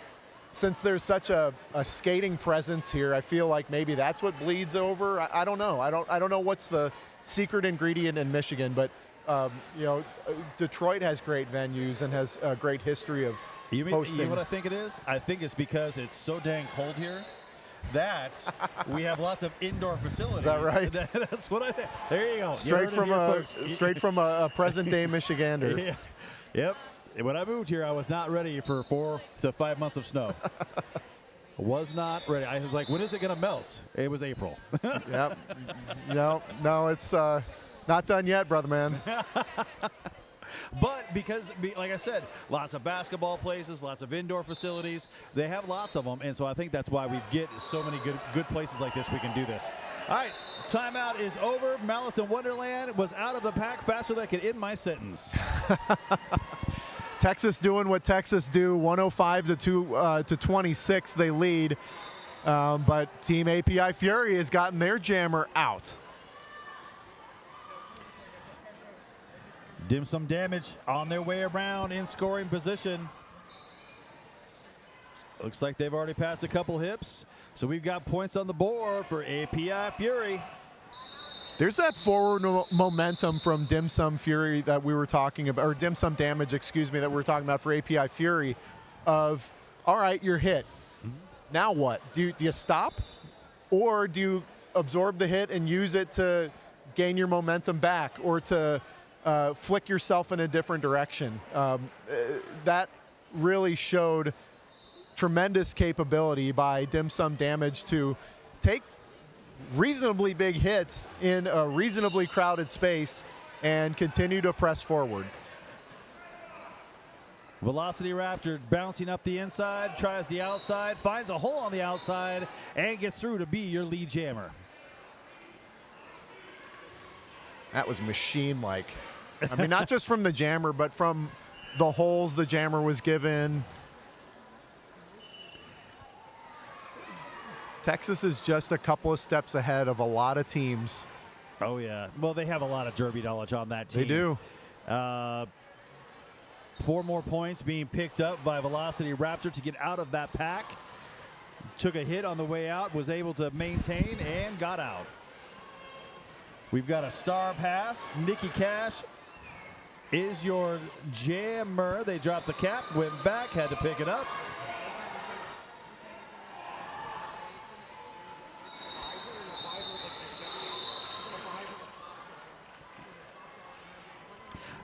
Speaker 2: since there's such a skating presence here, I feel like maybe that's what bleeds over. I don't know. I don't know what's the secret ingredient in Michigan, but Detroit has great venues and has a great history of hosting.
Speaker 1: You know what I think it is? I think it's because it's so dang cold here that we have lots of indoor facilities.
Speaker 2: Is that right?
Speaker 1: That's what I think. There you go.
Speaker 2: Straight from a present-day Michigander.
Speaker 1: Yeah. Yep. When I moved here, I was not ready for 4 to 5 months of snow. Was not ready. I was like, when is it going to melt? It was April.
Speaker 2: Yep. No, it's not done yet, brother man.
Speaker 1: But because, like I said, lots of basketball places, lots of indoor facilities, they have lots of them. And so I think that's why we get so many good places like this we can do this. All right, timeout is over. Malice in Wonderland was out of the pack faster than I could end my sentence.
Speaker 2: Texas doing what Texas do, 105 to 26 they lead. But Team API Fury has gotten their jammer out.
Speaker 1: Dim Sum Damage on their way around in scoring position. Looks like they've already passed a couple hips. So we've got points on the board for API Fury.
Speaker 2: There's that forward momentum from Dim Sum Fury that we were talking about, or Dim Sum Damage, excuse me, that we were talking about for API Fury of, all right, you're hit. Now what? Do you stop? Or do you absorb the hit and use it to gain your momentum back or to flick yourself in a different direction? That really showed tremendous capability by Dim Sum Damage to take reasonably big hits in a reasonably crowded space and continue to press forward.
Speaker 1: Velocity Raptor bouncing up the inside, tries the outside, finds a hole on the outside, and gets through to be your lead jammer.
Speaker 2: That was machine-like. I mean, not just from the jammer, but from the holes the jammer was given. Texas is just a couple of steps ahead of a lot of teams.
Speaker 1: Oh, yeah. Well, they have a lot of derby knowledge on that team.
Speaker 2: They do.
Speaker 1: 4 more points being picked up by Velocity Raptor to get out of that pack. Took a hit on the way out, was able to maintain, and got out. We've got a star pass. Nikki Cash is your jammer. They dropped the cap, went back, had to pick it up.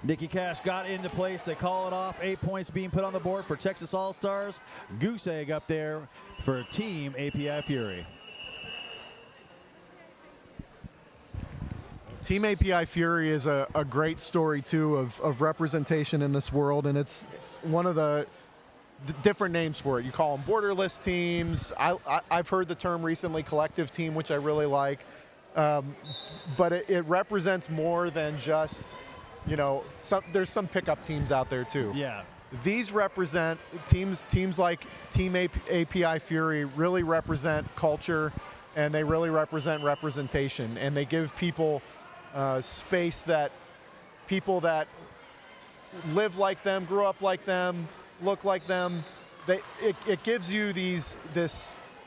Speaker 1: Nikki Cash got into place. They call it off. 8 points being put on the board for Texas All-Stars. Goose egg up there for Team API Fury.
Speaker 2: Team API Fury is a great story, too, of representation in this world, and it's one of the different names for it. You call them borderless teams. I've heard the term recently collective team, which I really like. But it represents more than just, you know, there's some pickup teams out there, too.
Speaker 1: Yeah.
Speaker 2: These represent teams like Team API Fury really represent culture, and they really represent representation, and they give people space that people that live like them, grew up like them, look like them, it gives you this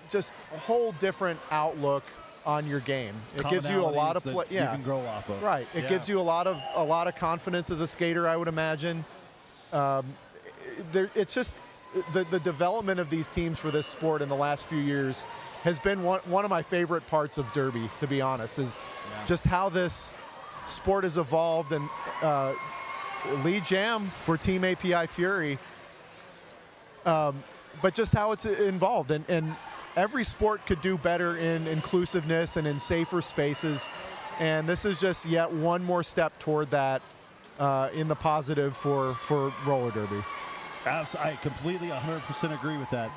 Speaker 2: just a whole different outlook on your game. It gives you a lot of
Speaker 1: you can grow off of.
Speaker 2: Right. It gives you a lot of confidence as a skater, I would imagine. It's just the development of these teams for this sport in the last few years has been one of my favorite parts of Derby, to be honest, is just how this sport has evolved. And lead jam for Team API Fury, but just how it's involved. And every sport could do better in inclusiveness and in safer spaces. And this is just yet one more step toward that in the positive for roller derby.
Speaker 1: I completely 100% agree with that.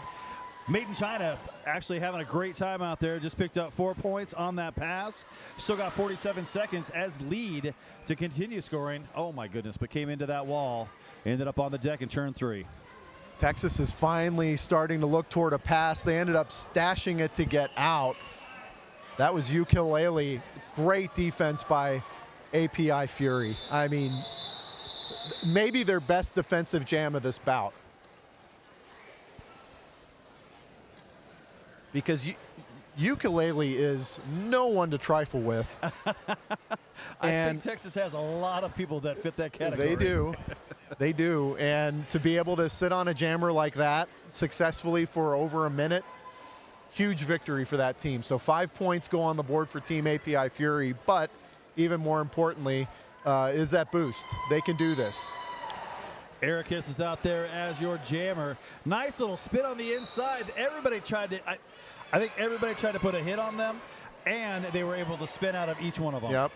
Speaker 1: Made in China actually having a great time out there. Just picked up 4 points on that pass. Still got 47 seconds as lead to continue scoring. Oh, my goodness, but came into that wall. Ended up on the deck in turn 3.
Speaker 2: Texas is finally starting to look toward a pass. They ended up stashing it to get out. That was Ukulele. Great defense by API Fury. I mean, maybe their best defensive jam of this bout. Because Ukulele is no one to trifle with.
Speaker 1: I think Texas has a lot of people that fit that category.
Speaker 2: They do. They do. And to be able to sit on a jammer like that successfully for over a minute, huge victory for that team. So 5 points go on the board for Team API Fury, but even more importantly is that boost. They can do this.
Speaker 1: Ericus is out there as your jammer. Nice little spin on the inside. Everybody tried to, I think everybody tried to put a hit on them, and they were able to spin out of each one of them.
Speaker 2: Yep.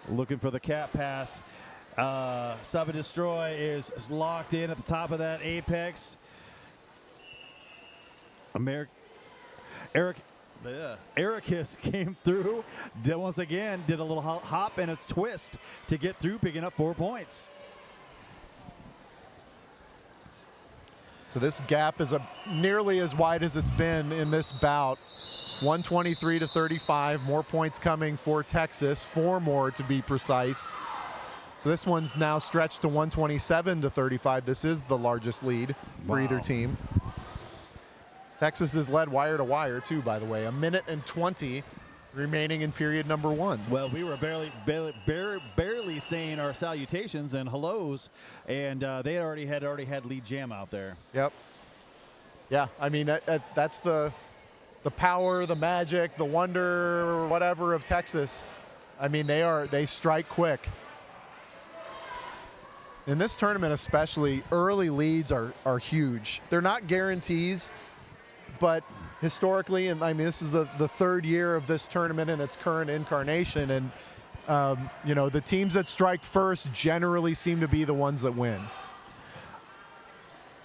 Speaker 1: Looking for the cap pass. Sub and Destroy is locked in at the top of that apex. Ericus came through. Once again, did a little hop and a twist to get through, picking up 4 points.
Speaker 2: So this gap is nearly as wide as it's been in this bout. 123 to 35. More points coming for Texas. 4 more to be precise. So this one's now stretched to 127 to 35. This is the largest lead for either team. Texas is led wire to wire too, by the way. 1 minute and 20 remaining in period number 1.
Speaker 1: Well, we were barely saying our salutations and hellos, and they already had lead jam out there.
Speaker 2: Yep. Yeah, I mean that's the power, the magic, the wonder, whatever of Texas. I mean they strike quick. In this tournament especially, early leads are huge. They're not guarantees, but historically, and I mean this is the 3rd year of this tournament in its current incarnation, and you know, the teams that strike first generally seem to be the ones that win.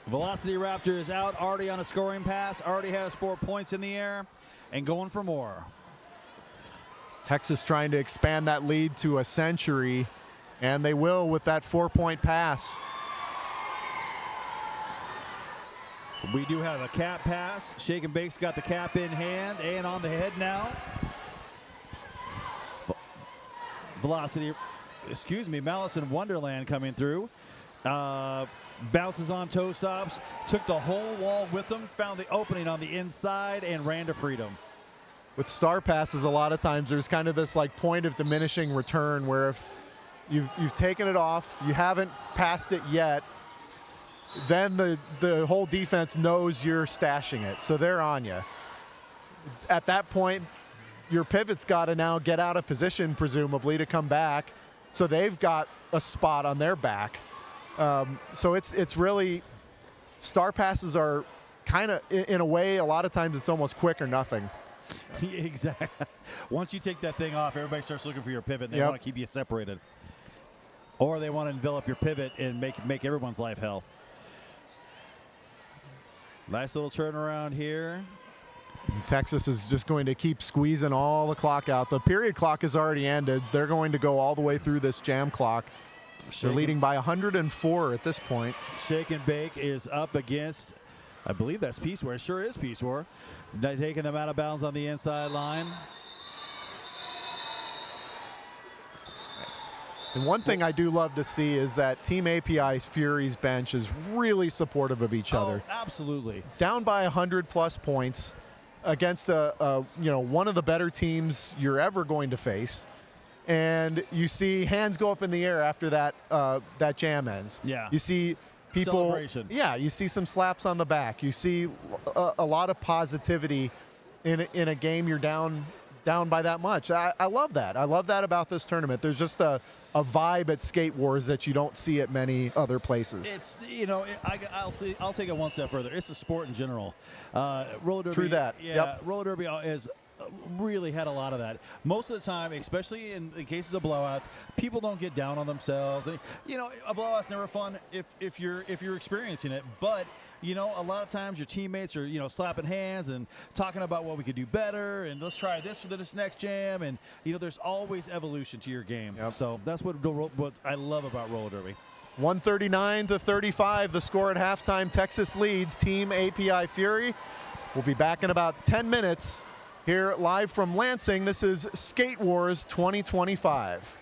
Speaker 1: Velocity Raptor is out, already on a scoring pass, already has 4 points in the air, and going for more.
Speaker 2: Texas trying to expand that lead to a century, and they will with that 4-point pass.
Speaker 1: We do have a cap pass. Shake and Bake's got the cap in hand and on the head now. Velocity, Malice in Wonderland coming through. Bounces on toe stops, took the whole wall with them, found the opening on the inside, and ran to freedom.
Speaker 2: With star passes, a lot of times there's kind of this like point of diminishing return where if you've taken it off, you haven't passed it yet, then the whole defense knows you're stashing it, so they're on you. At that point, your pivot's got to now get out of position, presumably, to come back, so they've got a spot on their back. So it's really, star passes are kind of, in a way, a lot of times it's almost quick or nothing.
Speaker 1: Exactly. Once you take that thing off, everybody starts looking for your pivot, and they want to keep you separated. Or they want to envelop your pivot and make everyone's life hell. Nice little turnaround here.
Speaker 2: Texas is just going to keep squeezing all the clock out. The period clock has already ended. They're going to go all the way through this jam clock. They're leading by 104 at this point.
Speaker 1: Shake and Bake is up against, I believe that's Peace War. It sure is Peace War. Taking them out of bounds on the inside line.
Speaker 2: And one thing I do love to see is that Team API's Fury's bench is really supportive of each other.
Speaker 1: Absolutely.
Speaker 2: Down by 100+ points against one of the better teams you're ever going to face. And you see hands go up in the air after that jam ends.
Speaker 1: Yeah.
Speaker 2: You see people.
Speaker 1: Celebration.
Speaker 2: Yeah. You see some slaps on the back. You see a lot of positivity in a game you're down by that much. I love that. I love that about this tournament. There's just a vibe at Skate Wars that you don't see at many other places.
Speaker 1: It's, I'll take it one step further. It's a sport in general. Roller derby.
Speaker 2: True that.
Speaker 1: Yeah.
Speaker 2: Yep.
Speaker 1: Roller derby is really had a lot of that. Most of the time, especially in cases of blowouts, people don't get down on themselves. And, a blowout's never fun if you're experiencing it. But a lot of times your teammates are slapping hands and talking about what we could do better and let's try this for this next jam. And there's always evolution to your game.
Speaker 2: Yep.
Speaker 1: So that's what I love about roller derby.
Speaker 2: 139 to 35, the score at halftime. Texas leads Team API Fury. We'll be back in about 10 minutes. Here live from Lansing, this is Skate Wars 2025.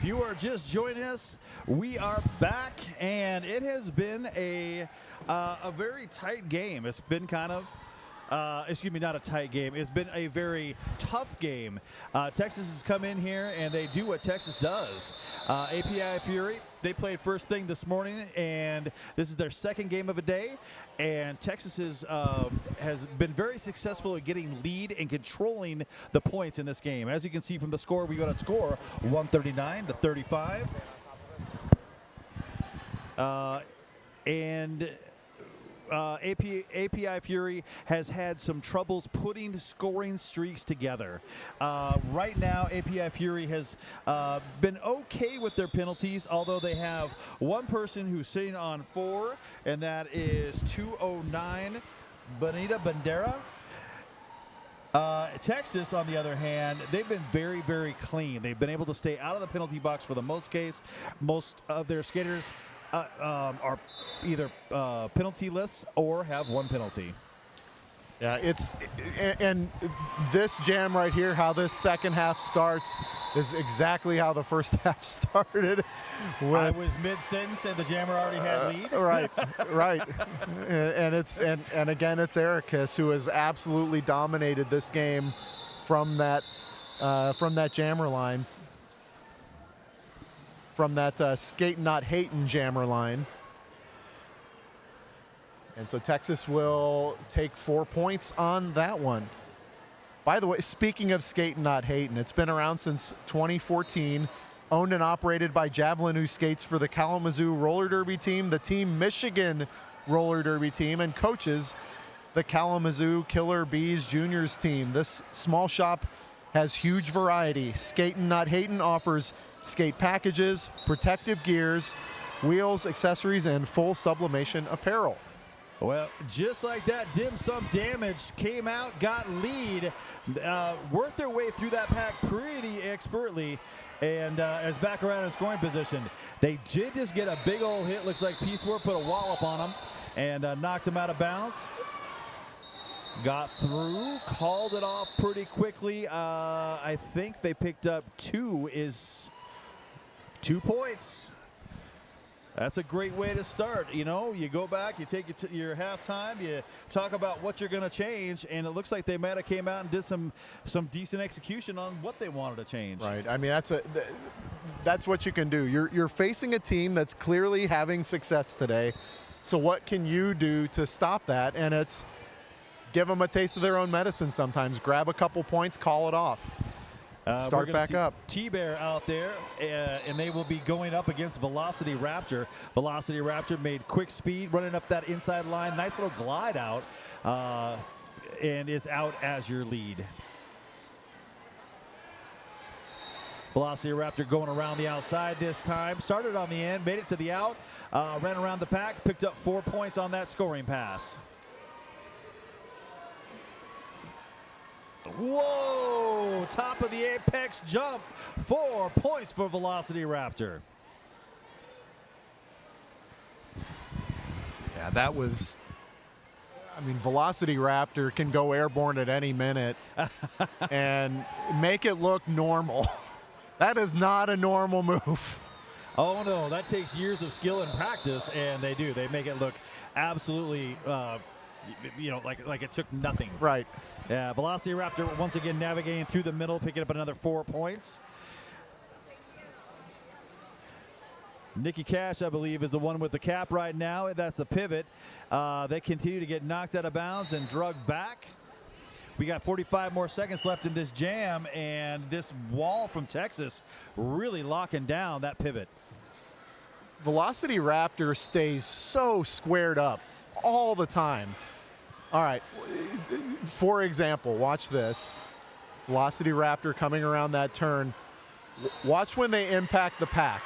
Speaker 1: you are just joining us, we are back, and it has been a very tight game. It's been kind of, excuse me, not a tight game. It's been a very tough game. Texas has come in here, and they do what Texas does. API Fury, they played first thing this morning, and this is their second game of the day. And Texas has been very successful at getting lead and controlling the points in this game. As you can see from the score, we got a score 139-35. API Fury has had some troubles putting scoring streaks together. Right now, API Fury has been okay with their penalties, although they have one person who's sitting on 4, and that is 209 Bonita Bandera. Texas, on the other hand, they've been very, very clean. They've been able to stay out of the penalty box for the most case. Most of their skaters are either penalty-less or have one penalty.
Speaker 2: Yeah, and this jam right here, how this second half starts, is exactly how the first half started.
Speaker 1: I was mid-sentence and the jammer already had lead.
Speaker 2: Right. And again, it's Ericus who has absolutely dominated this game from that jammer line. From that skate not hatin' jammer line. And so Texas will take 4 points on that one. By the way, speaking of skating not hatin', it's been around since 2014, owned and operated by Javelin, who skates for the Kalamazoo Roller Derby team, the Team Michigan Roller Derby team, and coaches the Kalamazoo Killer Bees Juniors team. This small shop has huge variety. Skatin' Not Hatin' offers skate packages, protective gears, wheels, accessories, and full sublimation apparel.
Speaker 1: Well, just like that, Dim Sum Damage came out, got lead, worked their way through that pack pretty expertly, and is back around in scoring position. They did just get a big old hit. Looks like Peace War put a wallop on them and knocked him out of bounds. Got through, called it off pretty quickly. I think they picked up 2 points. That's a great way to start. You know, you go back, you take your halftime, you talk about what you're going to change, and it looks like they might have came out and did some decent execution on what they wanted to change.
Speaker 2: Right. I mean, that's what you can do. You're facing a team that's clearly having success today. So what can you do to stop that? And it's give them a taste of their own medicine sometimes. Grab a couple points, call it off. Start back up.
Speaker 1: T-Bear out there, and they will be going up against Velocity Raptor. Velocity Raptor made quick speed, running up that inside line. Nice little glide out, and is out as your lead. Velocity Raptor going around the outside this time. Started on the end, made it to the out, ran around the pack, picked up 4 points on that scoring pass. Whoa! Top of the apex jump. 4 points for Velocity Raptor.
Speaker 2: Yeah, that was... I mean, Velocity Raptor can go airborne at any minute and make it look normal. That is not a normal move.
Speaker 1: Oh, no. That takes years of skill and practice, and they do. They make it look absolutely... you know, like it took nothing.
Speaker 2: Right.
Speaker 1: Yeah, Velocity Raptor once again navigating through the middle, picking up another 4 points. Nikki Cash, I believe, is the one with the cap right now. That's the pivot. They continue to get knocked out of bounds and drugged back. We got 45 more seconds left in this jam, and this wall from Texas really locking down that pivot.
Speaker 2: Velocity Raptor stays so squared up all the time. All right, for example, watch this. Velocity Raptor coming around that turn. Watch when they impact the pack.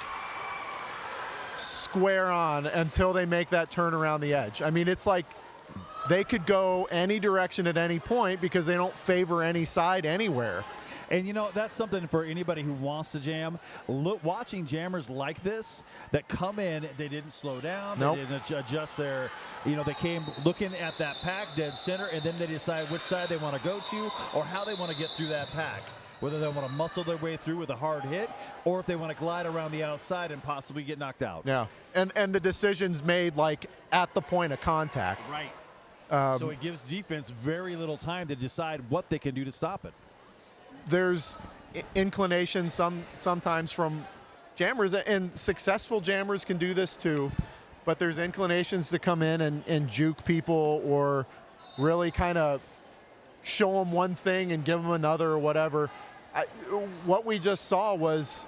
Speaker 2: Square on until they make that turn around the edge. I mean, it's like they could go any direction at any point because they don't favor any side anywhere.
Speaker 1: And, you know, that's something for anybody who wants to jam. Watching jammers like this that come in, they didn't slow down.
Speaker 2: Nope.
Speaker 1: They didn't adjust their, you know, they came looking at that pack dead center, and then they decide which side they want to go to or how they want to get through that pack. whether they want to muscle their way through with a hard hit or if they want to glide around the outside and possibly get knocked out.
Speaker 2: Yeah, and the decision's made like at the point of contact.
Speaker 1: Right. So it gives defense very little time to decide what they can do to stop it.
Speaker 2: There's inclination sometimes from jammers, and successful jammers can do this too, but there's inclinations to come in and juke people or really kind of show them one thing and give them another or whatever. What we just saw was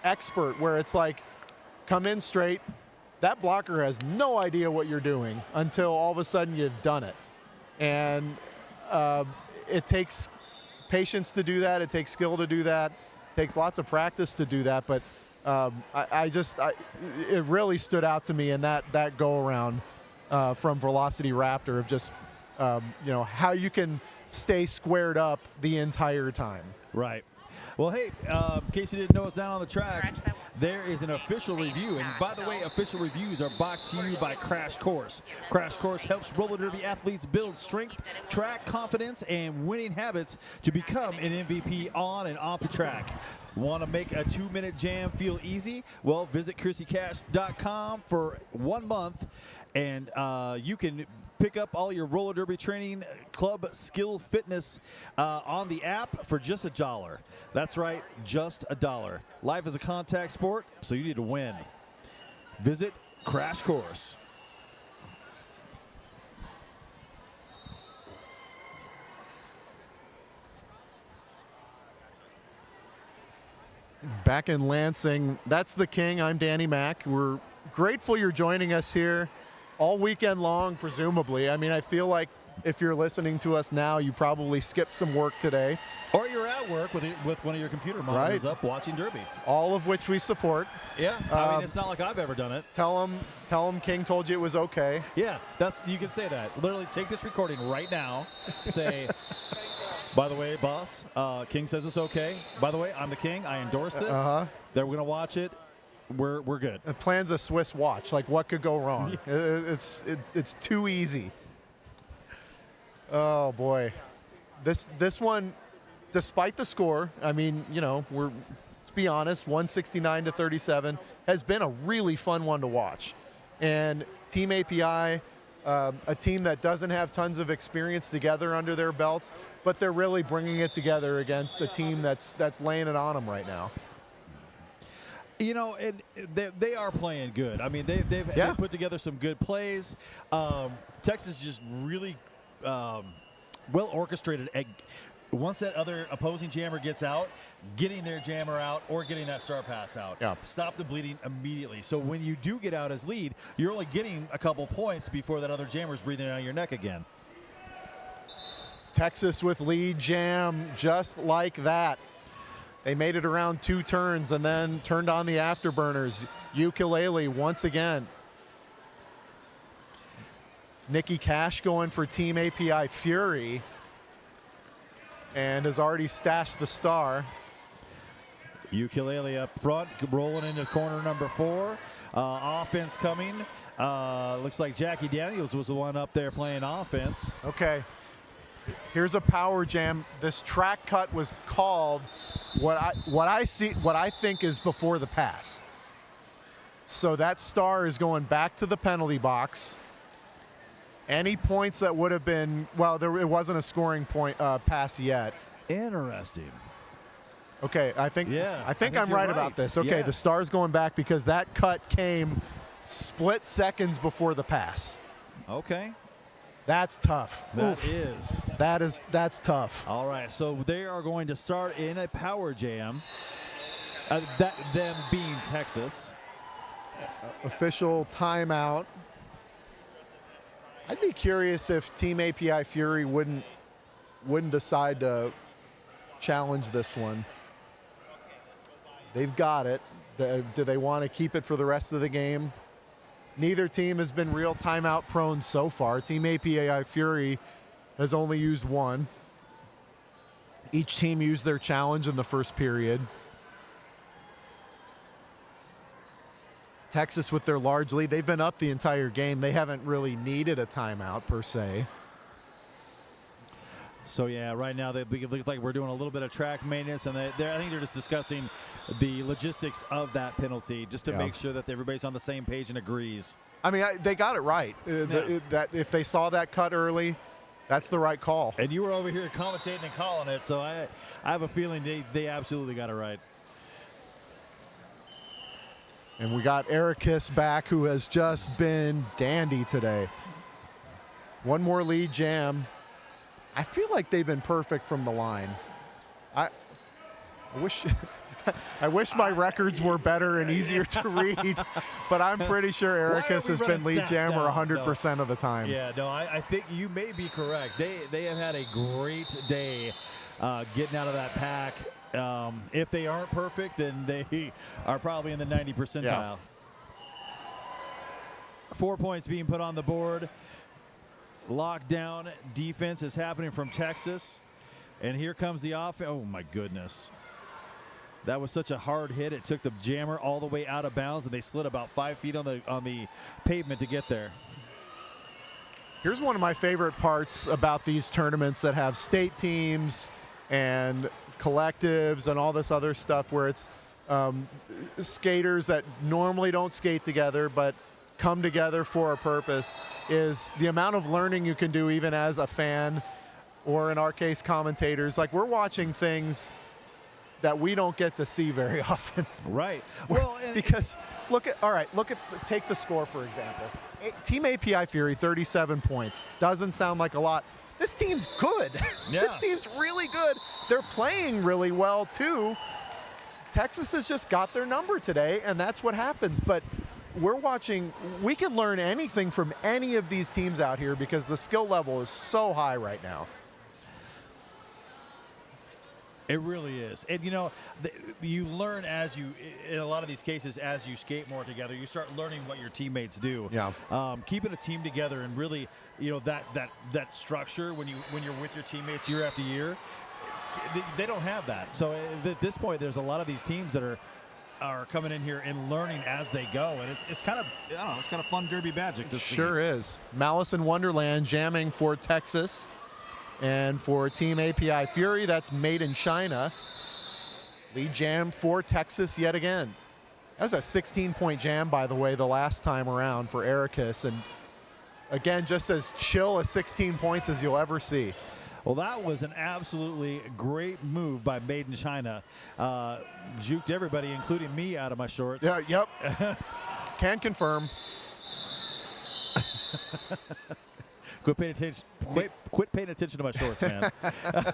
Speaker 2: expert, where it's like, come in straight. That blocker has no idea what you're doing until all of a sudden you've done it. And it takes patience to do that. It takes skill to do that. It takes lots of practice to do that. But it really stood out to me in that go-around from Velocity Raptor of just, how you can stay squared up the entire time.
Speaker 1: Right. Well, hey, in case you didn't know, it's down on the track. There is an official review. And by the way, official reviews are brought to you by Crash Course. Crash Course helps roller derby athletes build strength, track confidence, and winning habits to become an MVP on and off the track. Want to make a 2-minute jam feel easy? Well, visit ChristyCash.com for 1 month, and you can pick up all your roller derby training, club skill fitness on the app for just $1. That's right, just $1. Life is a contact sport, so you need to win. Visit Crash Course.
Speaker 2: Back in Lansing, that's the King. I'm Danny Mack. We're grateful you're joining us here all weekend long, presumably. I mean, I feel like if you're listening to us now, you probably skipped some work today.
Speaker 1: Or you're at work with one of your computer monitors up watching Derby.
Speaker 2: All of which we support.
Speaker 1: Yeah, I mean, it's not like I've ever done it.
Speaker 2: Tell them King told you it was okay.
Speaker 1: Yeah, you can say that. Literally take this recording right now. Say, by the way, boss, King says it's okay. By the way, I'm the King. I endorse this. They're going to watch it. We're good.
Speaker 2: It plans a Swiss watch. Like, what could go wrong? It's too easy. Oh boy, this one, despite the score, I mean, let's be honest, 169-37 has been a really fun one to watch. And Team API, a team that doesn't have tons of experience together under their belts, but they're really bringing it together against a team that's laying it on them right now.
Speaker 1: And they are playing good. I mean, they've put together some good plays. Texas just really well orchestrated. Once that other opposing jammer gets out, getting their jammer out or getting that star pass out.
Speaker 2: Yeah.
Speaker 1: Stop the bleeding immediately. So when you do get out as lead, you're only getting a couple points before that other jammer's breathing down your neck again.
Speaker 2: Texas with lead jam just like that. They made it around 2 turns and then turned on the afterburners. Ukulele once again. Nikki Cash going for Team API Fury and has already stashed the star.
Speaker 1: Ukulele up front, rolling into corner number 4. Offense coming. Looks like Jackie Daniels was the one up there playing offense.
Speaker 2: Okay. Here's a power jam. This track cut was called what I think is before the pass. So that star is going back to the penalty box. Any points that would have been, it wasn't a scoring point pass yet.
Speaker 1: Interesting.
Speaker 2: Okay, I think I'm right about this. Okay,
Speaker 1: yeah.
Speaker 2: The star's going back because that cut came split seconds before the pass.
Speaker 1: Okay.
Speaker 2: That's tough. That's tough.
Speaker 1: All right, so they are going to start in a power jam. Them being Texas.
Speaker 2: Official timeout. I'd be curious if Team API Fury wouldn't decide to challenge this one. They've got it. Do they want to keep it for the rest of the game? Neither team has been real timeout prone so far. Team API Fury has only used 1. Each team used their challenge in the first period. Texas with their large lead. They've been up the entire game. They haven't really needed a timeout per se.
Speaker 1: So yeah, right now it looks like we're doing a little bit of track maintenance, and I think they're just discussing the logistics of that penalty, just to make sure that everybody's on the same page and agrees.
Speaker 2: I mean, they got it right. That if they saw that cut early, that's the right call.
Speaker 1: And you were over here commentating and calling it, so I have a feeling they absolutely got it right.
Speaker 2: And we got Ericus back, who has just been dandy today. One more lead jam. I feel like they've been perfect from the line. I wish I wish my records were better and easier to read, but I'm pretty sure Ericus has been lead jammer 100% of the time.
Speaker 1: Yeah, no, I think you may be correct. They have had a great day getting out of that pack. If they aren't perfect, then they are probably in the 90 percentile. Yeah. 4 points being put on the board. Lockdown defense is happening from Texas. And here comes the offense. Oh, my goodness. That was such a hard hit. It took the jammer all the way out of bounds, and they slid about 5 feet on the pavement to get there.
Speaker 2: Here's one of my favorite parts about these tournaments that have state teams and collectives and all this other stuff, where it's skaters that normally don't skate together but come together for a purpose, is the amount of learning you can do even as a fan, or in our case commentators. Like, we're watching things that we don't get to see very often.
Speaker 1: Right. Well,
Speaker 2: because take the score, for example. Team API Fury, 37 points. Doesn't sound like a lot. This team's good.
Speaker 1: Yeah.
Speaker 2: This team's really good. They're playing really well too. Texas has just got their number today, and that's what happens. But we're watching, we can learn anything from any of these teams out here because the skill level is so high right now.
Speaker 1: It really is. And, you know, you learn in a lot of these cases, as you skate more together, you start learning what your teammates do.
Speaker 2: Yeah.
Speaker 1: Keeping a team together and really, you know, that structure when you're with your teammates year after year, they don't have that. So at this point, there's a lot of these teams that are coming in here and learning as they go, and it's kind of, I don't know, it's kind of fun derby magic.
Speaker 2: Sure is. Malice in Wonderland jamming for Texas. And for Team API Fury, that's made in China. Lead jam for Texas yet again. That was a 16-point jam, by the way, the last time around for Ericus. And again, just as chill as 16 points as you'll ever see.
Speaker 1: Well, that was an absolutely great move by Made in China. Juked everybody, including me, out of my shorts.
Speaker 2: Yeah, yep. Can confirm.
Speaker 1: Quit paying attention to my shorts, man.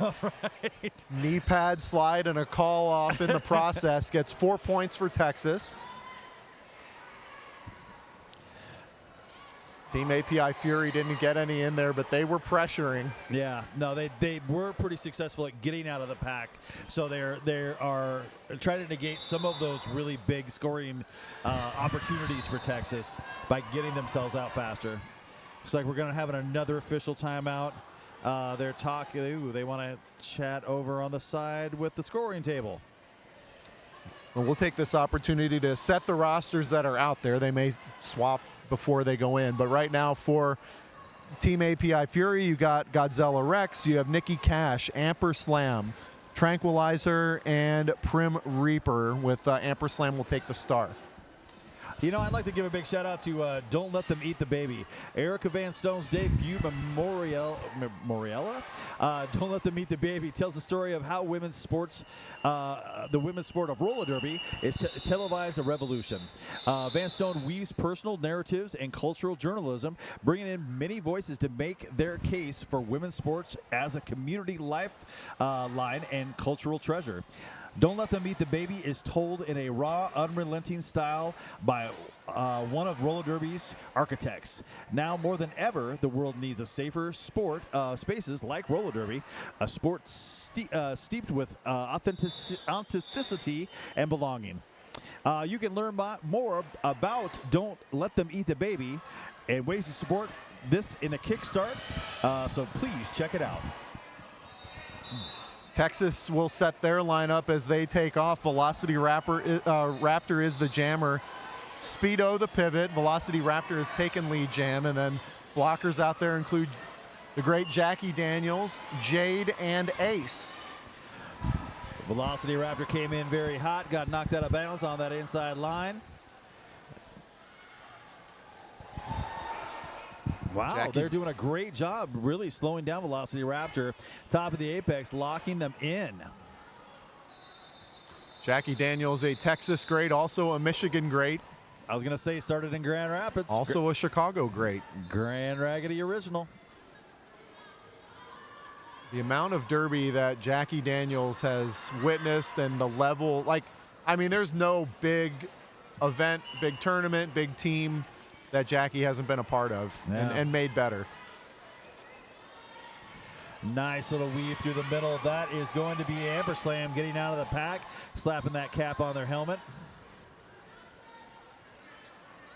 Speaker 1: All right.
Speaker 2: Knee pad slide and a call off in the process. Gets 4 points for Texas. Team API Fury didn't get any in there, but they were pressuring.
Speaker 1: Yeah, no, they were pretty successful at getting out of the pack. So they are trying to negate some of those really big scoring opportunities for Texas by getting themselves out faster. Looks like we're going to have another official timeout. They're talking. They want to chat over on the side with the scoring table.
Speaker 2: And we'll take this opportunity to set the rosters that are out there. They may swap before they go in. But right now for Team API Fury, you got Godzilla Rex. You have Nikki Cash, Amper Slam, Tranquilizer, and Prim Reaper, with Amper Slam will take the star.
Speaker 1: You know, I'd like to give a big shout out to Don't Let Them Eat the Baby. Erica Van Stone's debut Memoriella. Don't Let Them Eat the Baby tells the story of how women's sports, the women's sport of roller derby, is televised a revolution. Van Stone weaves personal narratives and cultural journalism, bringing in many voices to make their case for women's sports as a community lifeline and cultural treasure. Don't Let Them Eat the Baby is told in a raw, unrelenting style by one of roller derby's architects. Now more than ever, the world needs a safer sport spaces like roller derby, a sport steeped with authenticity and belonging. You can learn more about Don't Let Them Eat the Baby and ways to support this in a Kickstart, so please check it out.
Speaker 2: Texas will set their lineup as they take off. Velocity Raptor is the jammer. Speedo the pivot. Velocity Raptor has taken lead jam, and then blockers out there include the great Jackie Daniels, Jade, and Ace.
Speaker 1: Velocity Raptor came in very hot, got knocked out of bounds on that inside line. Wow,
Speaker 2: Jackie.
Speaker 1: They're doing a great job really slowing down Velocity Raptor. Top of the apex, locking them in.
Speaker 2: Jackie Daniels, a Texas great, also a Michigan great.
Speaker 1: I was going to say started in Grand Rapids.
Speaker 2: Also a Chicago great.
Speaker 1: Grand Raggedy original.
Speaker 2: The amount of derby that Jackie Daniels has witnessed and the level, like, I mean, there's no big event, big tournament, big team that Jackie hasn't been a part of and made better.
Speaker 1: Nice little weave through the middle. That is going to be Amber Slam getting out of the pack, slapping that cap on their helmet.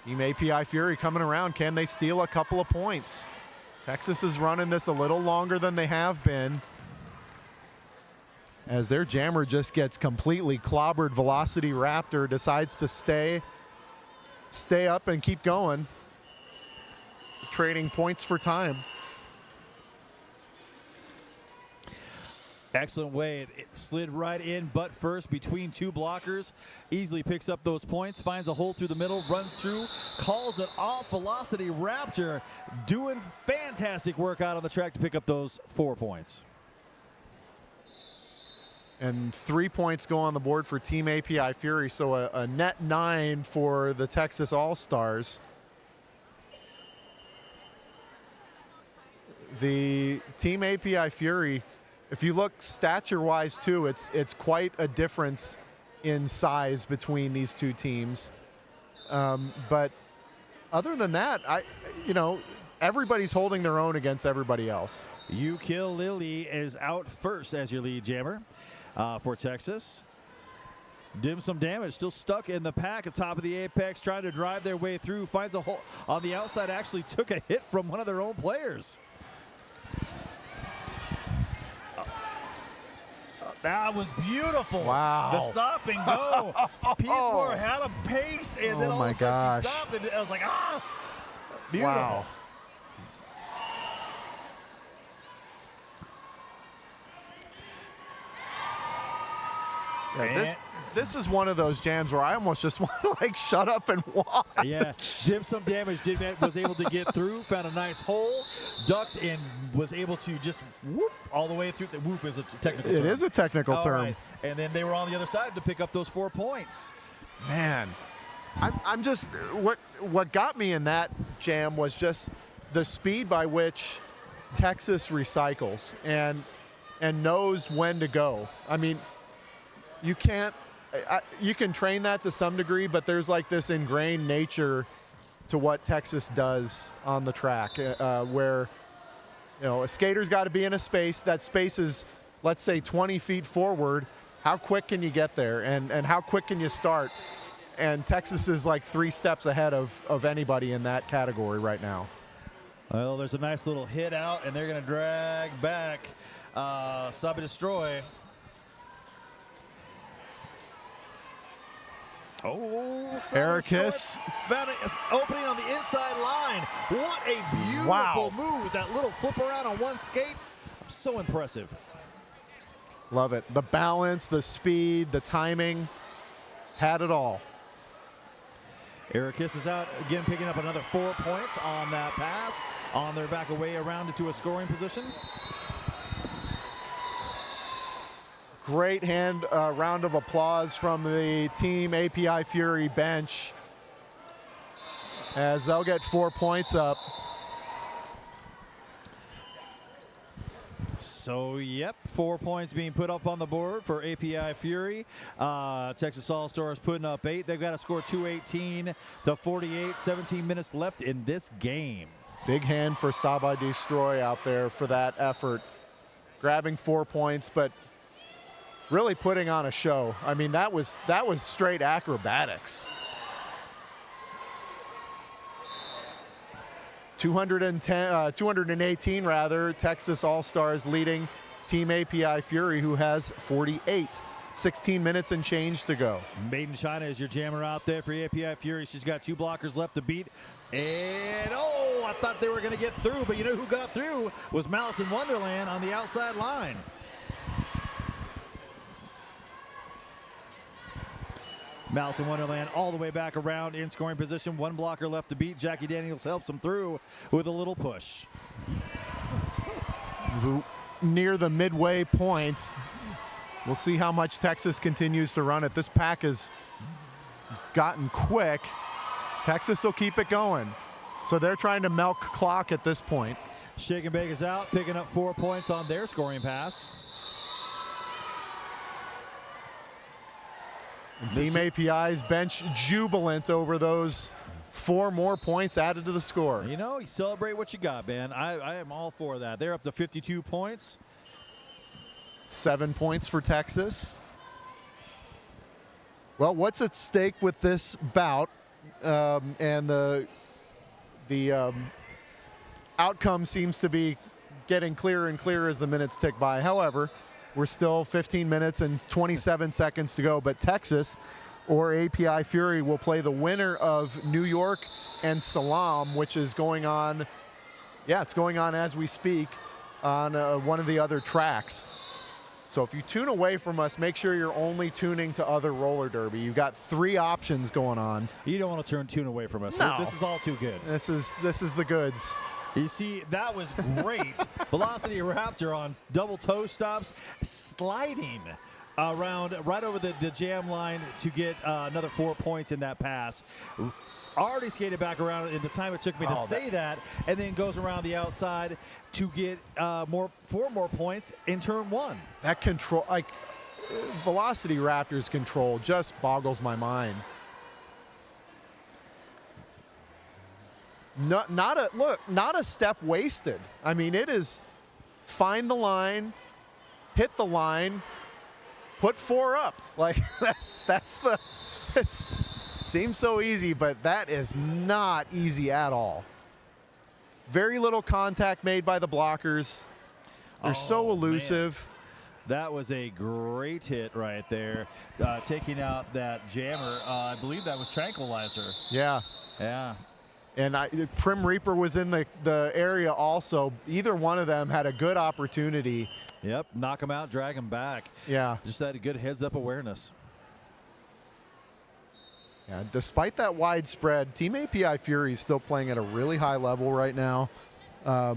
Speaker 2: Team API Fury coming around. Can they steal a couple of points? Texas is running this a little longer than they have been, as their jammer just gets completely clobbered. Velocity Raptor decides to stay up and keep going, trading points for time.
Speaker 1: Excellent way. It slid right in butt first between two blockers. Easily picks up those points, finds a hole through the middle, runs through, calls it off. Velocity Raptor doing fantastic work out on the track to pick up those 4 points.
Speaker 2: And 3 points go on the board for Team API Fury, so a net 9 for the Texas All-Stars. The Team API Fury, if you look stature-wise too, it's quite a difference in size between these two teams. But other than that, everybody's holding their own against everybody else.
Speaker 1: You Kill Lily is out first as your lead jammer for Texas. Dim some damage, still stuck in the pack at top of the apex, trying to drive their way through. Finds a hole on the outside, actually took a hit from one of their own players. That was beautiful.
Speaker 2: Wow.
Speaker 1: The stop and go. Peasmore had a pace, and then all of a sudden she stopped, and I was like, ah! Beautiful.
Speaker 2: Wow. Yeah, this is one of those jams where I almost just want to like shut up and watch.
Speaker 1: Yeah, Dim some damage. Dim was able to get through, found a nice hole, ducked, and was able to just whoop all the way through. The whoop is a technical term.
Speaker 2: It is a technical term.
Speaker 1: Right. And then they were on the other side to pick up those 4 points.
Speaker 2: Man, I'm just, what got me in that jam was just the speed by which Texas recycles and knows when to go. I mean, you can't, you can train that to some degree, but there's like this ingrained nature to what Texas does on the track, where, a skater's got to be in a space. That space is, let's say, 20 feet forward. How quick can you get there, and how quick can you start? And Texas is like 3 steps ahead of anybody in that category right now.
Speaker 1: Well, there's a nice little hit out, and they're going to drag back Sub Destroy. Oh,
Speaker 2: Ericus
Speaker 1: found an opening on the inside line. What a beautiful move with that little flip around on one skate. So impressive.
Speaker 2: Love it. The balance, the speed, the timing, had it all.
Speaker 1: Ericus is out again, picking up another 4 points on that pass. On their back away around into a scoring position.
Speaker 2: Great round of applause from the Team API Fury bench as they'll get 4 points up.
Speaker 1: So, yep, 4 points being put up on the board for API Fury. Texas All-Stars putting up 8. They've got to score 218 to 48. 17 minutes left in this game.
Speaker 2: Big hand for Saba Destroy out there for that effort. Grabbing 4 points, but really putting on a show. I mean, that was straight acrobatics. 218 rather, Texas All-Stars leading Team API Fury, who has 48. 16 minutes and change to go.
Speaker 1: Maiden China is your jammer out there for API Fury. She's got 2 blockers left to beat. And, oh, I thought they were going to get through, but you know who got through was Malice in Wonderland on the outside line. Malice in Wonderland all the way back around in scoring position. 1 blocker left to beat. Jackie Daniels helps him through with a little push.
Speaker 2: Near the midway point, we'll see how much Texas continues to run it. This pack has gotten quick. Texas will keep it going. So they're trying to milk clock at this point.
Speaker 1: Shake and Bake is out, picking up 4 points on their scoring pass.
Speaker 2: And Team API's bench jubilant over those 4 more points added to the score.
Speaker 1: You know, you celebrate what you got, man. I am all for that. They're up to 52 points.
Speaker 2: 7 points for Texas. Well, what's at stake with this bout? And the outcome seems to be getting clearer and clearer as the minutes tick by. However, we're still 15 minutes and 27 seconds to go. But Texas or API Fury will play the winner of New York and Salam, which is going on. Yeah, it's going on as we speak on one of the other tracks. So if you tune away from us, make sure you're only tuning to other roller derby. You've got 3 options going on.
Speaker 1: You don't want to tune away from us.
Speaker 2: No.
Speaker 1: This is all too good.
Speaker 2: This is the goods.
Speaker 1: You see, that was great. Velocity Raptor on double toe stops, sliding around right over the jam line to get another 4 points in that pass. Already skated back around in the time it took me to say that, and then goes around the outside to get 4 more points in turn 1.
Speaker 2: That control, like Velocity Raptor's control, just boggles my mind. Not a step wasted. I mean, it is find the line, hit the line, put 4 up. Like it seems so easy, but that is not easy at all. Very little contact made by the blockers. They're so elusive.
Speaker 1: Man. That was a great hit right there, taking out that jammer. I believe that was Tranquilizer.
Speaker 2: Yeah.
Speaker 1: Yeah.
Speaker 2: And Prim Reaper was in the area also. Either one of them had a good opportunity.
Speaker 1: Yep, knock him out, drag him back.
Speaker 2: Yeah.
Speaker 1: Just had a good heads-up awareness.
Speaker 2: Yeah, despite that widespread, Team API Fury is still playing at a really high level right now. I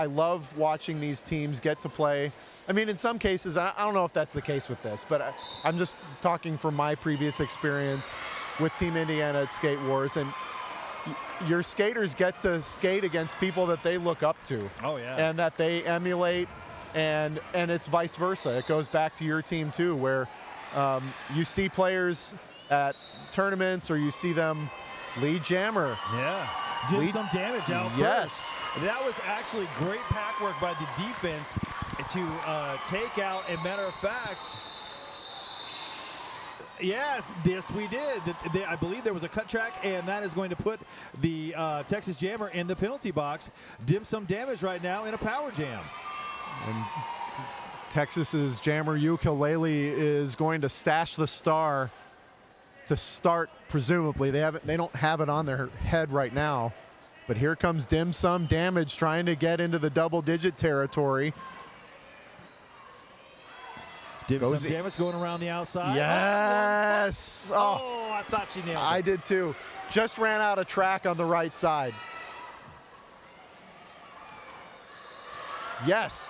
Speaker 2: love watching these teams get to play. I mean, in some cases, I don't know if that's the case with this, but I'm just talking from my previous experience with Team Indiana at Skate Wars, and your skaters get to skate against people that they look up to.
Speaker 1: Oh, yeah.
Speaker 2: And that they emulate, and it's vice versa. It goes back to your team, too, where you see players at tournaments or you see them lead jammer.
Speaker 1: Yeah. Did some damage out
Speaker 2: Yes.
Speaker 1: first. That was actually great pack work by the defense to take out. And matter of fact, yes, we did. I believe there was a cut track, and that is going to put the Texas Jammer in the penalty box. Dim some damage right now in a power jam.
Speaker 2: And Texas's jammer Ukulele is going to stash the star to start, presumably. They don't have it on their head right now. But here comes Dim Sum Damage trying to get into the double-digit territory.
Speaker 1: Dim Sum Damage going around the outside.
Speaker 2: Yes!
Speaker 1: Oh, I thought she nailed it.
Speaker 2: I did too. Just ran out of track on the right side. Yes.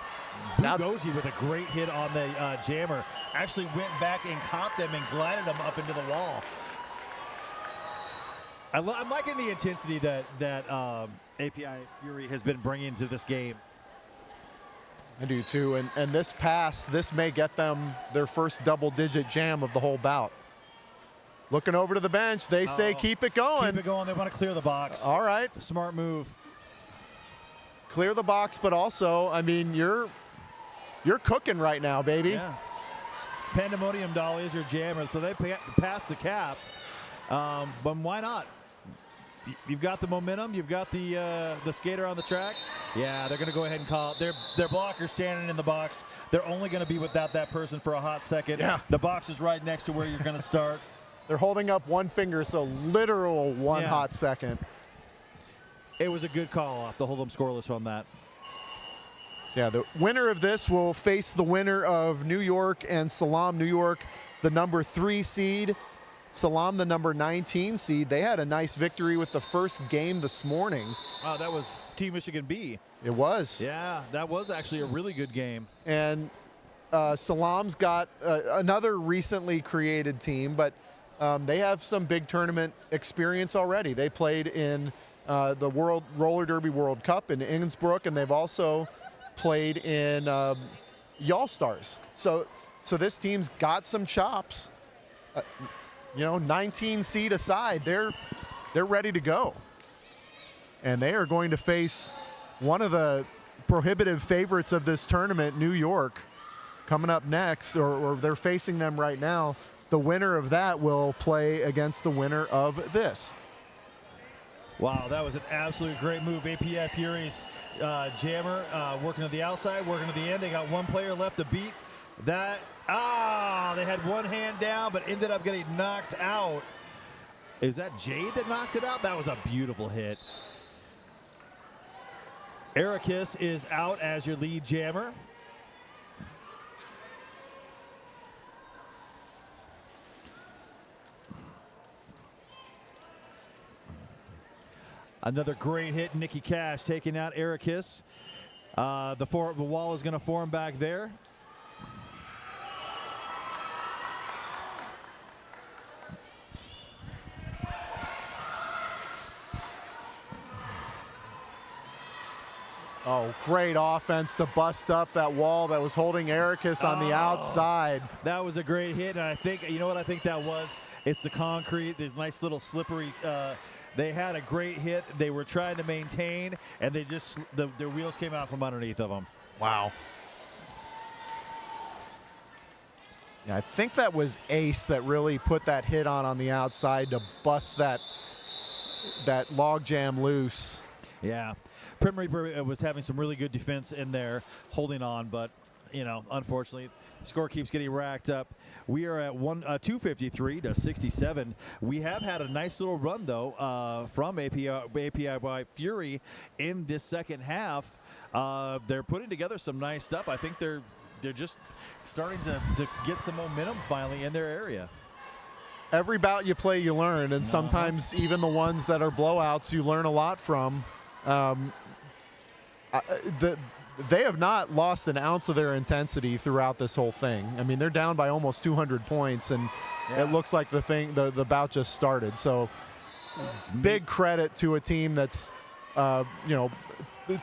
Speaker 1: Bugozi with a great hit on the jammer. Actually went back and caught them and glided them up into the wall. I'm liking the intensity that API Fury has been bringing to this game.
Speaker 2: I do too, and this pass, this may get them their first double-digit jam of the whole bout. Looking over to the bench, they say keep it going.
Speaker 1: Keep it going, they want to clear the box.
Speaker 2: All right.
Speaker 1: Smart move.
Speaker 2: Clear the box, but also, I mean, you're cooking right now, baby.
Speaker 1: Yeah. Pandemonium Doll is your jammer, so they pass the cap. But why not? you've got the momentum. You've got the skater on the track. Yeah, they're going to go ahead and call it. Their blocker's standing in the box. They're only going to be without that person for a hot second.
Speaker 2: Yeah.
Speaker 1: The box is right next to where you're going to start.
Speaker 2: They're holding up one finger, so literal one hot second.
Speaker 1: It was a good call off to hold them scoreless on that.
Speaker 2: So yeah, the winner of this will face the winner of New York and Salam. New York, the number 3 seed. Salam, the number 19 seed. They had a nice victory with the first game this morning.
Speaker 1: Oh, that was Team Michigan B.
Speaker 2: It was.
Speaker 1: Yeah, that was actually a really good game.
Speaker 2: And Salam's got another recently created team, but they have some big tournament experience already. They played in the World Roller Derby World Cup in Innsbruck, and they've also played in Y'all-Stars. So this team's got some chops. 19 seed aside, they're ready to go. And they are going to face one of the prohibitive favorites of this tournament, New York, coming up next, or they're facing them right now. The winner of that will play against the winner of this.
Speaker 1: Wow, that was an absolute great move. API Fury's jammer working to the outside, working to the end. They got one player left to beat. That, they had one hand down, but ended up getting knocked out. Is that Jade that knocked it out? That was a beautiful hit. Ericus is out as your lead jammer. Another great hit, Nikki Cash taking out Ericus. The wall is going to form back there.
Speaker 2: Oh, great offense to bust up that wall that was holding Ericus on the outside.
Speaker 1: That was a great hit, and I think, you know what I think that was? It's the concrete, the nice little slippery. They had a great hit. They were trying to maintain, and they just, their wheels came out from underneath of them.
Speaker 2: Wow. Yeah, I think that was Ace that really put that hit on the outside to bust that log jam loose.
Speaker 1: Yeah. Prim Reaper was having some really good defense in there, holding on, but, unfortunately, score keeps getting racked up. We are at 253 to 67. We have had a nice little run, though, from API Fury in this second half. They're putting together some nice stuff. I think they're just starting to get some momentum finally in their area.
Speaker 2: Every bout you play, you learn, and sometimes even the ones that are blowouts, you learn a lot from. They have not lost an ounce of their intensity throughout this whole thing. I mean, they're down by almost 200 points, and it looks like the bout just started. So, big credit to a team that's,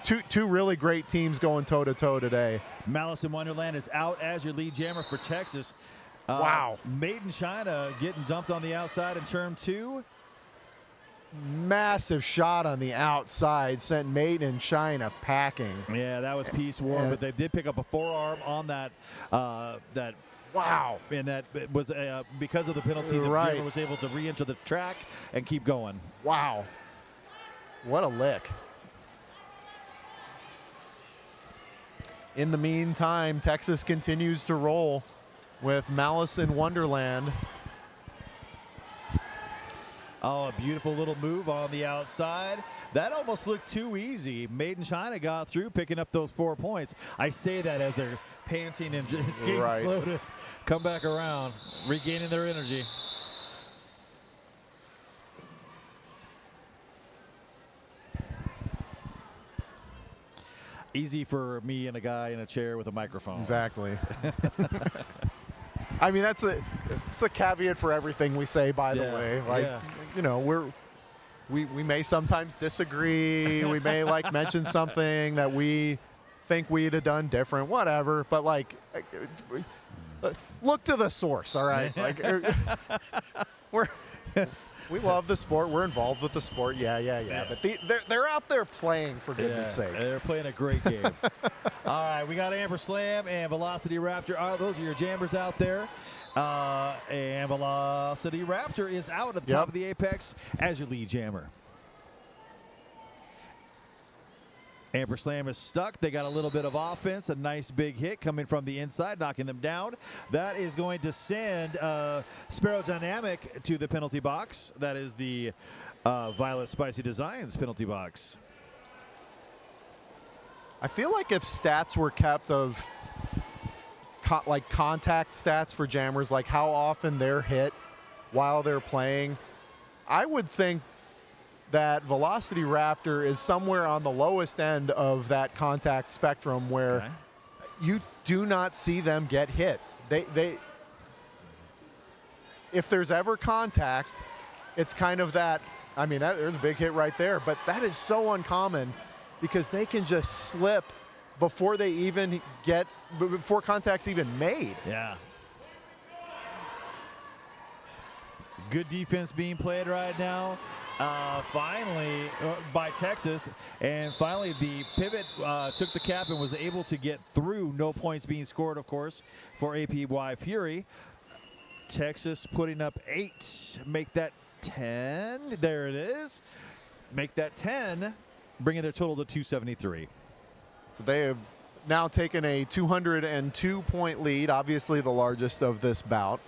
Speaker 2: two really great teams going toe-to-toe today.
Speaker 1: Malice in Wonderland is out as your lead jammer for Texas.
Speaker 2: Wow.
Speaker 1: Maiden China getting dumped on the outside in turn 2.
Speaker 2: Massive shot on the outside sent Maiden and China packing.
Speaker 1: Yeah, that was Peace War, but they did pick up a forearm on that.
Speaker 2: Wow.
Speaker 1: And that was because of the penalty. The jammer was able to re-enter the track and keep going.
Speaker 2: Wow. What a lick. In the meantime, Texas continues to roll with Malice in Wonderland.
Speaker 1: Oh, a beautiful little move on the outside. That almost looked too easy. Maiden China got through, picking up those 4 points. I say that as they're panting and just getting slow to come back around, regaining their energy. Easy for me and a guy in a chair with a microphone.
Speaker 2: Exactly. I mean, it's a caveat for everything we say, by the way. Like, we may sometimes disagree. We may mention something that we think we'd have done different, whatever. But look to the source, all right? We love the sport. We're involved with the sport. Yeah. But they're out there playing, for goodness sake.
Speaker 1: They're playing a great game. All right, we got Amber Slam and Velocity Raptor. Those are your jammers out there. And Velocity Raptor is out at the top of the apex as your lead jammer. Amper Slam is stuck. They got a little bit of offense. A nice big hit coming from the inside, knocking them down. That is going to send Sparrow Dynamic to the penalty box. That is the Violet Spicy Designs penalty box.
Speaker 2: I feel like if stats were kept of like contact stats for jammers, like how often they're hit while they're playing, I would think that Velocity Raptor is somewhere on the lowest end of that contact spectrum where you do not see them get hit. They if there's ever contact, it's kind of that, I mean, there's a big hit right there, but that is so uncommon because they can just slip before they even get, before contact's even made.
Speaker 1: Yeah. Good defense being played right now. Finally by Texas, and finally the pivot took the cap and was able to get through. No points being scored, of course, for APY Fury. Texas putting up 8, make that 10. There it is. Make that 10, bringing their total to 273.
Speaker 2: So they have now taken a 202-point lead, obviously the largest of this bout.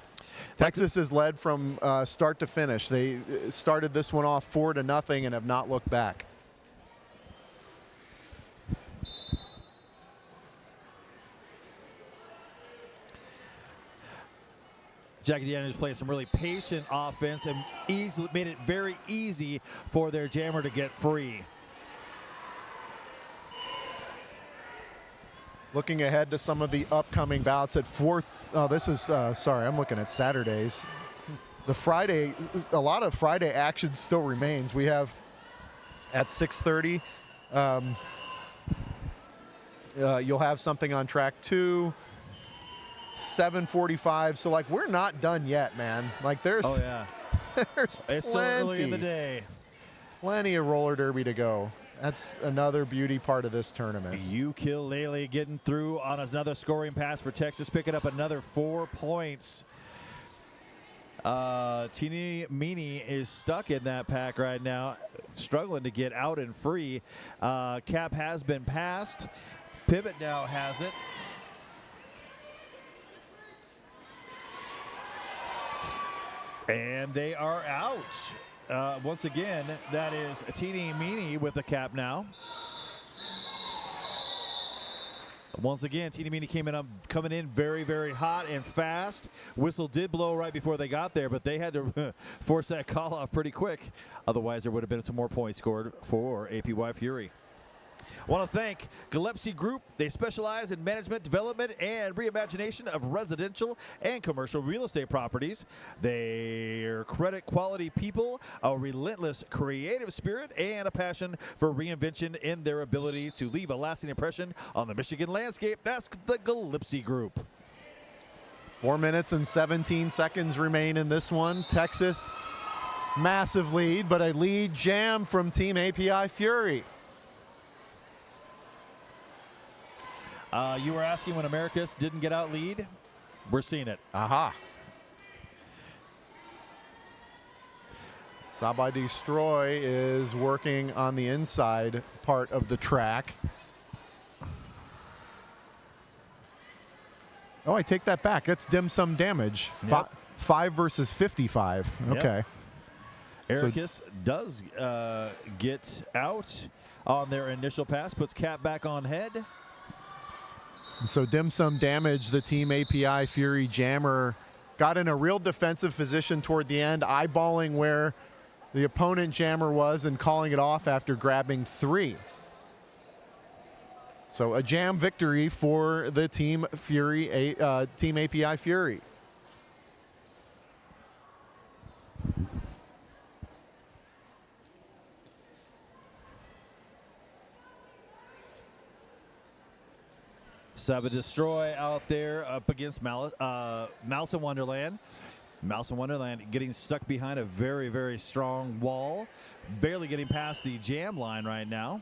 Speaker 2: Texas is led from start to finish. They started this one off 4-0 and have not looked back.
Speaker 1: Jackie Daniels playing some really patient offense and made it very easy for their jammer to get free.
Speaker 2: Looking ahead to some of the upcoming bouts at fourth. Oh, this is, sorry, I'm looking at Saturdays. The Friday, a lot of Friday action still remains. We have at 6:30, you'll have something on track 2. 7:45. So like we're not done yet, man. Like there's there's
Speaker 1: it's so early in the day.
Speaker 2: Plenty of roller derby to go. That's another beauty part of this tournament.
Speaker 1: Ukulele getting through on another scoring pass for Texas, picking up another 4 points. Teeny Meanie is stuck in that pack right now, struggling to get out and free. Cap has been passed. Pivot now has it. And they are out. Once again, that is Teeny Meanie with the cap now. Once again, Teeny Meanie coming in very, very hot and fast. Whistle did blow right before they got there, but they had to force that call off pretty quick. Otherwise, there would have been some more points scored for APY Fury. I want to thank Gillespie Group. They specialize in management, development, and reimagination of residential and commercial real estate properties. They're credit quality people, a relentless creative spirit, and a passion for reinvention in their ability to leave a lasting impression on the Michigan landscape. That's the Gillespie Group.
Speaker 2: 4 minutes and 17 seconds remain in this one. Texas, massive lead, but a lead jam from Team API Fury.
Speaker 1: You were asking when Americus didn't get out lead. We're seeing it.
Speaker 2: Aha. Sabai Destroy is working on the inside part of the track. Oh, I take that back. That's dim sum damage.
Speaker 1: Yep.
Speaker 2: 5 versus 55. Okay.
Speaker 1: Yep. Ericus does get out on their initial pass, puts Cap back on head.
Speaker 2: So dim sum damage, the Team API Fury jammer got in a real defensive position toward the end, eyeballing where the opponent jammer was and calling it off after grabbing 3. So a jam victory for the Team Fury, Team API Fury.
Speaker 1: Saba Destroy out there up against Mouse in Wonderland. Mouse in Wonderland getting stuck behind a very, very strong wall. Barely getting past the jam line right now.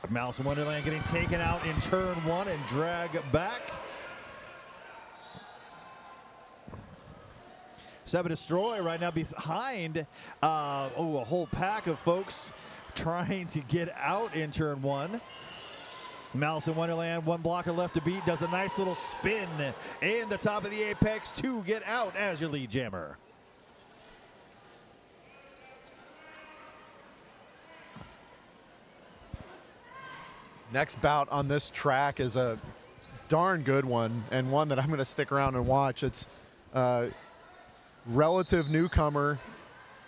Speaker 1: Mouse in Wonderland getting taken out in turn 1 and drag back. Seven Destroy right now behind a whole pack of folks trying to get out in turn one. Malice in Wonderland, one blocker left to beat, does a nice little spin in the top of the apex to get out as your lead jammer.
Speaker 2: Next bout on this track is a darn good one, and one that I'm going to stick around and watch. It's relative newcomer,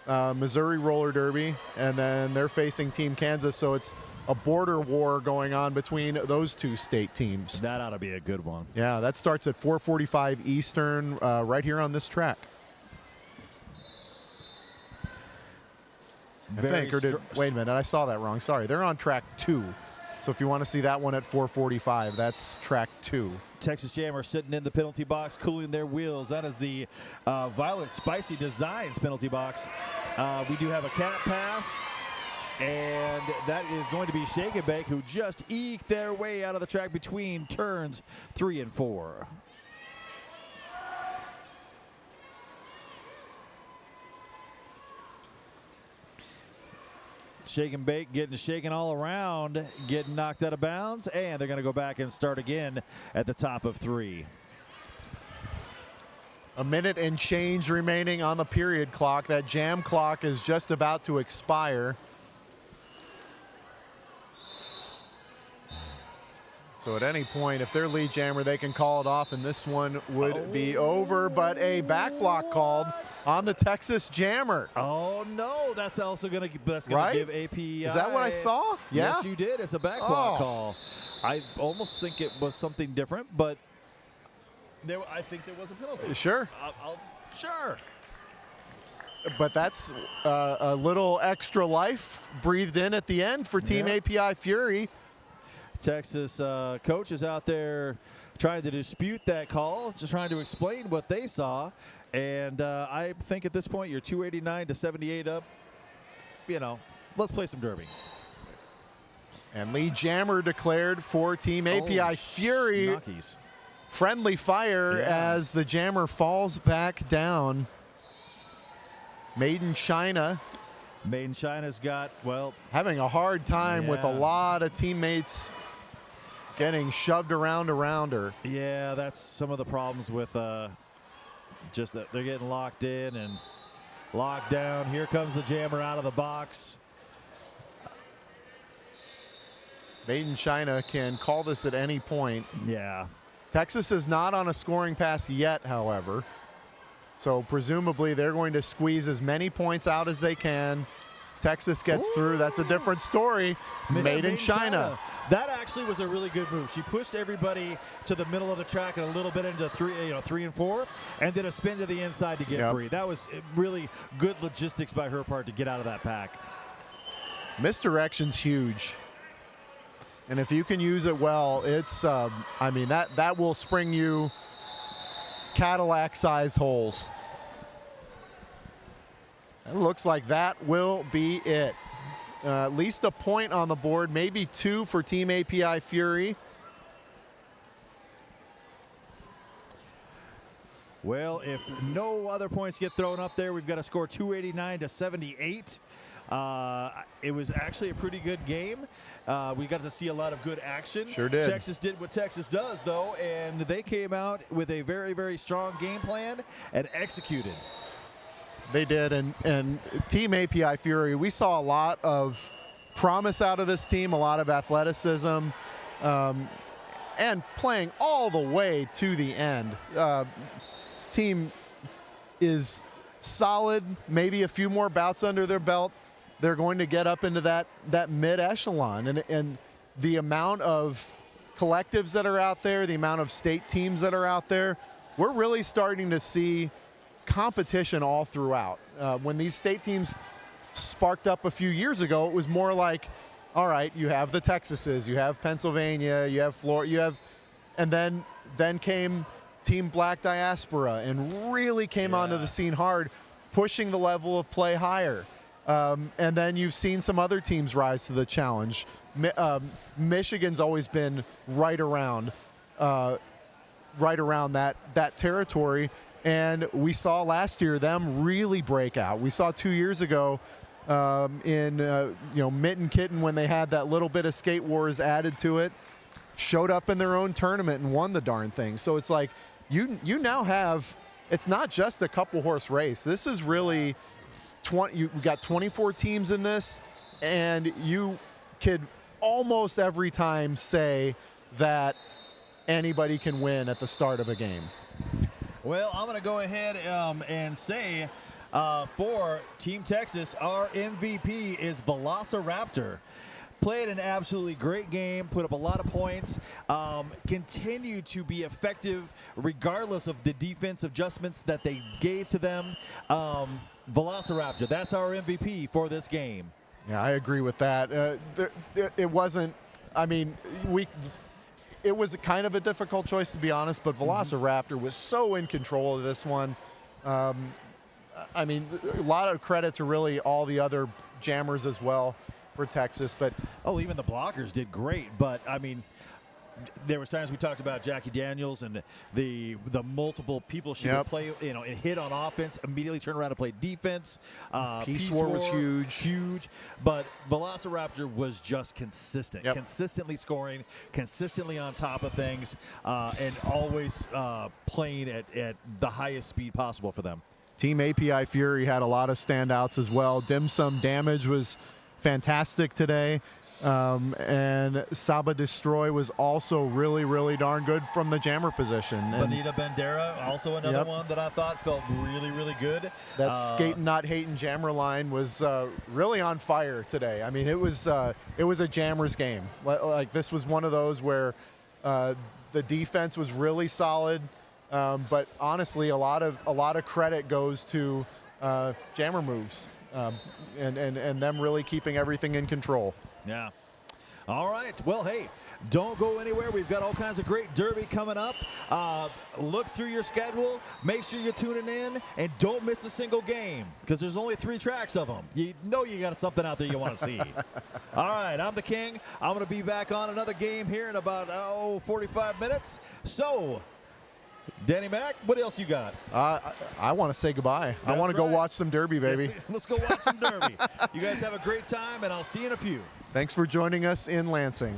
Speaker 2: Missouri Roller Derby, and then they're facing Team Kansas, so it's a border war going on between those two state teams.
Speaker 1: That ought to be a good one.
Speaker 2: Yeah, that starts at 4:45 Eastern right here on this track. Wait a minute, I saw that wrong. Sorry, they're on track 2. So if you want to see that one at 4:45, that's track 2.
Speaker 1: Texas Jammer sitting in the penalty box, cooling their wheels. That is the Violet Spicy Designs penalty box. We do have a cat pass, and that is going to be Shake and Bake, who just eked their way out of the track between turns 3 and 4. Shake and Bake getting shaken all around, getting knocked out of bounds, and they're going to go back and start again at the top of 3.
Speaker 2: A minute and change remaining on the period clock. That jam clock is just about to expire. So at any point, if they're lead jammer, they can call it off, and this one would be over. But a back block called on the Texas Jammer.
Speaker 1: Oh no, that's also going to give API.
Speaker 2: Is that what I saw? Yeah.
Speaker 1: Yes, you did. It's a back block call. I almost think it was something different, but I think there was a penalty.
Speaker 2: Sure.
Speaker 1: Sure.
Speaker 2: But that's a little extra life breathed in at the end for Team API Fury.
Speaker 1: Texas coach is out there trying to dispute that call, just trying to explain what they saw. And I think at this point, you're 289 to 78 up. You know, let's play some derby.
Speaker 2: And lead jammer declared for Team API Fury.
Speaker 1: Knockies.
Speaker 2: Friendly fire as the jammer falls back down. Made in China.
Speaker 1: Made in China's got, well,
Speaker 2: having a hard time with a lot of teammates getting shoved around her.
Speaker 1: Yeah, that's some of the problems with just that they're getting locked in and locked down. Here comes the jammer out of the box.
Speaker 2: Made in China can call this at any point.
Speaker 1: Yeah.
Speaker 2: Texas is not on a scoring pass yet, however. So presumably they're going to squeeze as many points out as they can. Texas gets through. That's a different story. Made in China.
Speaker 1: That actually was a really good move. She pushed everybody to the middle of the track and a little bit into 3 and 4, and did a spin to the inside to get free. That was really good logistics by her part to get out of that pack.
Speaker 2: Misdirection's huge. And if you can use it well, it's, I mean, that will spring you Cadillac-size holes. It looks like that will be it. At least a point on the board, maybe 2 for Team API Fury.
Speaker 1: Well, if no other points get thrown up there, we've got to score 289 to 78. It was actually a pretty good game. We got to see a lot of good action.
Speaker 2: Sure did.
Speaker 1: Texas did what Texas does, though, and they came out with a very, very strong game plan and executed.
Speaker 2: They did, and Team API Fury, we saw a lot of promise out of this team, a lot of athleticism, and playing all the way to the end. This team is solid, maybe a few more bouts under their belt. They're going to get up into that mid-echelon, and the amount of collectives that are out there, the amount of state teams that are out there, we're really starting to see competition all throughout. When these state teams sparked up a few years ago, it was more like, all right, you have the Texases, you have Pennsylvania, you have Florida, and then came Team Black Diaspora and really came onto the scene hard, pushing the level of play higher. And then you've seen some other teams rise to the challenge. Michigan's always been right around. right around that territory. And we saw last year them really break out. We saw 2 years ago in Mitten Kitten, when they had that little bit of Skate Wars added to it, showed up in their own tournament and won the darn thing. So it's like you now have, it's not just a couple horse race. This is really you've got 24 teams in this, and you could almost every time say that anybody can win at the start of a game.
Speaker 1: Well, I'm going to go ahead and say for Team Texas, our MVP is Velociraptor. Played an absolutely great game, put up a lot of points, continue to be effective regardless of the defense adjustments that they gave to them. Velociraptor, that's our MVP for this game.
Speaker 2: Yeah, I agree with that. It wasn't, I mean, it was kind of a difficult choice, to be honest, but Velociraptor was so in control of this one. I mean, a lot of credit to really all the other jammers as well for Texas. But
Speaker 1: even the blockers did great. But, I mean, there was times we talked about Jackie Daniels and the multiple people she would play, hit on offense, immediately turn around and play defense.
Speaker 2: Peace War was huge.
Speaker 1: But Velociraptor was just consistent, consistently scoring, consistently on top of things, and always playing at the highest speed possible for them.
Speaker 2: Team API Fury had a lot of standouts as well. Dim Sum Damage was fantastic today. And Saba Destroy was also really darn good from the jammer position.
Speaker 1: Bonita Bandera, also another one that I thought felt really good.
Speaker 2: That Skatin' Not Hatin' jammer line was really on fire today. I mean, it was a jammer's game. Like, this was one of those where the defense was really solid, but honestly, a lot of credit goes to jammer moves and them really keeping everything in control.
Speaker 1: Yeah. All right. Well, hey, don't go anywhere. We've got all kinds of great derby coming up. Look through your schedule. Make sure you're tuning in, and don't miss a single game because there's only 3 tracks of them. You know you got something out there you want to see. All right. I'm the King. I'm going to be back on another game here in about 45 minutes. So, Danny Mac, what else you got?
Speaker 2: I want to say goodbye. I want to go watch some derby, baby.
Speaker 1: Let's go watch some derby. You guys have a great time, and I'll see you in a few.
Speaker 2: Thanks for joining us in Lansing.